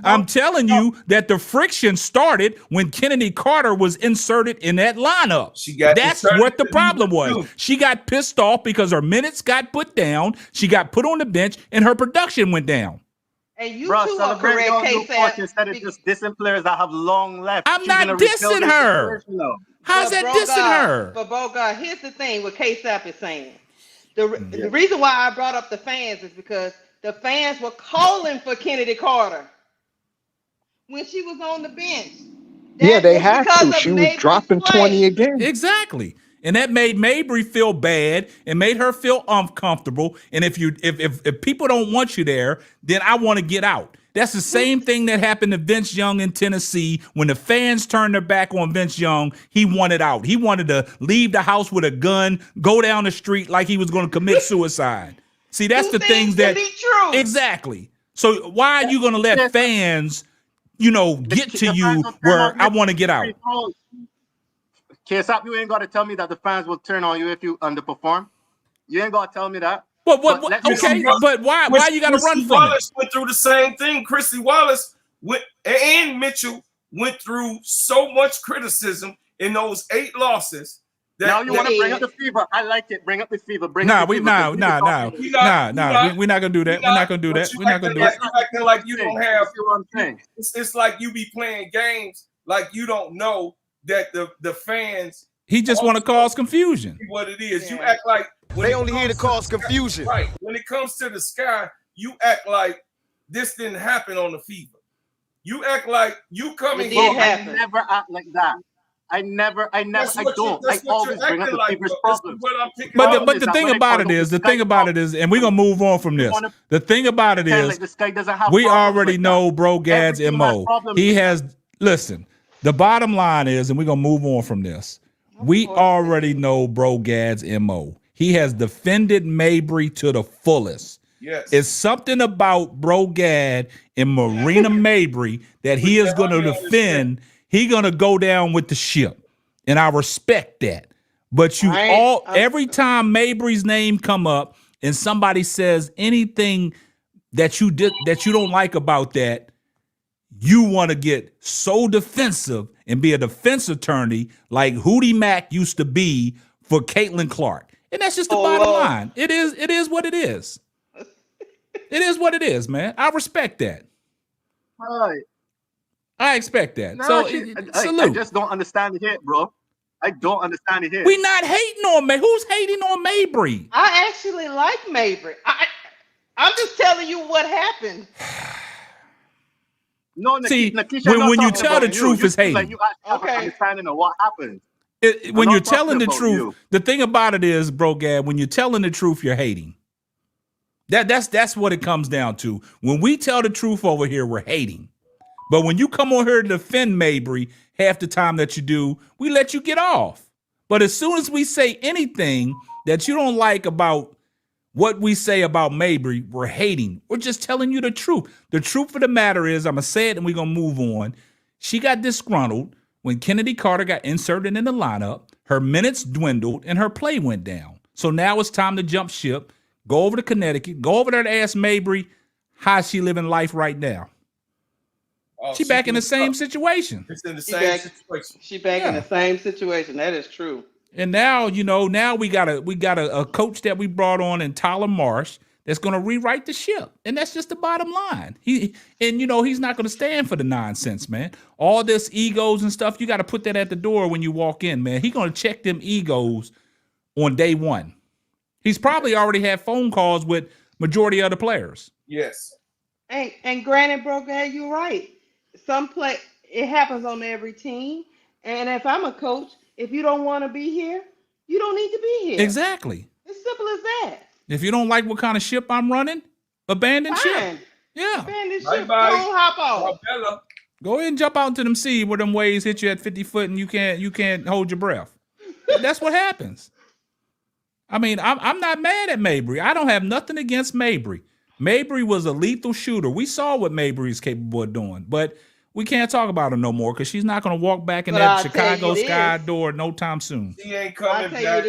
Speaker 3: I'm telling you that the friction started when Kennedy Carter was inserted in that lineup. That's what the problem was. She got pissed off because her minutes got put down, she got put on the bench, and her production went down.
Speaker 9: And you too are correct, K-Fab.
Speaker 11: Instead of just dissing players that have long left.
Speaker 3: I'm not dissing her. How's that dissing her?
Speaker 9: But Bogart, here's the thing what K-Sap is saying. The reason why I brought up the fans is because the fans were calling for Kennedy Carter when she was on the bench.
Speaker 10: They had to. She was dropping 20 again.
Speaker 3: Exactly. And that made Mabrey feel bad and made her feel uncomfortable. And if people don't want you there, then I want to get out. That's the same thing that happened to Vince Young in Tennessee. When the fans turned their back on Vince Young, he wanted out. He wanted to leave the house with a gun, go down the street like he was going to commit suicide. See, that's the things that
Speaker 9: be true.
Speaker 3: Exactly. So why are you going to let fans, get to you where I want to get out?
Speaker 11: KSAP, you ain't got to tell me that the fans will turn on you if you underperform. You ain't got to tell me that.
Speaker 3: But why you got to run from
Speaker 8: Wallace went through the same thing. Chrissy Wallace and Mitchell went through so much criticism in those 8 losses.
Speaker 11: Now you want to bring up the fever. I like it. Bring up the fever.
Speaker 3: We're not gonna do that. We're not gonna do that. We're not gonna do that.
Speaker 8: Acting like you don't have. It's like you be playing games like you don't know that the fans.
Speaker 3: He just want to cause confusion.
Speaker 8: What it is, you act like
Speaker 5: they only here to cause confusion.
Speaker 8: Right. When it comes to the Sky, you act like this didn't happen on the fever. You act like you coming here.
Speaker 11: I never act like that. I don't. I always bring up the fever's problems.
Speaker 3: But the thing about it is, and we're gonna move on from this. The thing about it is, we already know Bro Gad's MO. He has listen. The bottom line is, and we're gonna move on from this. We already know Bro Gad's MO. He has defended Mabrey to the fullest.
Speaker 8: Yes.
Speaker 3: It's something about Bro Gad and Marina Mabrey that he is going to defend. He's going to go down with the ship. And I respect that. But every time Mabrey's name come up and somebody says anything that you don't like about that, you want to get so defensive and be a defense attorney like Hootie Mack used to be for Caitlin Clark. And that's just the bottom line. It is what it is. It is what it is, man. I respect that.
Speaker 11: Right.
Speaker 3: I expect that.
Speaker 11: No,
Speaker 3: So
Speaker 11: I just don't understand the hit, bro. I don't understand the hit.
Speaker 3: We not hating on Mabrey. Who's hating on Mabrey?
Speaker 9: I actually like Mabrey. I'm just telling you what happened.
Speaker 11: No,
Speaker 3: see,
Speaker 11: Nakisha,
Speaker 3: when you tell the truth, it's hating.
Speaker 11: Like you actually have an understanding of what happened.
Speaker 3: When you're telling the truth, the thing about it is, Bro Gad, when you're telling the truth, you're hating. That's what it comes down to. When we tell the truth over here, we're hating. But when you come on here to defend Mabrey, half the time that you do, we let you get off. But as soon as we say anything that you don't like about what we say about Mabrey, we're hating. We're just telling you the truth. The truth of the matter is, I'm going to say it and we're going to move on. She got disgruntled when Kennedy Carter got inserted in the lineup. Her minutes dwindled and her play went down. So now it's time to jump ship, go over to Connecticut, go over there to ask Mabrey how's she living life right now. She back in the same situation.
Speaker 8: It's in the same situation.
Speaker 9: She back in the same situation. That is true.
Speaker 3: And now, now we got a coach that we brought on in Tyler Marsh that's going to rewrite the ship. And that's just the bottom line. He's not going to stand for the nonsense, man. All this egos and stuff, you got to put that at the door when you walk in, man. He's going to check them egos on day one. He's probably already had phone calls with majority of the players.
Speaker 8: Yes.
Speaker 9: And granted, Bro Gad, you're right. It happens on every team. And if I'm a coach, if you don't want to be here, you don't need to be here.
Speaker 3: Exactly.
Speaker 9: It's simple as that.
Speaker 3: If you don't like what kind of ship I'm running, abandon ship. Yeah.
Speaker 9: Abandon ship. Go on, hop off.
Speaker 3: Go ahead and jump out into them sea where them waves hit you at 50 foot and you can't hold your breath. That's what happens. I mean, I'm not mad at Mabrey. I don't have nothing against Mabrey. Mabrey was a lethal shooter. We saw what Mabrey is capable of doing, but we can't talk about her no more because she's not going to walk back in that Chicago Sky door no time soon.
Speaker 8: She ain't coming back.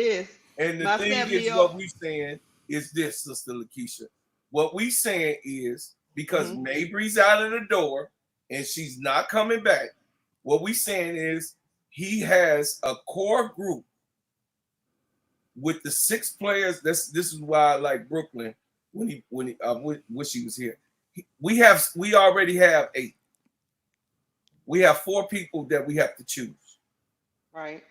Speaker 8: And the thing is, what we saying is this, Sister Lakeisha. What we saying is because Mabrey's out of the door and she's not coming back. What we saying is he has a core group with the 6 players. This is why I like Brooklyn when he wish he was here. We already have 8. We have 4 people that we have to choose.
Speaker 9: Right.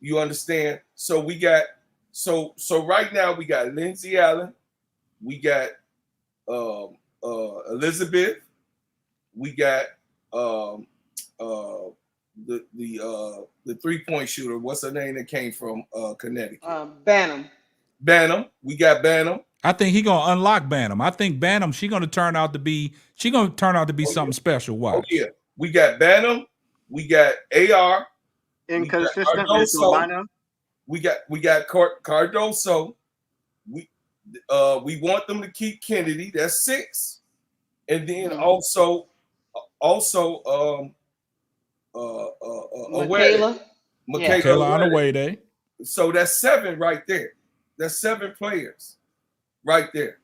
Speaker 8: You understand? So we got so right now we got Lindsay Allen, we got Elizabeth, we got the 3-point shooter. What's her name that came from Connecticut?
Speaker 9: Banham.
Speaker 8: We got Banham.
Speaker 3: I think he gonna unlock Bantam. I think Bantam, she gonna turn out to be something special. Watch.
Speaker 8: Oh yeah, we got Bantam, we got AR,
Speaker 11: Inconsistent
Speaker 8: we got
Speaker 11: with
Speaker 8: Cardoso,
Speaker 11: Bantam.
Speaker 8: we got Cardoso. We want them to keep Kennedy. That's 6, and then also
Speaker 9: Michaela.
Speaker 3: Michaela on the way day.
Speaker 8: So that's 7 right there. That's 7 players right there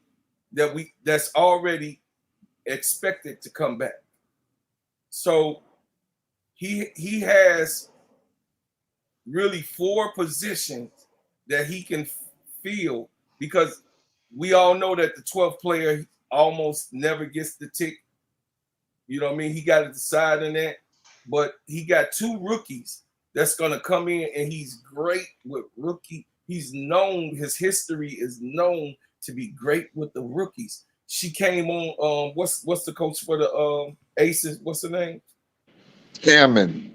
Speaker 8: that's already expected to come back. So he has really 4 positions that he can fill, because we all know that the 12th player almost never gets the tick. You know what I mean? He got to decide on that. But he got 2 rookies that's going to come in, and he's great with rookie. He's known, his history is known to be great with the rookies. She came on, what's the coach for the Aces? What's her name?
Speaker 10: Hammond.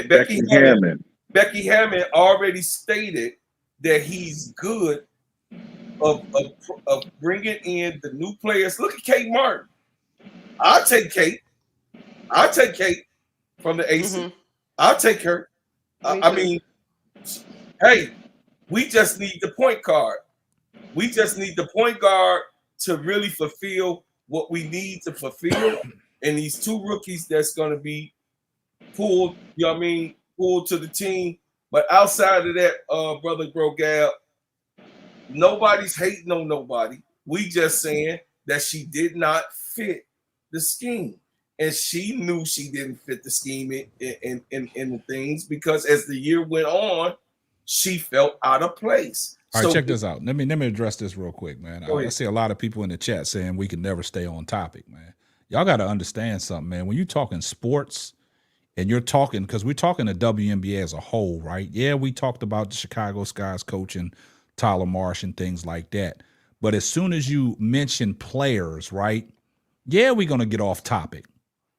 Speaker 8: Becky Hammond. Becky Hammond already stated that he's good of bringing in the new players. Look at Kate Martin. I'll take Kate from the Aces.
Speaker 9: Mm-hmm.
Speaker 8: I'll take her. I mean, hey, we just need the point guard. We just need the point guard to really fulfill what we need to fulfill. And these 2 rookies that's going to be pulled, you know what I mean, pulled to the team. But outside of that, Brother Brogab, nobody's hating on nobody. We just saying that she did not fit the scheme. And she knew she didn't fit the scheme in the things, because as the year went on, she felt out of place.
Speaker 3: All right, check this out. Let me address this real quick, man. I see a lot of people in the chat saying we can never stay on topic, man. Y'all got to understand something, man. When you're talking sports and you're talking, because we're talking the WNBA as a whole, right? Yeah, we talked about the Chicago Sky's coaching Tyler Marsh and things like that. But as soon as you mention players, right? Yeah, we're going to get off topic.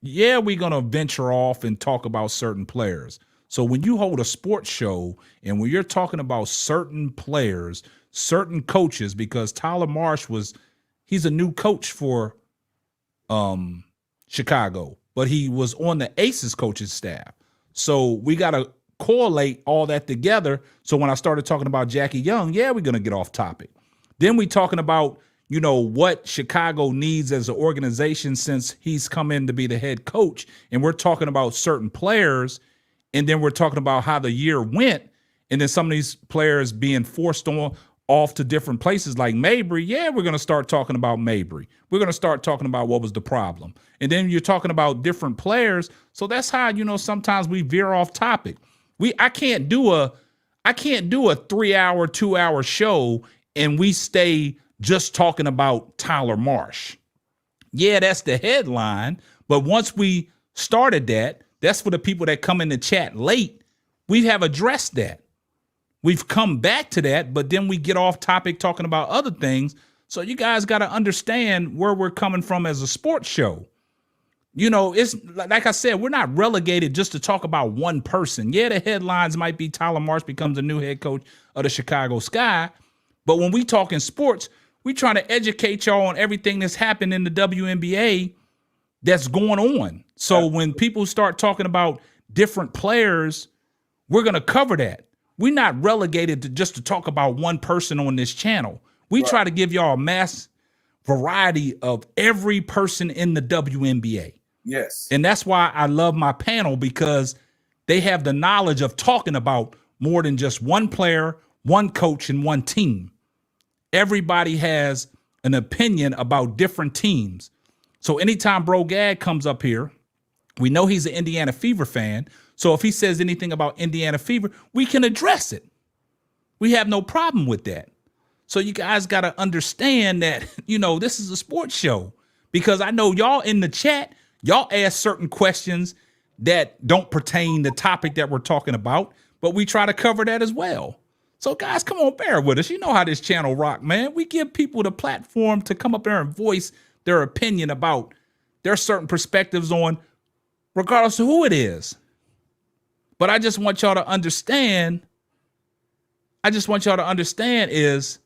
Speaker 3: Yeah, we're going to venture off and talk about certain players. So when you hold a sports show and when you're talking about certain players, certain coaches, because Tyler Marsh he's a new coach for Chicago, but he was on the Aces coaching staff. So we got to correlate all that together. So when I started talking about Jackie Young, yeah, we're going to get off topic. Then we talking about, you know, what Chicago needs as an organization since he's come in to be the head coach. And we're talking about certain players. And then we're talking about how the year went. And then some of these players being forced off to different places like Mabrey. Yeah, we're going to start talking about Mabrey. We're going to start talking about what was the problem. And then you're talking about different players. So that's how, you know, sometimes we veer off topic. I can't do a 3-hour, 2-hour show and we stay just talking about Tyler Marsh. Yeah, that's the headline. But once we started that, that's for the people that come in the chat late. We have addressed that. We've come back to that, but then we get off topic talking about other things. So you guys got to understand where we're coming from as a sports show. You know, it's like I said, we're not relegated just to talk about one person. Yeah, the headlines might be Tyler Marsh becomes the new head coach of the Chicago Sky. But when we talk in sports, we trying to educate y'all on everything that's happened in the WNBA that's going on. So when people start talking about different players, we're going to cover that. We're not relegated to just to talk about one person on this channel. We try to give y'all a mass variety of every person in the WNBA.
Speaker 8: Yes.
Speaker 3: And that's why I love my panel, because they have the knowledge of talking about more than just one player, one coach, and one team. Everybody has an opinion about different teams. So anytime Bro Gad comes up here, we know he's an Indiana Fever fan. So if he says anything about Indiana Fever, we can address it. We have no problem with that. So you guys got to understand that, you know, this is a sports show, because I know y'all in the chat, y'all ask certain questions that don't pertain to the topic that we're talking about, but we try to cover that as well. So guys, come on, bear with us. You know how this channel rock, man. We give people the platform to come up there and voice their opinion about their certain perspectives on, regardless of who it is. But I just want y'all to understand, is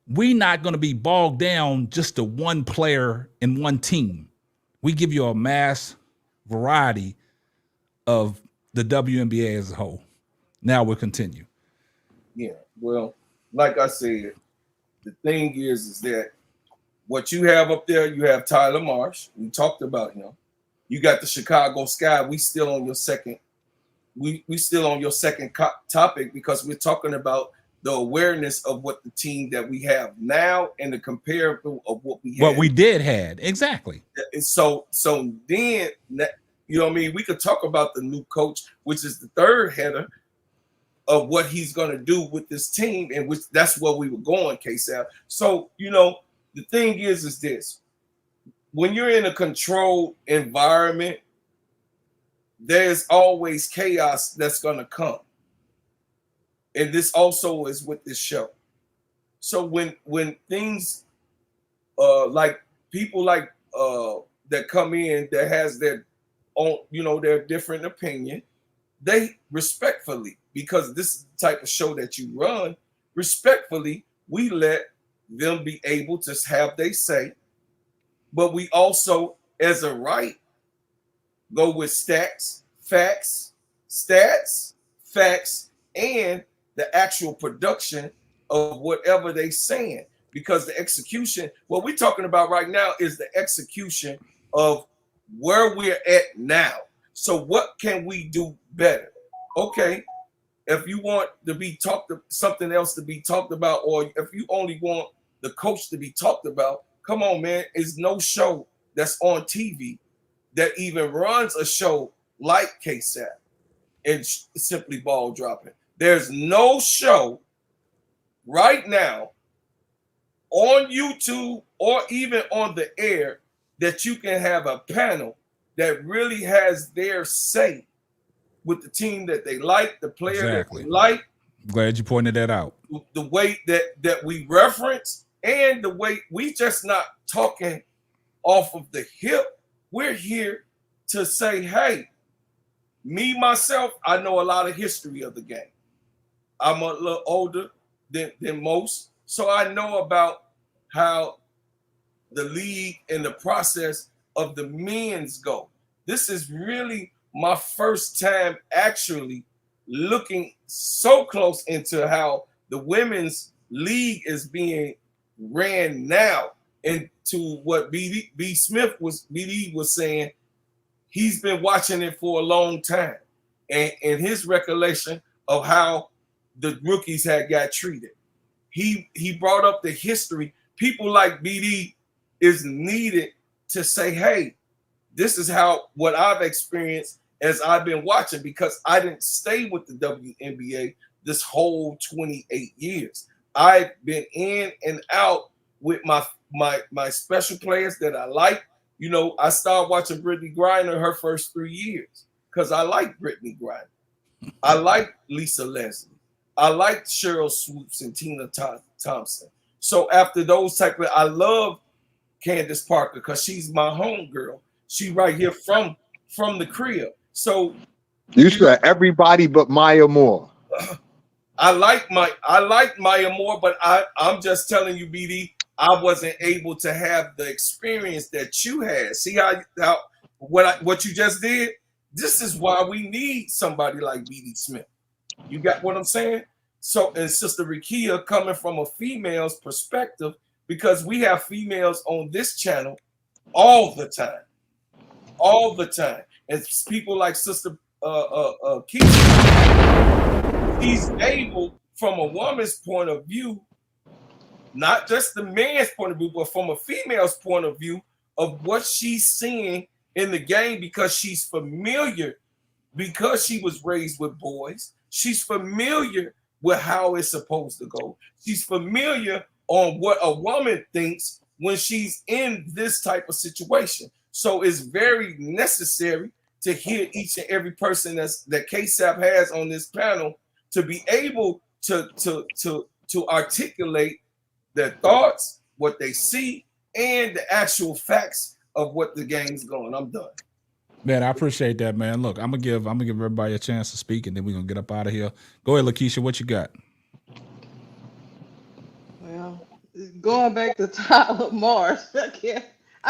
Speaker 3: we're not going to be bogged down just to one player and one team. We give you a mass variety of the WNBA as a whole. Now we'll continue.
Speaker 8: Yeah, well, like I said, the thing is that what you have up there, you have Tyler Marsh. We talked about him. You got the Chicago Sky. We still on your second. We still on your second topic because we're talking about the awareness of what the team that we have now and the comparable of what we had.
Speaker 3: What we did had exactly.
Speaker 8: So then, you know what I mean? We could talk about the new coach, which is the third header of what he's going to do with this team, and which that's where we were going, K-Sal. So, you know, the thing is this. When you're in a controlled environment, there's always chaos that's going to come. And this also is with this show. So when things like people like that come in that has their own, you know, their different opinion, they respectfully, because this is the type of show that you run, respectfully, we let them be able to have their say. But we also, as a right, go with facts, and the actual production of whatever they saying. Because the execution, what we're talking about right now is the execution of where we're at now. So what can we do better? Okay, if you want to be something else to be talked about, or if you only want the coach to be talked about, come on, man. There's no show that's on TV that even runs a show like KSAP and Simply Ball Dropping. There's no show right now on YouTube or even on the air that you can have a panel that really has their say with the team that they like, the player that they like.
Speaker 3: I'm glad you pointed that out.
Speaker 8: The way that we reference and the way we just not talking off of the hip. We're here to say, hey, me, myself, I know a lot of history of the game. I'm a little older than most, so I know about how the league and the process of the men's go. This is really my first time actually looking so close into how the women's league is being ran now, and to what BD was saying. He's been watching it for a long time, and his recollection of how the rookies had got treated. He brought up the history. People like BD is needed to say, hey, this is what I've experienced as I've been watching, because I didn't stay with the WNBA this whole 28 years. I've been in and out with my special players that I like. You know, I started watching Brittany Griner her first 3 years because I like Brittany Griner. I like Lisa Leslie. I like Cheryl Swoops and Tina Thompson. So after those I love Candace Parker because she's my homegirl. She right here from the crib. So
Speaker 10: you said everybody but Maya Moore.
Speaker 8: I like Maya Moore, but I'm just telling you, BD, I wasn't able to have the experience that you had. See how what you just did? This is why we need somebody like BD Smith. You got what I'm saying? So, and Sister Rikia coming from a female's perspective, because we have females on this channel all the time. And people like Sister Keisha, he's able, from a woman's point of view, not just the man's point of view, but from a female's point of view of what she's seeing in the game, because she's familiar, because she was raised with boys. She's familiar with how it's supposed to go. She's familiar on what a woman thinks when she's in this type of situation. So it's very necessary to hear each and every person that KSAP has on this panel to be able to articulate their thoughts, what they see, and the actual facts of what the game's going. I'm done.
Speaker 3: Man, I appreciate that, man. Look, I'm gonna give everybody a chance to speak, and then we're gonna get up out of here. Go ahead, Lakeisha, what you got?
Speaker 9: Well, Going back to Tyler Marsh, I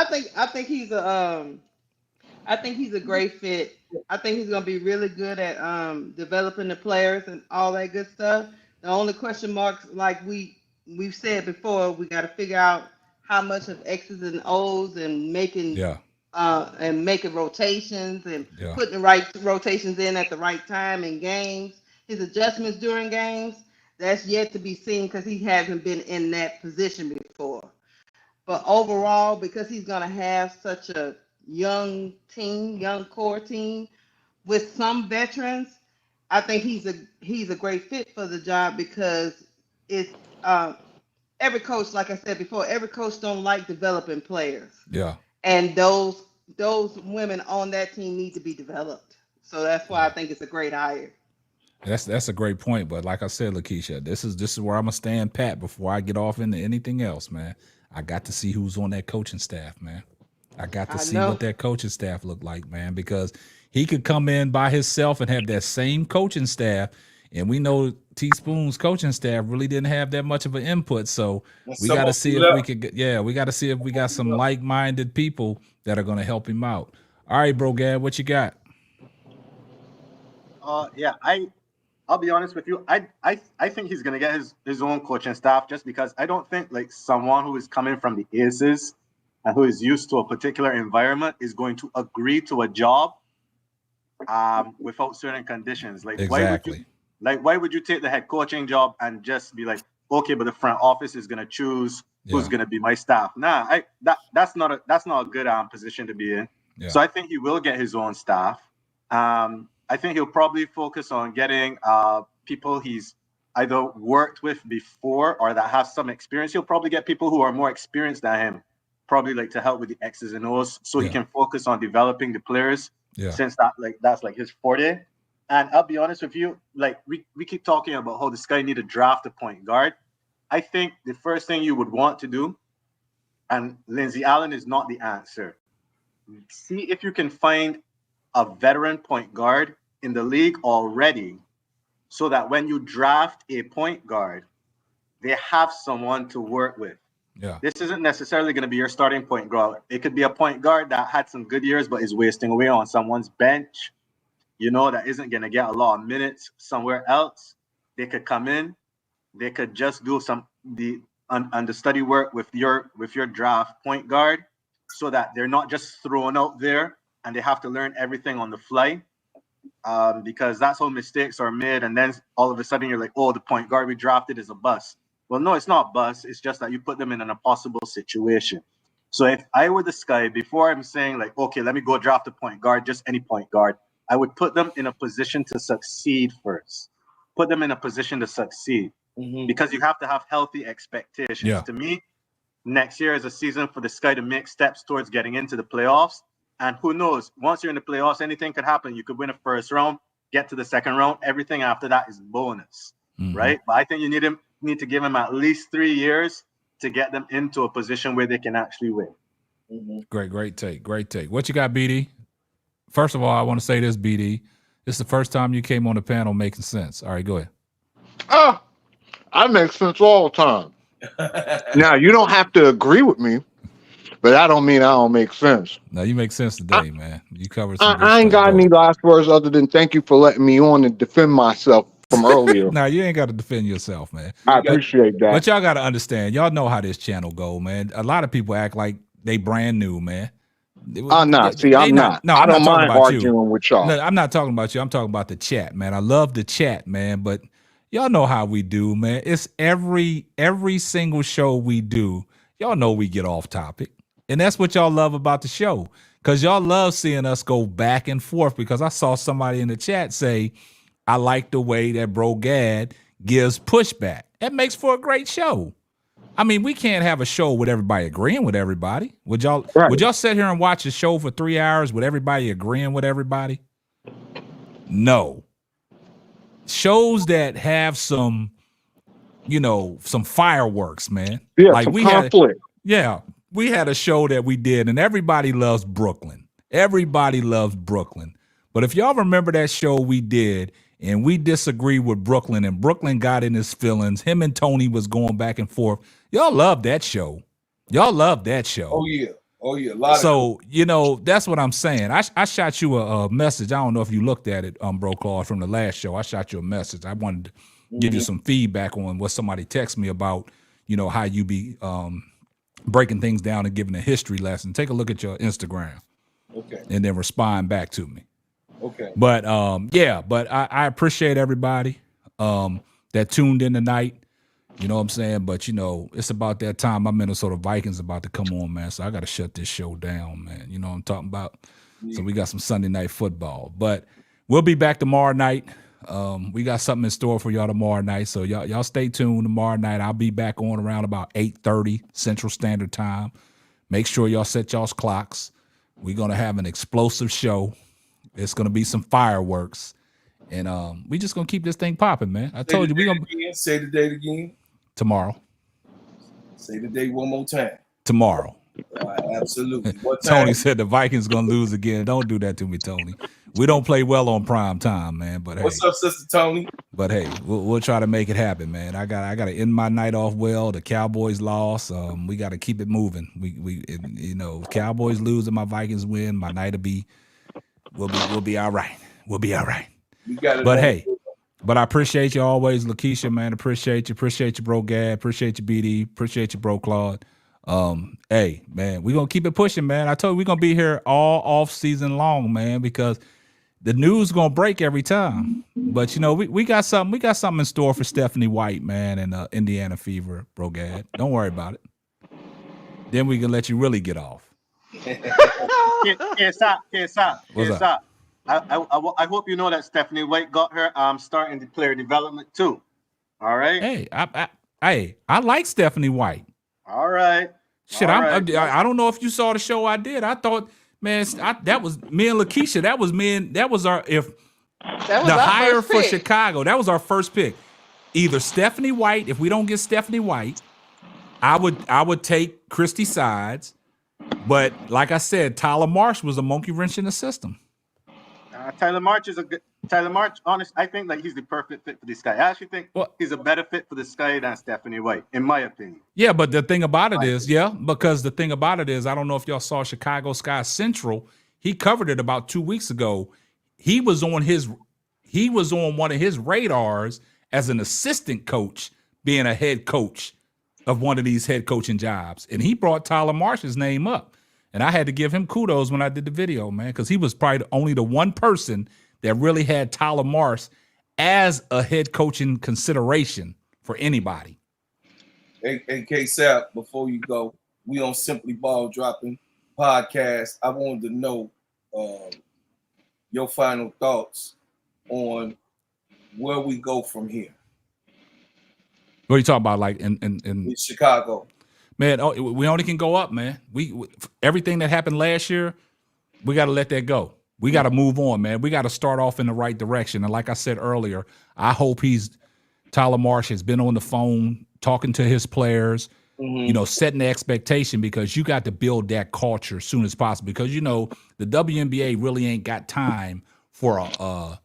Speaker 9: think he's a great fit. I think he's gonna be really good at developing the players and all that good stuff. The only question marks, like we've said before, we got to figure out how much of X's and O's
Speaker 3: Yeah,
Speaker 9: and making rotations and
Speaker 3: yeah,
Speaker 9: putting the right rotations in at the right time in games. His adjustments during games, that's yet to be seen because he hasn't been in that position before. But overall, because he's going to have such a young core team with some veterans, I think he's a great fit for the job because it's every coach, like I said before, every coach don't like developing players,
Speaker 3: yeah.
Speaker 9: and those women on that team need to be developed. So that's why I think it's a great hire.
Speaker 3: That's a great point. But like I said, Lakeisha, this is where I'm gonna stand pat before I get off into anything else, man. I got to see who's on that coaching staff, man. I got to
Speaker 9: I
Speaker 3: see
Speaker 9: know.
Speaker 3: what that coaching staff look like, man, because he could come in by himself and have that same coaching staff. And we know Teaspoon's coaching staff really didn't have that much of an input. So we got to see if we could we got to see if we got some like-minded people that are going to help him out. All right, bro, Gad, what you got?
Speaker 11: Yeah, I'll be honest with you. I think he's gonna get his own coaching staff just because I don't think like someone who is coming from the Aces and who is used to a particular environment is going to agree to a job without certain conditions. Like
Speaker 3: Exactly.
Speaker 11: why would you take the head coaching job and just be like, okay, but the front office is gonna choose who's gonna be my staff? Nah, that's not a good position to be in.
Speaker 3: Yeah.
Speaker 11: So I think he will get his own staff. I think he'll probably focus on getting people he's either worked with before or that have some experience. He'll probably get people who are more experienced than him, probably like to help with the X's and O's, so he can focus on developing the players.
Speaker 3: Yeah.
Speaker 11: Since that's like his forte. And I'll be honest with you, like we keep talking about how this guy need to draft a point guard. I think the first thing you would want to do, and Lindsey Allen is not the answer. See if you can find a veteran point guard in the league already, so that when you draft a point guard, they have someone to work with.
Speaker 3: Yeah.
Speaker 11: This isn't necessarily going to be your starting point guard. It could be a point guard that had some good years but is wasting away on someone's bench, that isn't going to get a lot of minutes somewhere else. They could come in, they could just do the understudy work with your draft point guard, so that they're not just thrown out there and they have to learn everything on the fly, because that's how mistakes are made. And then all of a sudden you're like, oh, the point guard we drafted is a bust. Well, no, it's not bust. It's just that you put them in an impossible situation. So if I were this guy, before I'm saying like, okay, let me go draft a point guard, just any point guard, I would put them in a position to succeed first. Put them in a position to succeed, because you have to have healthy expectations.
Speaker 3: Yeah.
Speaker 11: To me, next year is a season for this guy to make steps towards getting into the playoffs. And who knows, once you're in the playoffs, anything could happen. You could win a first round, get to the second round. Everything after that is bonus, right? But I think you need to give him at least 3 years to get them into a position where they can actually win.
Speaker 3: Great take. What you got, BD? First of all, I want to say this, BD. This is the first time you came on the panel making sense. All right, go ahead.
Speaker 10: I make sense all the time. Now, you don't have to agree with me, but that don't mean I don't make sense.
Speaker 3: No, you make sense today, man. You covered some
Speaker 10: I ain't got any last words other than thank you for letting me on and defend myself from earlier.
Speaker 3: No, you ain't got to defend yourself, man.
Speaker 10: I appreciate that.
Speaker 3: But y'all got to understand. Y'all know how this channel go, man. A lot of people act like they brand new, man.
Speaker 10: I'm not. See, I'm not.
Speaker 3: No,
Speaker 10: I
Speaker 3: I'm
Speaker 10: don't
Speaker 3: not talking
Speaker 10: mind
Speaker 3: about
Speaker 10: arguing
Speaker 3: you.
Speaker 10: with y'all.
Speaker 3: No, I'm not talking about you. I'm talking about the chat, man. I love the chat, man. But y'all know how we do, man. It's every single show we do. Y'all know we get off topic. And that's what y'all love about the show. Because y'all love seeing us go back and forth. Because I saw somebody in the chat say, I like the way that Bro Gad gives pushback. That makes for a great show. I mean, we can't have a show with everybody agreeing with everybody. Would y'all sit here and watch a show for 3 hours with everybody agreeing with everybody? No. Shows that have some, some fireworks, man.
Speaker 10: Yeah,
Speaker 3: like
Speaker 10: some
Speaker 3: we
Speaker 10: conflict.
Speaker 3: we had a show that we did, and everybody loves Brooklyn. Everybody loves Brooklyn. But if y'all remember that show we did, and we disagree with Brooklyn, and Brooklyn got in his feelings. Him and Tony was going back and forth. Y'all love that show. Y'all love that show.
Speaker 8: Oh yeah. Oh yeah. A lot
Speaker 3: so, you know, that's what I'm saying. I shot you a message. I don't know if you looked at it, Bro Claude, from the last show. I shot you a message. I wanted to give you some feedback on what somebody texted me about, you know, how you be breaking things down and giving a history lesson. Take a look at your Instagram.
Speaker 8: Okay.
Speaker 3: And then respond back to me.
Speaker 8: Okay.
Speaker 3: But yeah, but I appreciate everybody that tuned in tonight. You know what I'm saying? But you know, it's about that time. My Minnesota Vikings about to come on, man. So I gotta shut this show down, man. You know what I'm talking about? Yeah. So we got some Sunday night football. But we'll be back tomorrow night. We got something in store for y'all tomorrow night. So y'all stay tuned tomorrow night. I'll be back on around about 8:30 Central Standard Time. Make sure y'all set y'all's clocks. We're going to have an explosive show. It's going to be some fireworks. And we just going to keep this thing popping, man. I told you we're going to...
Speaker 8: Say the date again.
Speaker 3: Tomorrow.
Speaker 8: Say the date one more time.
Speaker 3: Tomorrow.
Speaker 8: Absolutely. What time?
Speaker 3: Tony said the Vikings going to lose again. Don't do that to me, Tony. We don't play well on prime time, man. But
Speaker 8: what's up, Sister Tony?
Speaker 3: But hey, we'll try to make it happen, man. I got to end my night off well. The Cowboys lost. We got to keep it moving. We you know, Cowboys lose and my Vikings win. My night we'll be all right. We'll be all right. But hey, but I appreciate you always, Lakeisha, man. Appreciate you, Bro Gad. Appreciate you, BD. Appreciate you, Bro Claude. Hey, man, we're gonna keep it pushing, man. I told you we're gonna be here all off season long, man, because the news gonna break every time. But you know, we got something in store for Stephanie White, man, and Indiana Fever, Bro Gad. Don't worry about it. Then we can let you really get off.
Speaker 11: Can't stop.
Speaker 3: What's up?
Speaker 11: I hope you know that Stephanie White got her starting the player development too. All right.
Speaker 3: Hey, I like Stephanie White.
Speaker 11: All right.
Speaker 3: Shit, I don't know if you saw the show I did. I thought, man, that was me and Lakeisha. That was our hire for Chicago. That was our first pick. Either Stephanie White. If we don't get Stephanie White, I would take Christy Sides. But like I said, Tyler Marsh was a monkey wrench in the system.
Speaker 11: Tyler Marsh, honest, I think like he's the perfect fit for this guy. I actually think he's a better fit for this guy than Stephanie White, in my opinion.
Speaker 3: Yeah, but the thing about it is, because the thing about it is, I don't know if y'all saw Chicago Sky Central. He covered it about 2 weeks ago. He was on one of his radars as an assistant coach, being a head coach of one of these head coaching jobs. And he brought Tyler Marsh's name up. And I had to give him kudos when I did the video, man, because he was probably only the one person that really had Tyler Marsh as a head coaching consideration for anybody.
Speaker 8: Hey, K-Sap, before you go, we on Simply Ball Dropping podcast. I wanted to know your final thoughts on where we go from here.
Speaker 3: What are you talking about, like in
Speaker 8: Chicago?
Speaker 3: Man, we only can go up, man. We everything that happened last year, we got to let that go. We got to move on, man. We got to start off in the right direction. And like I said earlier, I hope Tyler Marsh has been on the phone talking to his players, you know, setting the expectation, because you got to build that culture as soon as possible. Because, you know, the WNBA really ain't got time for a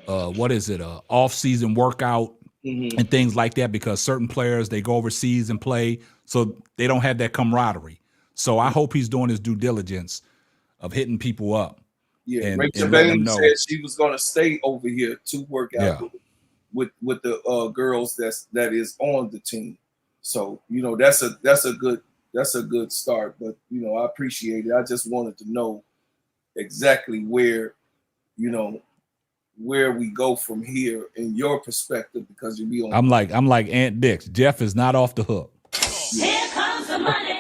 Speaker 3: off-season workout and things like that, because certain players, they go overseas and play, so they don't have that camaraderie. So I hope he's doing his due diligence of hitting people up.
Speaker 8: Yeah, Rachel Bailey said she was going to stay over here to work out with the girls that is on the team. So, you know, that's a good start. But, you know, I appreciate it. I just wanted to know exactly where, you know, where we go from here in your perspective, because you be on. I'm
Speaker 3: like Aunt Dix. Jeff is not off the hook.
Speaker 6: Here comes the money.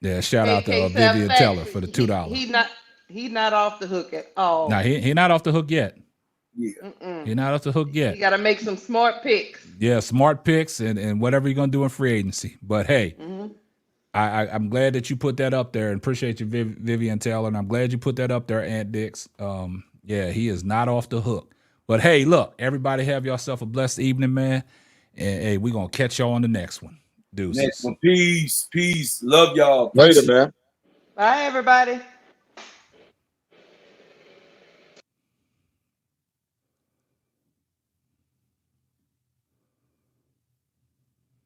Speaker 3: Yeah, shout out to Vivian Teller for the $2.
Speaker 9: He's not off the hook at all.
Speaker 3: No, he not off the hook yet.
Speaker 8: Yeah,
Speaker 3: he's not off the hook yet.
Speaker 9: You got to make some smart picks.
Speaker 3: Yeah, smart picks and whatever you're gonna do in free agency. But hey, I'm glad that you put that up there, and appreciate you, Vivian Taylor, and I'm glad you put that up there, Aunt Dix. Yeah, he is not off the hook. But hey, look, everybody have yourself a blessed evening, man. And hey, we're gonna catch y'all on the next one. Deuces.
Speaker 8: Next one. Peace. Love y'all.
Speaker 10: Later, man.
Speaker 9: Bye, everybody.